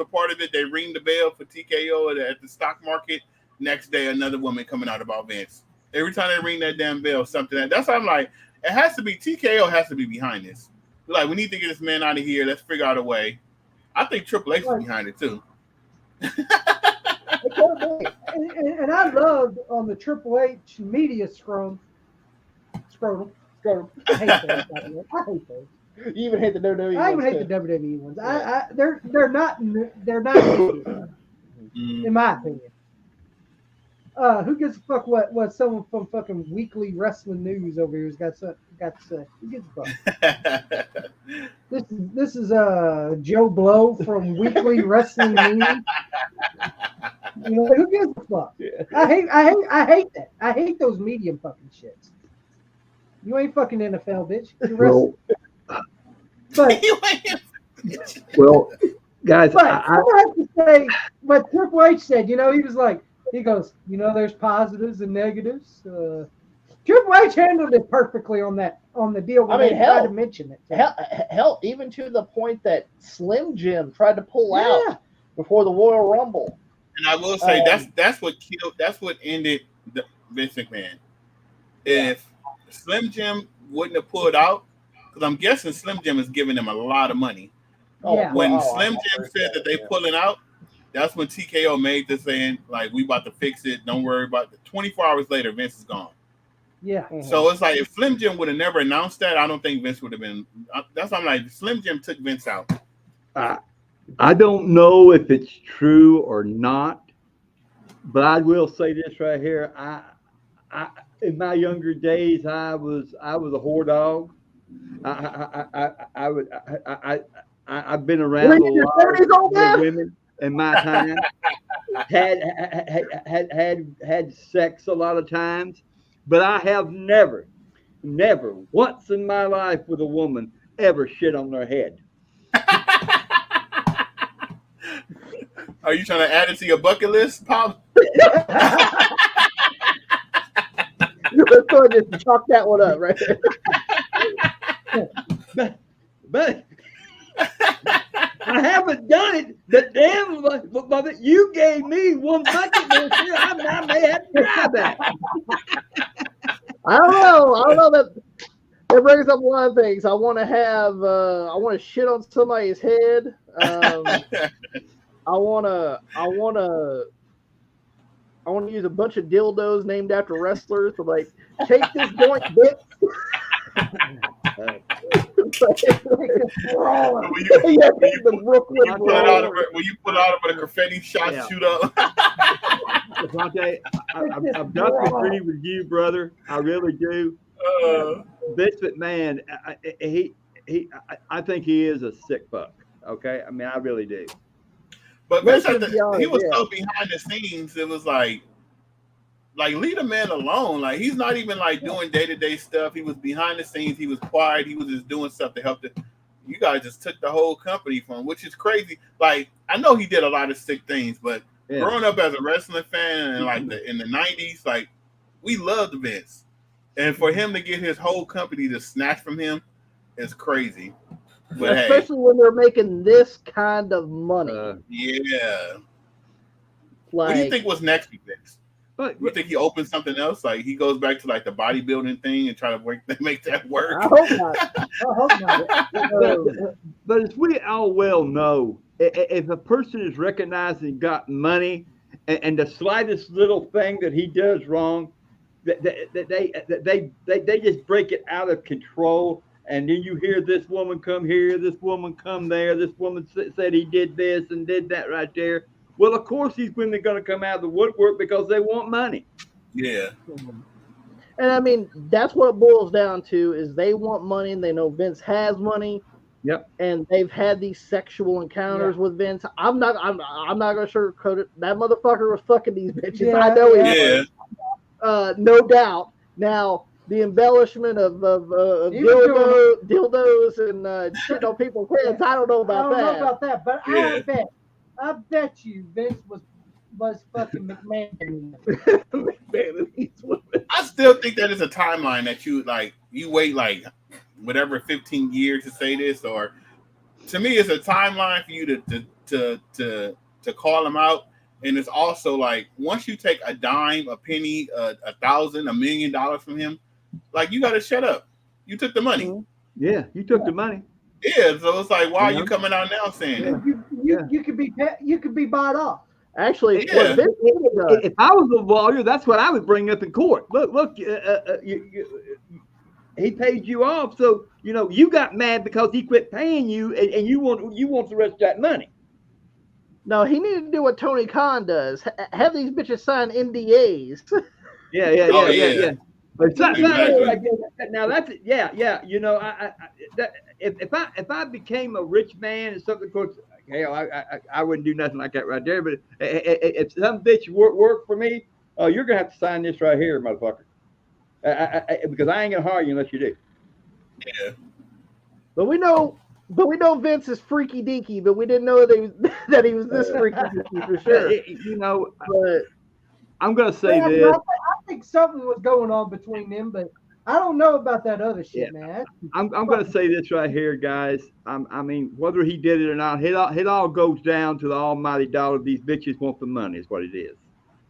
a part of it. They ring the bell for TKO at the stock market. Next day, another woman coming out about Vince. Every time they ring that damn bell, something. That's why I'm like. It has to be TKO has to be behind this. Like, we need to get this man out of here. Let's figure out a way. I think Triple H is behind it too. And I loved on the Triple H media scrotum. I hate those. I hate those. You even hate the WWE. I even hate the WWE ones. They're not good, in my opinion. Who gives a fuck what someone from fucking Weekly Wrestling News over here has got to say? Who gives a fuck? This is Joe Blow from Weekly Wrestling News. You know, who gives a fuck? Yeah. I hate that. I hate those medium fucking shits. You ain't fucking NFL, bitch. You're wrestling. Well, guys, but I have to say what Triple H said. You know, he goes, you know, there's positives and negatives. Triple H handled it perfectly on the deal. When they tried to mention it. Hell, even to the point that Slim Jim tried to pull out before the Royal Rumble. And I will say that's what ended Vince McMahon. If Slim Jim wouldn't have pulled out, because I'm guessing Slim Jim is giving them a lot of money. When Slim Jim said that they pulling out, that's when TKO made this saying, like, we about to fix it. Don't worry about it. 24 hours later, Vince is gone. Yeah. So it's like, if Slim Jim would have never announced that, I don't think Vince would have been. That's why I'm like, Slim Jim took Vince out. I don't know if it's true or not, but I will say this right here. I in my younger days, I was a whore dog. I've been around a lot of women in my time. had sex a lot of times, but I have never once in my life with a woman ever shit on their head. Are you trying to add it to your bucket list, Pop? Let's go ahead and chalk that one up, right? But I haven't done it. But damn, mother, you gave me one bucket list. I may have to try that. I don't know that brings up a lot of things. I want to shit on somebody's head. I want to use a bunch of dildos named after wrestlers. So, like, take this joint, bitch. Will you put out with a confetti shot shoot up? I've got to agree with you, brother. I really do. Vince McMahon, I think he is a sick fuck. Okay, I mean, I really do. But Vince, he was so behind the scenes. It was like leave the man alone. Like, he's not even like doing day-to-day stuff. He was behind the scenes. He was quiet. He was just doing stuff to help you guys just took the whole company from him, which is crazy. Like, I know he did a lot of sick things, but growing up as a wrestling fan and like in the 90s, like, we loved Vince. And for him to get his whole company to snatch from him is crazy. But especially when they're making this kind of money. What do you think was next with Vince? You think he opened something else? Like, he goes back to like the bodybuilding thing and try to make that work? I hope not. But as we all well know, if a person is recognized and got money, and the slightest little thing that he does wrong, they just break it out of control. And then you hear this woman come here, this woman come there, this woman said he did this and did that right there. Well, of course, these women are going to come out of the woodwork because they want money. Yeah. And I mean, that's what it boils down to is they want money and they know Vince has money. Yep. And they've had these sexual encounters with Vince. I'm not gonna sugarcoat it. That motherfucker was fucking these bitches. Yeah, I know he yeah. was. No doubt. Now the embellishment of dildos and shitting on people's heads. I don't know about that. But I bet you Vince was fucking McMahon. I still think that is a timeline that you wait like whatever 15 years to say this, or to me it's a timeline for you to call them out. And it's also like once you take a dime, a penny, $1,000, $1 million from him, like you got to shut up. You took the money. Yeah, you took the money. Yeah, so it's like, why are you coming out now saying it? You could be bought off. Actually, yeah. If I was a lawyer, that's what I would bring up in court. Look, he paid you off, so you got mad because he quit paying you, and you want the rest of that money. No, he needed to do what Tony Khan does: have these bitches sign NDAs. Yeah. Exactly. Now that's it. Yeah. If I became a rich man and something, of course, I wouldn't do nothing like that right there. But if some bitch work for me, you're gonna have to sign this right here, motherfucker. Because I ain't gonna hire you unless you do. Yeah. But we know Vince is freaky deaky, but we didn't know that he was this freaky deaky for sure. But I'm gonna say this. I think something was going on between them, but I don't know about that other shit, man. I'm gonna say this right here, guys. I mean, whether he did it or not, it all goes down to the almighty dollar. These bitches want the money, is what it is.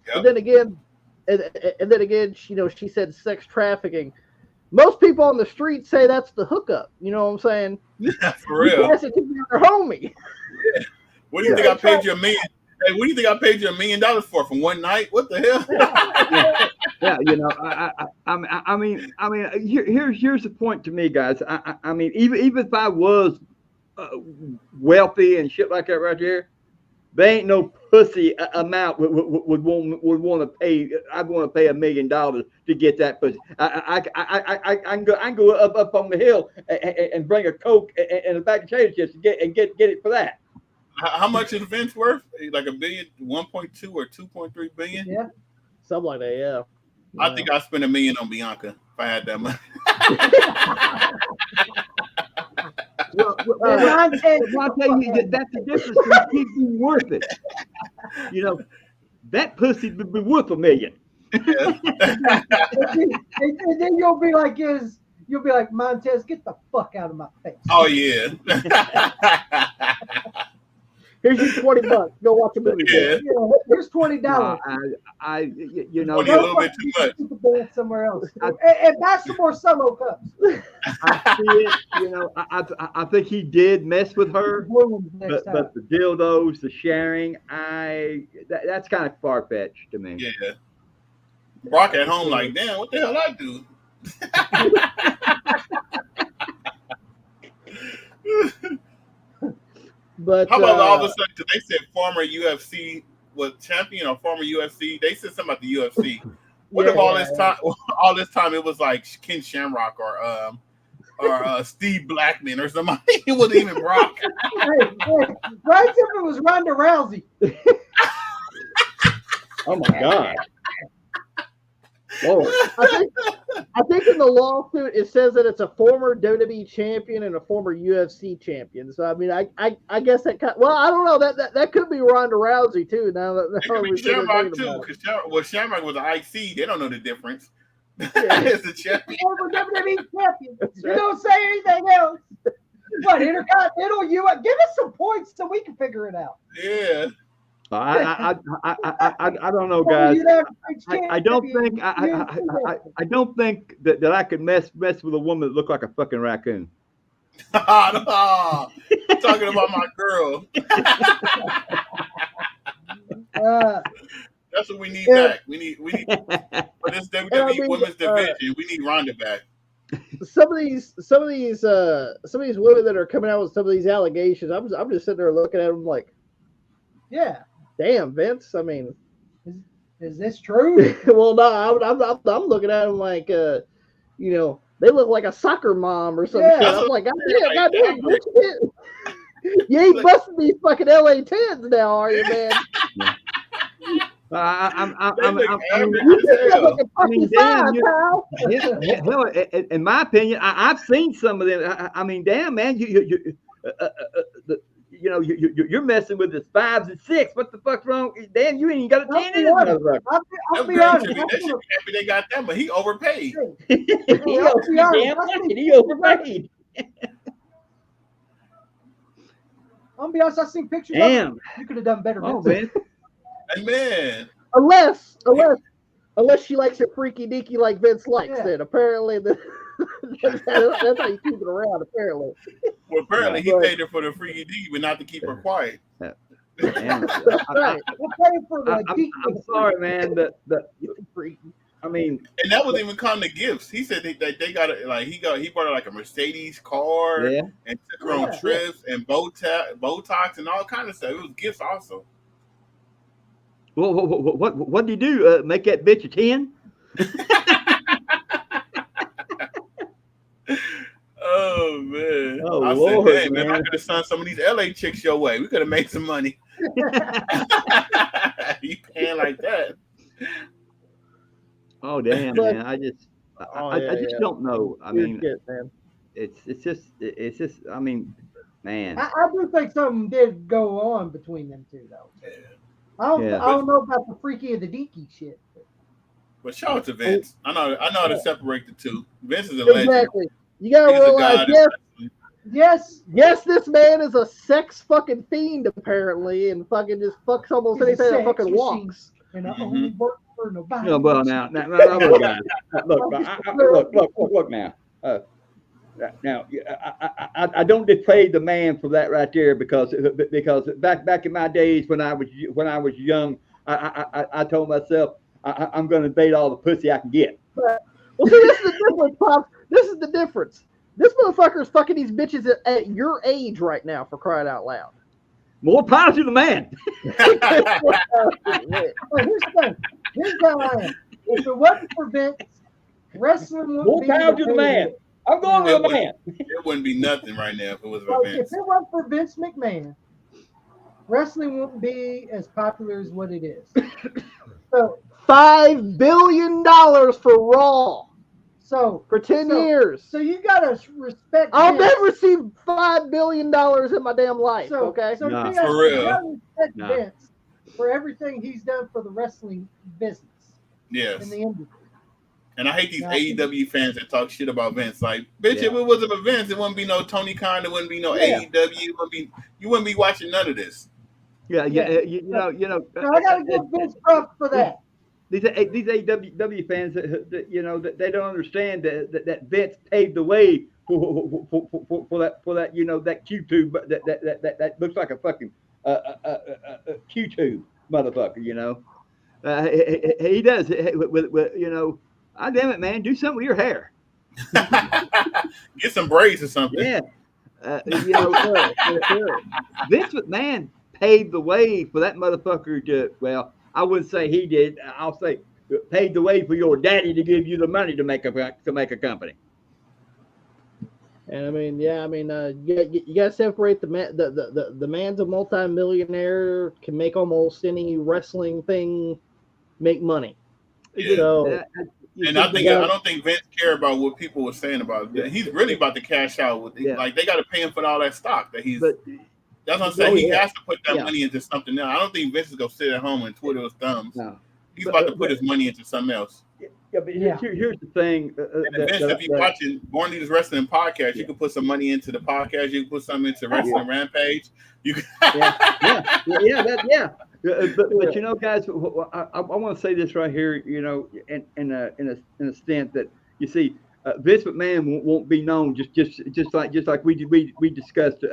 Yep. And then again, she said sex trafficking. Most people on the street say that's the hookup. You know what I'm saying? For real. That's it to your homie. Yeah. What do you think I paid you $1 million? Hey, what do you think I paid you $1 million for from one night? What the hell? I mean, here's the point to me, guys. I mean, even if I was wealthy and shit like that right here, there ain't no pussy amount would want to pay. I'd want to pay $1 million to get that pussy. I can go up on the hill and bring a Coke and a bag of potato chips and get it for that. How much is Vince worth? Like $1 billion, 1.2 or 2.3 billion? Yeah, something like that. Yeah. I think I'd spend $1 million on Bianca if I had that money. I'll tell you that's the difference. It keeps you worth it. That pussy would be worth $1 million. And then you'll be like Montez, get the fuck out of my face. Oh yeah. Here's your $20. Go watch a movie. Yeah. Here's $20. A little bit too much. You can dance somewhere else. And buy some more solo cups. I see it. I think he did mess with her, but the dildos, the sharing, that's kind of far fetched to me. Yeah. Brock at home, like, damn, what the hell I do? But how about all of a sudden? Cause they said former UFC was champion or former UFC. They said something about the UFC. What if all this time it was like Ken Shamrock or Steve Blackman or somebody? It wasn't even Brock. Right if it was Ronda Rousey. Oh my God. Whoa. I think in the lawsuit it says that it's a former WWE champion and a former UFC champion. So I mean, I guess that I don't know, that could be Ronda Rousey too. Now that could be Shamrock too, because Shamrock was an IC. They don't know the difference. Yeah. It's a champion. Former WWE champion. You don't say anything else. What, Intercontinental? Give us some points so we can figure it out. Yeah. I don't know, guys. I don't think that I could mess with a woman that looked like a fucking raccoon. Talking about my girl. That's what we need back. We need for this WWE women's division. We need Ronda back. Some of these women that are coming out with some of these allegations, I'm just sitting there looking at them like, yeah, damn, Vince. I mean, is this true? Well, no, I'm looking at them like, they look like a soccer mom or some shit. I'm like, God damn, bitch, you ain't busting these fucking LA 10s now, are you, man? In my opinion, I've seen some of them. I mean, damn, man, you're messing with the 5s and 6. What the fuck's wrong? Damn, you ain't even got a 10 in it. I'll be honest. They should be happy they got them, but he overpaid. He overpaid. I'll be honest. I've seen pictures. Damn, you could have done better. Oh man. Man. Unless she likes it freaky deaky like Vince likes it. Apparently, that's how you keep it around. Apparently. Well, apparently he paid her for the freaky deaky, but not to keep her quiet. I'm sorry, man. I mean, and that wasn't even come to gifts. He said that they got it. Like he bought her like a Mercedes car, and took her on trips and Botox and all kind of stuff. It was gifts also. Well, what did you do? Make that bitch a 10? Oh man! Oh I Lord, said, hey man, I could have sent some of these LA chicks your way. We could have made some money. You paying like that? Oh damn, man! I just don't know. I mean, it's just. I mean, man. I do think something did go on between them two, though. Yeah. I don't know about the freaky of the deaky shit. But shout out to Vince. I know how to separate the two. Vince is a legend. Exactly. You gotta realize, yes, this man is a sex fucking fiend apparently, and fucking just fucks almost anything that fucking walks. And I only work for nobody. No, well, now, look now. Now, I don't degrade the man for that right there because back in my days when I was young, I told myself I'm going to date all the pussy I can get. Well, see, this is the difference, Pops. This is the difference. This motherfucker is fucking these bitches at your age right now, for crying out loud. More power to the man. Here's the thing. Here's how I am. If it wasn't for Vince, wrestling would more power to the man. I'm going with the man. It wouldn't be nothing right now if it was for Vince. If it wasn't for Vince McMahon, wrestling wouldn't be as popular as what it is. So $5 billion for Raw. So for 10 years. So you gotta respect. I'll never see $5 billion in my damn life. Okay. So for real. You gotta respect Vince for everything he's done for the wrestling business. Yes. In the industry. And I hate these AEW fans that talk shit about Vince. Like, bitch, if it wasn't for Vince, it wouldn't be no Tony Khan, it wouldn't be no AEW, you wouldn't be watching none of this. You know. So I gotta give Vince props for that. These AEW fans, that they don't understand that Vince paved the way for that that Q-tube that looks like a fucking Q-tube motherfucker. He does with damn it, man, do something with your hair. Get some braids or something. Yeah, Vince McMahon paved the way for that motherfucker to. Well, I wouldn't say he did. I'll say paved the way for your daddy to give you the money to make a company. And I mean, you gotta separate the man. The man's a multi-millionaire, can make almost any wrestling thing, make money. Yeah. So, and I don't think Vince cared about what people were saying about it. He's really about to cash out with like they got to pay him for all that stock that he's. That's what I'm saying. He has to put that money into something else. I don't think Vince is gonna sit at home and twiddle his thumbs. No. He's about to put his money into something else. Yeah, but here's the thing. Vince, if you're watching Born Leaders Wrestling podcast, you can put some money into the podcast. You can put some into Wrestling Rampage. You can. But guys, I want to say this right here. In a stint that you see, Vince McMahon won't be known just like we discussed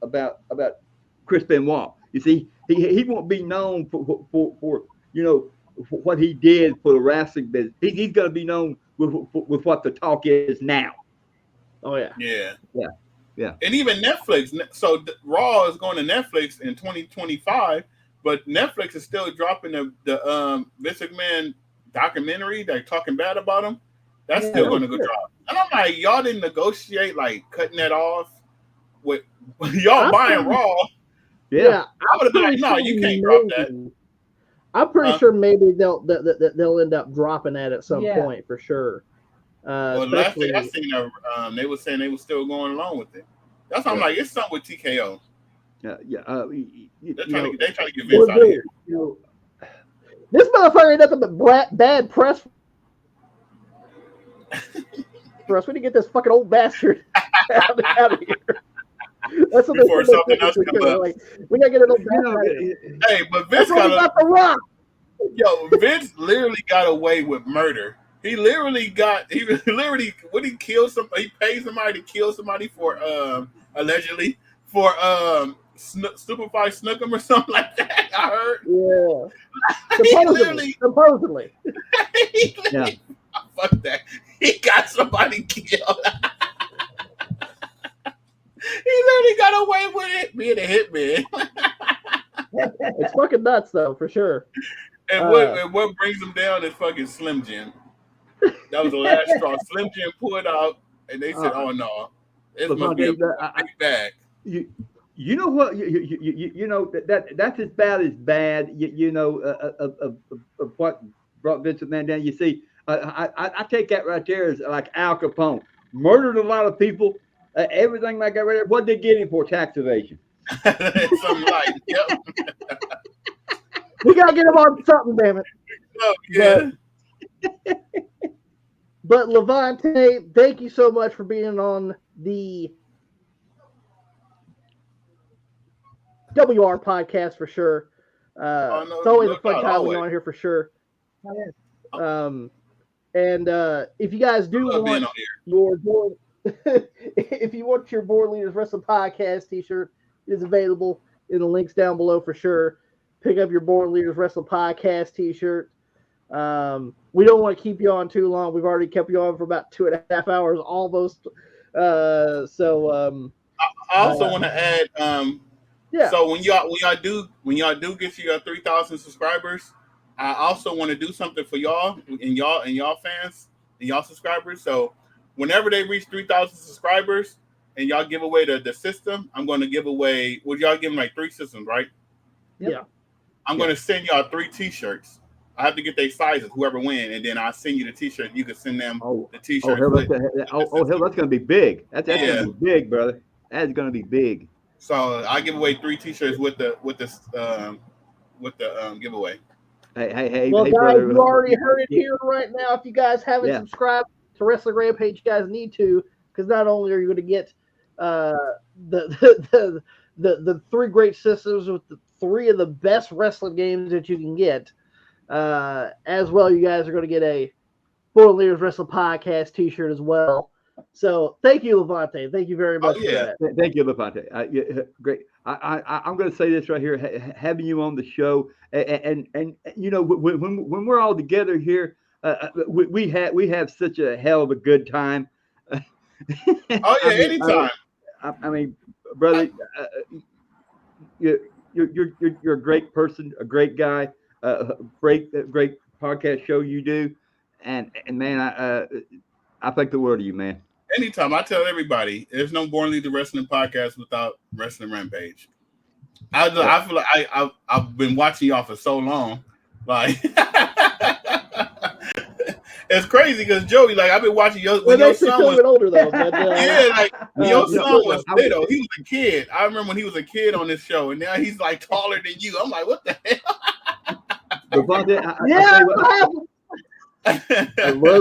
about Chris Benoit. You see, he won't be known for what he did for the wrestling business. He's going to be known with what the talk is now. Oh yeah. Yeah. And even Netflix. So Raw is going to Netflix in 2025, but Netflix is still dropping the Vince McMahon documentary. They're talking bad about him. That's still going to go drop. And I'm like, y'all didn't negotiate like cutting that off with y'all buying Raw. Yeah. I would have been like, no, you can't drop that. I'm pretty sure maybe they'll end up dropping that at some point for sure. Well, last thing I seen, they were saying they were still going along with it. That's why I'm like, it's something with TKO. They're trying to get Vince out of here. This motherfucker ain't nothing but bad press for us. We need to get this fucking old bastard out of here. That's what before something else comes up. Like, we gotta get an old bastard. Hey, but Vince got the Rock. Yo, Vince literally got away with murder. He literally when he killed somebody, he paid somebody to kill somebody for allegedly for stupefy snook him or something like that. I heard. Yeah. Supposedly. Fuck that. He got somebody killed. He literally got away with it being a hitman. It's fucking nuts though, for sure. And what brings him down is fucking Slim Jim. That was the last straw. Slim Jim pulled out, and they said, "Oh no, it must be a big bag." You know what? You know that's as bad as bad. Of what brought Vince McMahon down. You see, I take that right there as like Al Capone murdered a lot of people. Everything like that right there. What did they get him for? Tax evasion. Something like, yep. We gotta get him on something, damn it. Oh, yeah. But Levante, thank you so much for being on the WR podcast for sure. It's always a fun time when you're on here for sure. And if you guys do want your board, if you want your Board Leaders Wrestling Podcast t-shirt, it is available in the links down below for sure. Pick up your Board Leaders Wrestling Podcast t-shirt. We don't want to keep you on too long. We've already kept you on for about 2.5 hours almost. I also want to add, so when y'all do get to your 3,000 subscribers, I also want to do something for y'all and y'all fans and y'all subscribers. So whenever they reach 3,000 subscribers and y'all give away the system, I'm going to give away. Would y'all give them like 3 systems, right? Yeah. I'm going to send y'all 3 T-shirts. I have to get their sizes, whoever win, and then I'll send you the T-shirt. You can send them the T-shirt. Hell, that's going to be big. That's going to be big, brother. That's going to be big. So I give away 3 T-shirts with the giveaway. Hey, well, hey, guys, brother. you already heard it here right now. If you guys haven't subscribed to Wrestling Rampage, you guys need to, because not only are you going to get the 3 great systems with the 3 of the best wrestling games that you can get. As well, you guys are going to get a Board Leaders Wrestling Podcast t-shirt as well. So thank you, Levante. Thank you very much for that. Thank you, Levante. Great. I'm going to say this right here, having you on the show, and you know, when we're all together here, we have such a hell of a good time. Anytime. I mean, brother, you're a great person, a great guy. Great podcast show you do, and man, I think the world of you, man. Anytime. I tell everybody, there's no Born Leader Wrestling podcast without Wrestling Rampage. I feel like I've been watching y'all for so long, like it's crazy because Joey, like I've been watching your son was older though, but like your son was little. He was a kid. I remember when he was a kid on this show, and now he's like taller than you. I'm like, what the hell? I love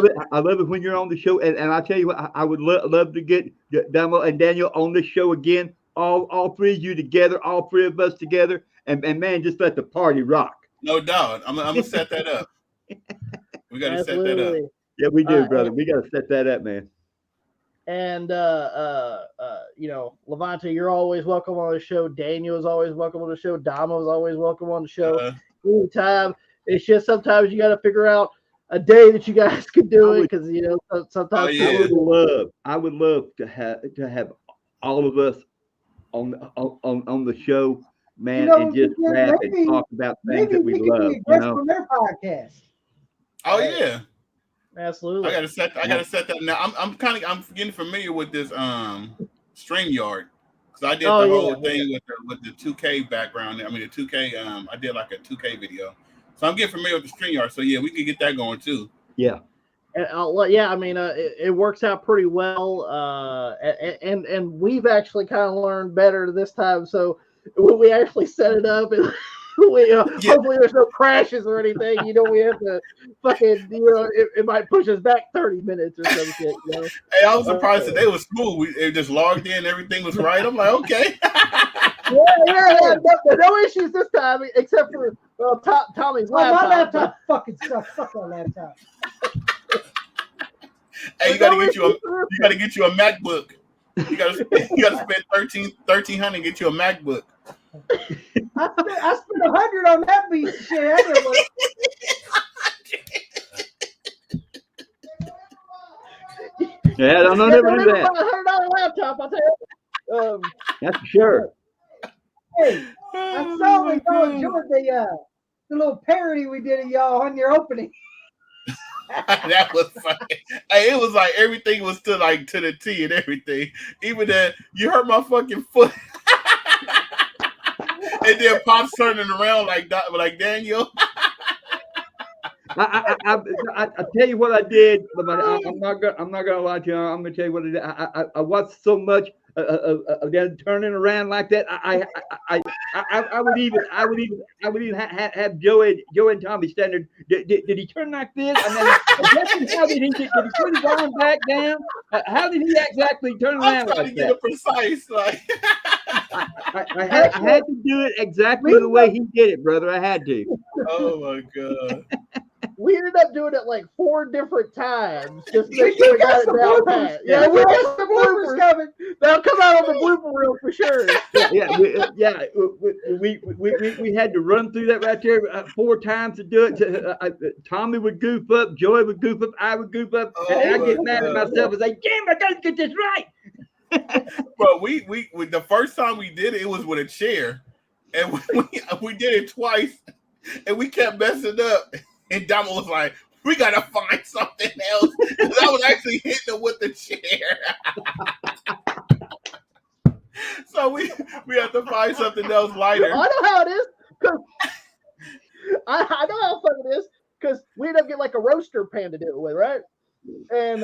it. I love it when you're on the show, and I tell you what, I would love to get Damo and Daniel on the show again. All 3 of you together, all 3 of us together, and man, just let the party rock. No doubt. I'm gonna set that up. We gotta set that up. Yeah, we do, brother. We gotta set that up, man. And you know, Levante, you're always welcome on the show. Daniel is always welcome on the show. Damo is always welcome on the show. Anytime. It's just sometimes you got to figure out a day that you guys can do it because sometimes I would love to have all of us on the show, man, and just rap and talk about things that we love. From their podcast. Oh yeah, absolutely. I gotta set that now. I'm getting familiar with this StreamYard because I did the whole thing with the 2K background. I mean the 2K. I did like a 2K video, so I'm getting familiar with the StreamYard. So yeah, we could get that going too. Yeah. I mean, it works out pretty well, and we've actually kind of learned better this time. So when we actually set it up, and hopefully there's no crashes or anything. We have to fucking, it might push us back 30 minutes or some shit. Hey, I was surprised that they was smooth. They just logged in, everything was right. I'm like, okay. No issues this time, except for Tommy's laptop. My laptop fucking sucks. Fuck my laptop. Hey, you gotta get you a MacBook. You gotta spend $1,300 and get you a MacBook. I spent $100 on that piece of shit. Yeah, I don't know never do that. $100 laptop, I'll tell you. That's for sure. Hey, I saw y'all enjoyed the little parody we did of y'all on your opening. That was funny. Hey, it was like everything was to the T and everything. Even that you hurt my fucking foot. And then Pop's turning around like Daniel. I tell you what I did, but I'm not gonna lie to you. I'm gonna tell you what I did. I watched so much of them turning around like that. I would even have Joey and Tommy standing. Did he turn like this? And then how did he put his arm back down? How did he exactly turn around like that? Get it precise, like. I had to do it exactly the way he did it, brother. I had to. Oh my god. We ended up doing it like 4 different times just to make sure we got it down pat. Yeah, we got the bloopers coming. They'll come out on the blooper reel for sure. We had to run through that right there 4 times to do it. Tommy would goof up, Joey would goof up, I would goof up, and I get mad at myself and say, "Damn, I gotta get this right." But we the first time we did it, it was with a chair, and we did it twice, and we kept messing up. And Dama was like, "We gotta find something else." Because I was actually hitting him with the chair. So we have to find something else lighter. I know how it is. Cause I know how fun it is because we ended up getting like a roaster pan to do it with, right? And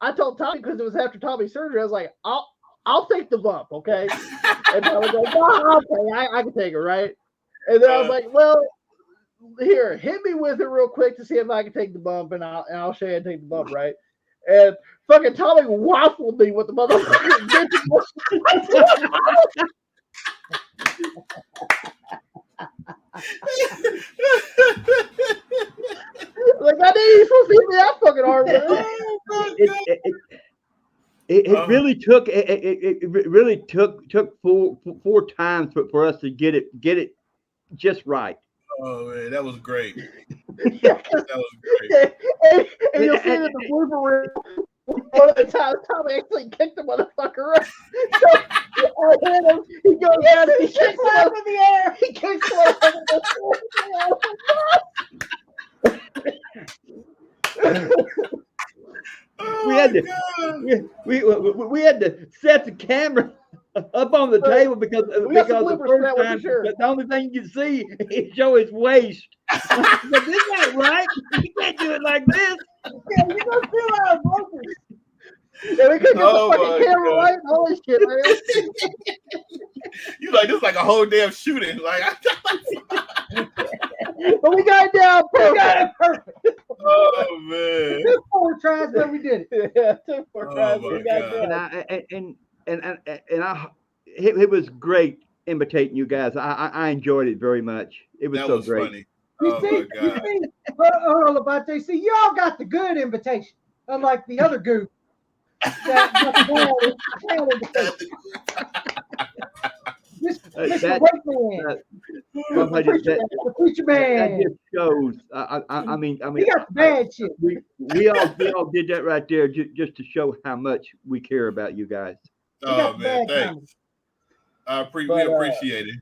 I told Tommy because it was after Tommy's surgery. I was like, I'll take the bump, okay? And Tommy was like, "Oh, okay, I can take it, right?" And then I was like, "Well, here, hit me with it real quick to see if I can take the bump, and I'll show you how to take the bump, right?" And fucking Tommy waffled me with the motherfucking like, I knew you were supposed to hit me that fucking hard. It really took 4 times for us to get it just right. Oh man, that was great. Yeah, that was great. And you'll see it in the blooper reel. One of the times Tommy actually kicked the motherfucker up. So I hit him. He goes down and he kicks him up in the air. He kicks him up in we had to set the camera up on the table because the first time the only thing you can see is Joey's waist. But this ain't right. You can't do it like this. Yeah, you don't feel our focus. Yeah, we couldn't get the fucking camera right. Holy shit, man. You like this like a whole damn shooting. Like but we got it down perfect. We got it perfect. Oh man. 2 4 tries, but we did it. Yeah, 2 4 tries. We got it. And it was great imitating you guys. I enjoyed it very much. It was so great. Funny. Oh my God. You see, y'all got the good invitation, unlike the other group. Mr. Wakeman. The preacher man. That just shows. I mean, he got the bad shit. We all did that right there just to show how much we care about you guys. Oh man, thanks. We appreciate it.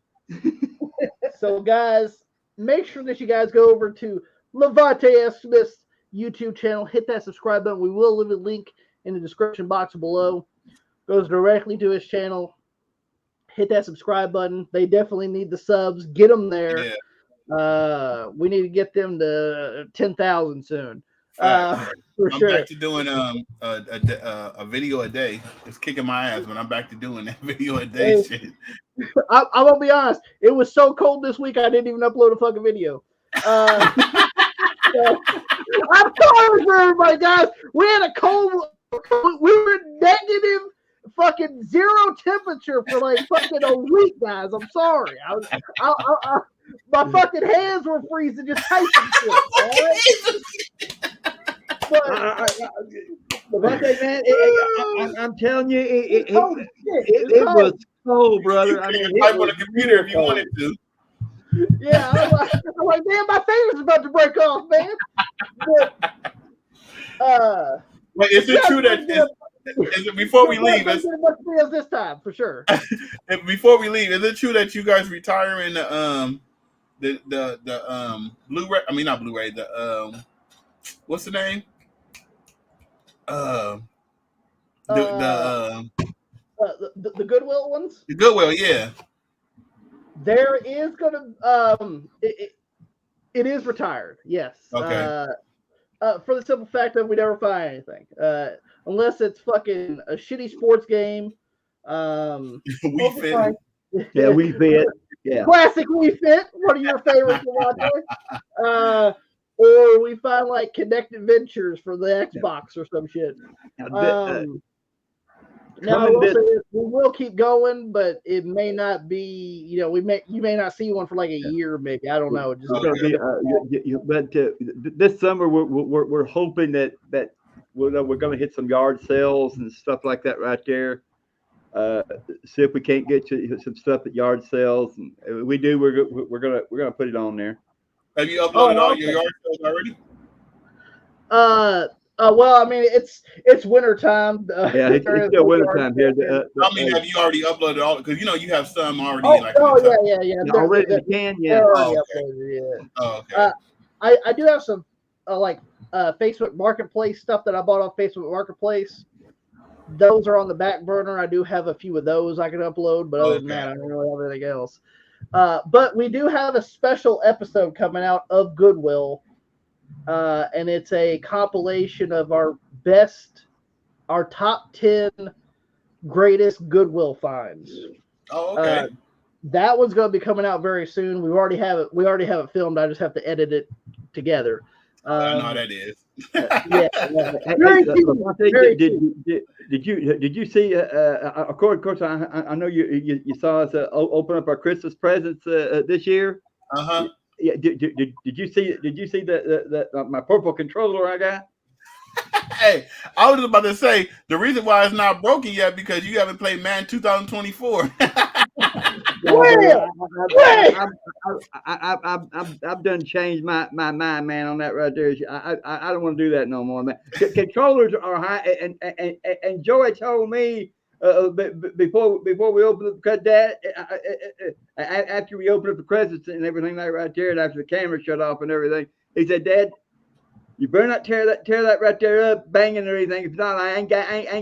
So guys, make sure that you guys go over to Levante S. Smith's YouTube channel. Hit that subscribe button. We will leave a link in the description box below. Goes directly to his channel. Hit that subscribe button. They definitely need the subs. Get them there. Yeah. We need to get them to 10,000 soon. For I'm sure. back to doing a video a day. It's kicking my ass, but I'm back to doing that video a day shit. I'm gonna be honest. It was so cold this week I didn't even upload a fucking video. So, I'm sorry for everybody, guys. We had a cold. We were negative fucking 0 temperature for like fucking a week, guys. I'm sorry. My fucking hands were freezing just typing shit. But man, I'm telling you, it was cold, brother. I mean, type on the computer if you wanted to. Yeah, I'm like, damn, my finger's about to break off, man. Wait, is it true that is it before we leave? This time for sure. Before we leave, is it true that you guys retiring the Blu-ray? I mean, not Blu-ray. The what's the name? The Goodwill ones. The Goodwill, yeah. There is gonna it is retired. Yes. Okay. For the simple fact that we never find anything, unless it's fucking a shitty sports game. We fit. Yeah, we fit. Yeah. Classic We Fit. One of your favorites to watch. Or we find like Connected Ventures for the Xbox or some shit. Now, we will keep going, but it may not be. You may not see one for like a year, maybe. I don't know. But this summer, we're hoping that we're going to hit some yard sales and stuff like that right there. See if we can't get you some stuff at yard sales, and if we do, we're gonna put it on there. Have you uploaded all your yard sales already? Well, I mean, it's winter time. Yeah, it's still winter time here. I mean, have you already uploaded all? Because you have some already. Yeah. Already can, yeah. Okay. I do have some Facebook Marketplace stuff that I bought off Facebook Marketplace. Those are on the back burner. I do have a few of those I can upload, but other than that, I don't really have anything else. But we do have a special episode coming out of Goodwill. And it's a compilation of our top 10 greatest Goodwill finds. Oh, okay. That one's going to be coming out very soon. We already have it filmed. I just have to edit it together. I know how that is. Did you see? Of course, I know you saw us open up our Christmas presents this year. Yeah. Did you see? Did you see the my purple controller I got? Hey, I was about to say the reason why it's not broken yet because you haven't played Madden 2024. I've done changed my mind, man, on that right there. I don't want to do that no more, man. Controllers are high, and Joey told me before we opened up, because Dad, after we opened up the presents and everything like right there, and after the camera shut off and everything, he said, "Dad, you better not tear that right there up, banging or anything. If not, I ain't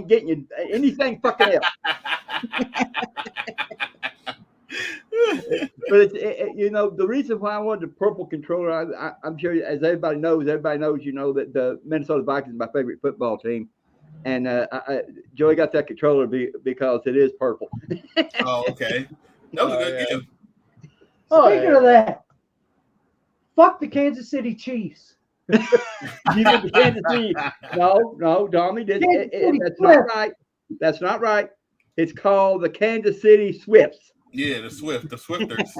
getting you anything fucking else." But the reason why I wanted the purple controller, I'm sure, as everybody knows, that the Minnesota Vikings is my favorite football team, and Joey got that controller because it is purple. Oh, okay. That was a good game. Speaking of that, fuck the Kansas City Chiefs. You did the Kansas City? No, Tommy did. That's not right. That's not right. It's called the Kansas City Swifts. Yeah, the Swifters.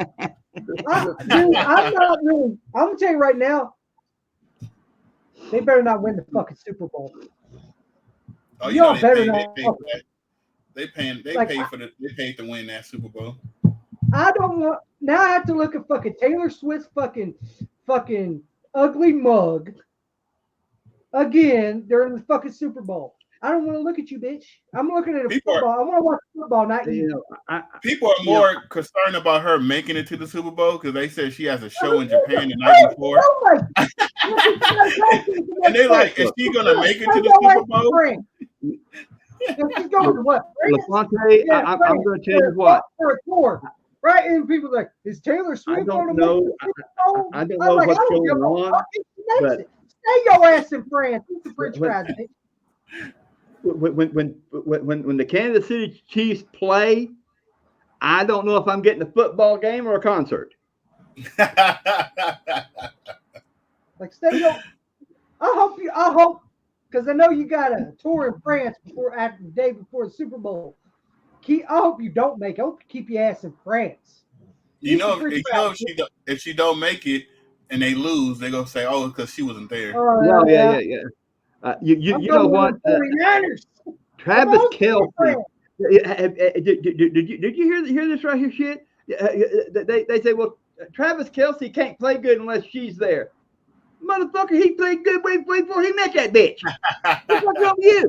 I'm not really. I'm gonna tell you right now, they better not win the fucking Super Bowl. Oh, you know they pay to win that Super Bowl. I don't want. Now I have to look at fucking Taylor Swift's fucking ugly mug again during the fucking Super Bowl. I don't want to look at you, bitch. I'm looking at football. I want to watch football, not you. People are more concerned about her making it to the Super Bowl because they said she has a show in Japan the night before. And they're like, is she gonna make it to the Super Bowl? She's going to what? LaFontaine, I'm going to tell you what. For a tour, right? And people are like, is Taylor Swift going to know? I don't know what's going on. But stay your ass in France. It's the French fries, bitch. When the Kansas City Chiefs play, I don't know if I'm getting a football game or a concert. Like, stay your. I hope, because I know you got a tour in France after the day before the Super Bowl. I hope you don't make it. I hope you keep your ass in France. If she don't make it and they lose, they're gonna say, "Oh, because she wasn't there." Yeah. You know what? Travis Kelce. Did you hear this right here? Shit. They say, well, Travis Kelce can't play good unless she's there. Motherfucker, he played good way before he met that bitch. What's wrong with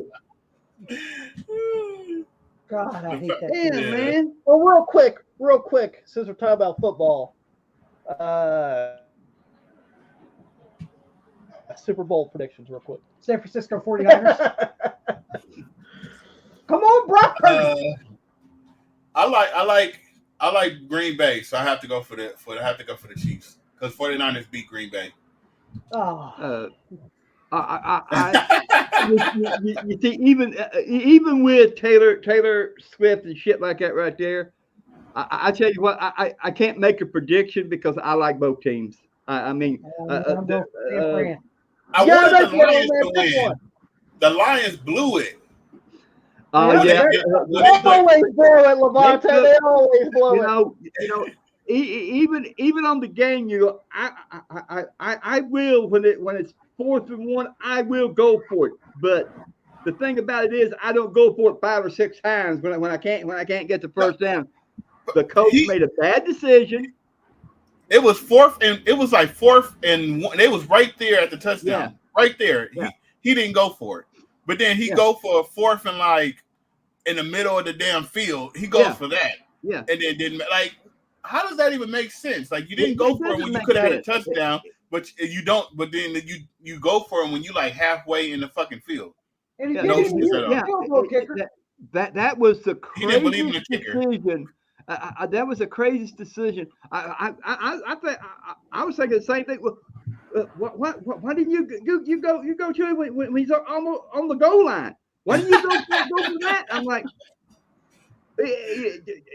you? God, I hate that. Damn, man. Well, real quick, since we're talking about football, Super Bowl predictions, real quick. San Francisco 49ers. Come on, Brock. I like Green Bay, so I have to go for the Chiefs because 49ers beat Green Bay. You see, even with Taylor Swift and shit like that right there, I tell you what, I can't make a prediction because I like both teams. I mean, I wanted the Lions to win. The Lions blew it. They always blow it, Levante. They always blow it. Even on the game, I will when it's 4th and 1, I will go for it. But the thing about it is, I don't go for it 5 or 6 times when I can't get the first down. The coach made a bad decision. It was 4th and 1. They was right there at the touchdown, right there. Yeah. He didn't go for it, but then he go for a 4th and like in the middle of the damn field. He goes for that, and then didn't like. How does that even make sense? Like you didn't go for it when you could have had a touchdown, but you don't. But then you go for it when you like halfway in the fucking field. And that was the craziest decision. That was the craziest decision. I was thinking the same thing. Well, why didn't you go to it when he's almost on the goal line? Why didn't you go for that? I'm like,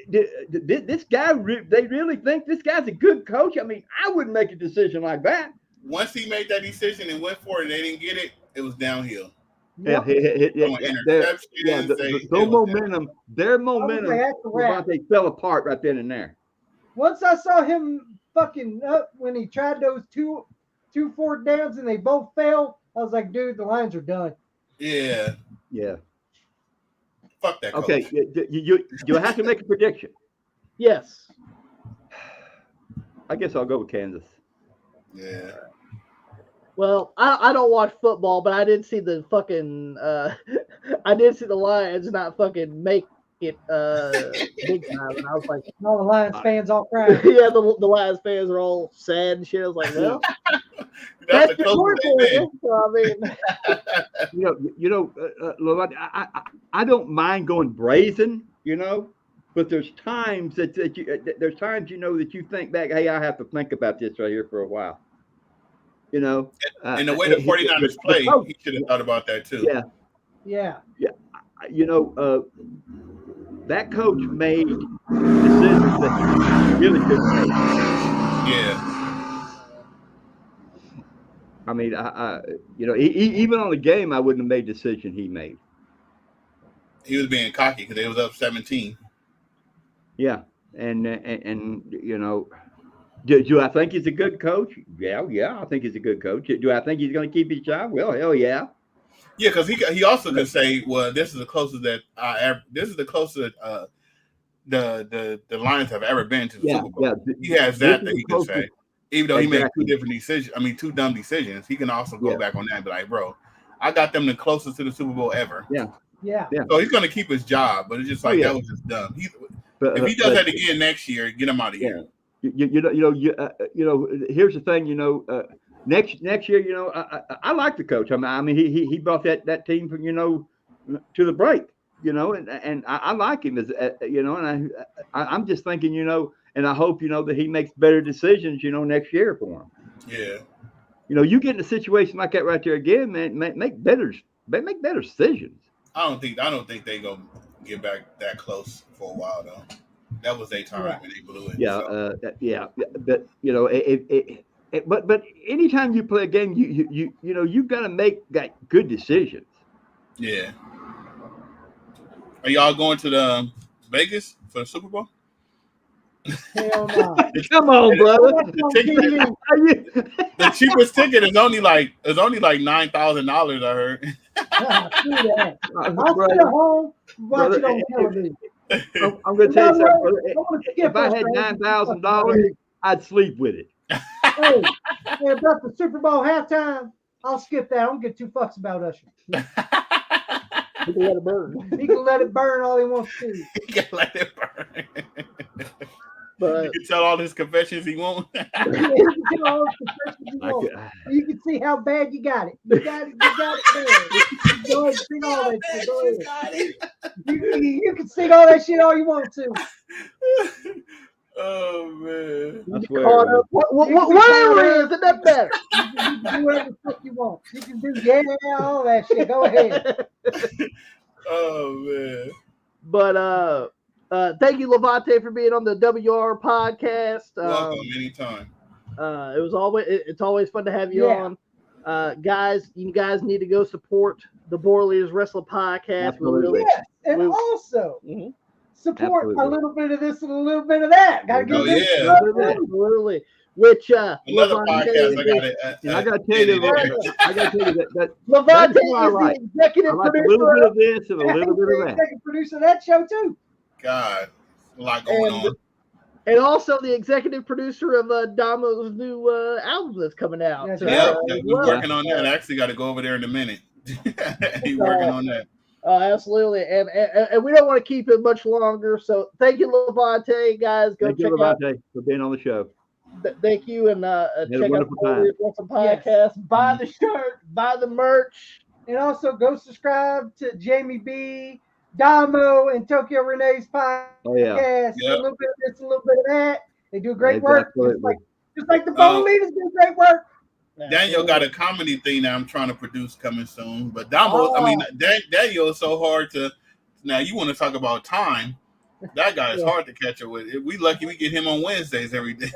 this guy. They really think this guy's a good coach. I mean, I wouldn't make a decision like that. Once he made that decision and went for it, and they didn't get it. It was downhill. Their momentum, they fell apart right then and there. Once I saw him fucking up when he tried those two 4th downs and they both failed, I was like, dude, the Lions are done. Yeah. Fuck that coach. Okay, you have to make a prediction. Yes. I guess I'll go with Kansas. Yeah. Well, I don't watch football, but I did see the fucking I did see the Lions not fucking make it big time, and I was like, all the Lions fans all crying. Yeah, the Lions fans are all sad and shit. I was like, well, that's the closest they've been. So, I mean, I don't mind going brazen, but there's times that you think back, hey, I have to think about this right here for a while. And the way the 49ers play, he should have thought about that too. Yeah. That coach made decisions that he really couldn't make. Yeah. I mean, even on the game, I wouldn't have made the decision he made. He was being cocky because they was up 17. Yeah, and do I think he's a good coach? Yeah, I think he's a good coach. Do I think he's going to keep his job? Well, hell yeah. Yeah, because he also could say, well, this is the closest that the Lions have ever been to the Super Bowl. Yeah. He has that he can say. Even though he made two different decisions, two dumb decisions, he can also go back on that and be like, bro, I got them the closest to the Super Bowl ever. Yeah. So he's gonna keep his job, but it's just like that was just dumb. If he does that again next year, get him out of here. Here's the thing. Next year, I like the coach. I mean, he brought that team from to the break. And I like him as and I'm just thinking, and I hope that he makes better decisions, next year for him. Yeah. You get in a situation like that right there again, man. Make better decisions. I don't think they gonna get back that close for a while though. That was their time and they blew it. But but anytime you play a game, you gotta make good decisions. Yeah. Are y'all going to the Vegas for the Super Bowl? Hell no. Come on, brother. The cheapest ticket is only like $9,000. I heard. I'll sit at home, watch it on television. I'm going to tell you something. If I had $9,000, I'd sleep with it. Hey, about the Super Bowl halftime, I'll skip that. I don't give two fucks about Usher. He can let it burn. He can let it burn all he wants to. He can let it burn. But you can tell all his confessions he won't. You can tell all his confessions he won't. You can see how bad you got it. You got it bad. Go ahead and sing all that shit. Go ahead. You can sing all that shit all you want to. Oh man! Whatever it is, it doesn't matter. You can do whatever the fuck you want. You can do all that shit. Go ahead. Oh man! But thank you, Levante, for being on the WR podcast. Welcome anytime. It's always fun to have you on. Guys, you guys need to go support the Born Leaders Wrestling Podcast. Absolutely. Yes, and also support a little bit of this and a little bit of that. Gotta get this. Absolutely. Which another podcast I gotta tell you that Levante is the executive I like producer. a little bit of this and a little bit of that. Executive producer of that show too. God, a lot going on. And also the executive producer of Damo's new album that's coming out. That's We're working on that. I actually got to go over there in a minute. He's working on that. Absolutely. And we don't want to keep it much longer. So thank you, Levante, guys. Go thank check you, out. Levante, for being on the show. Thank you. And check out the Wrestling Podcast. Yes. Buy the shirt, buy the merch. And also go subscribe to Jamie B, Damo, and Tokyo Renee's podcast. Oh, yeah. A little bit of this, a little bit of that. They do great work. Just like the Bone Leaders do great work. Daniel got a comedy thing that I'm trying to produce coming soon. But Damo, Daniel is so hard to. Now, you want to talk about time. That guy is hard to catch up with. We lucky we get him on Wednesdays every day.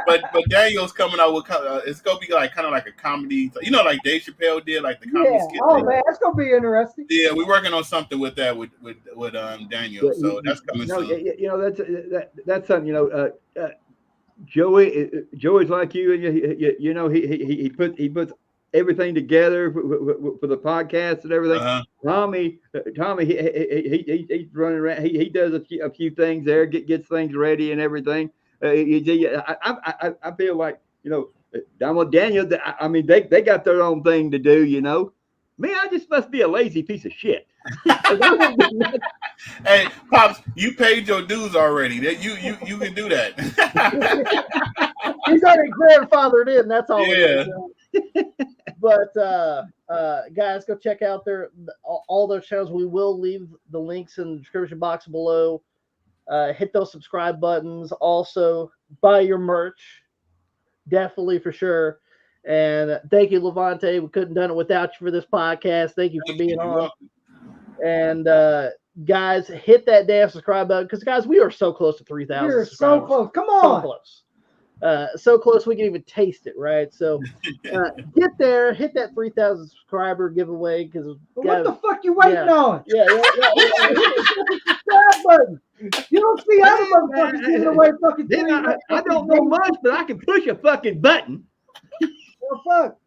but Daniel's coming out with it's gonna be like kind of like a comedy, like Dave Chappelle did, like the comedy skit. Oh thing. man, that's gonna be interesting. Yeah, we're working on something with that with Daniel. So that's coming soon. That's something. Joey's like you, and he puts everything together for the podcast and everything. Tommy, he's running around. He does a few things there, gets things ready and everything. I feel like Daniel. I mean, they got their own thing to do. Me, I just must be a lazy piece of shit. Hey, Pops, you paid your dues already. That you can do that. He's already grandfathered in. That's all. Yeah. But guys, go check out all those shows. We will leave the links in the description box below. Hit those subscribe buttons. Also, buy your merch. Definitely, for sure. And thank you, Levante. We couldn't have done it without you for this podcast. Thank you for being on. And guys, hit that damn subscribe button because, guys, we are so close to 3,000. We're so close. Come on. So close. So close we can even taste it, right? So get there, hit that 3,000 subscriber giveaway because what the fuck you waiting on? Yeah. Hit the subscribe button. You don't see other motherfuckers giving away fucking. I don't know much, but I can push a fucking button. Well, fuck.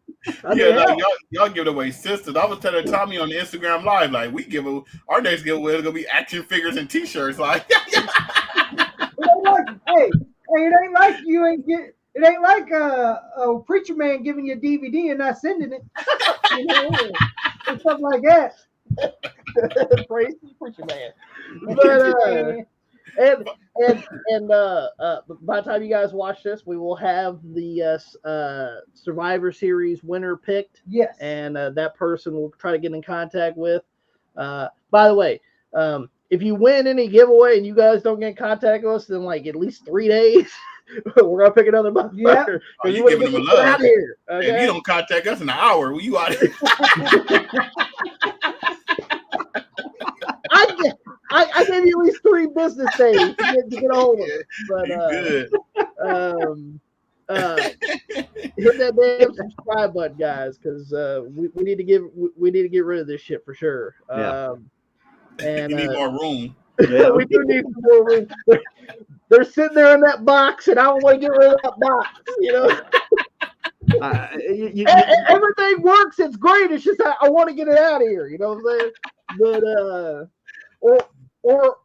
Y'all give away sisters. I was telling Tommy on the Instagram Live, like our next giveaway is gonna be action figures and T-shirts. Like, hey, it ain't like you ain't get. It ain't like a preacher man giving you a DVD and not sending it. Or something like that. Praise the preacher man. But by the time you guys watch this, we will have the Survivor Series winner picked. Yes. And that person will try to get in contact with. By the way, if you win any giveaway and you guys don't get in contact with us in like at least 3 days, we're gonna pick another motherfucker. Yeah. You giving them a love. Out of here, okay? If you don't contact us in an hour, you out of here. I gave you at least 3 business days to get a hold of it. But good. Hit that damn subscribe button, guys, because we need to get rid of this shit for sure. And you need more room. Yeah. We do need more room. They're sitting there in that box, and I don't want to get rid of that box. Everything works. It's great. It's just I want to get it out of here. You know what I'm saying? But or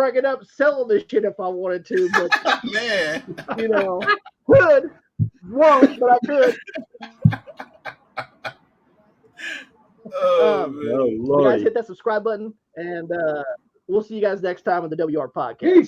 I could end up selling this shit if I wanted to. But man, could, won't, but I could. Oh, you guys hit that subscribe button, and we'll see you guys next time on the WR Podcast. Peace.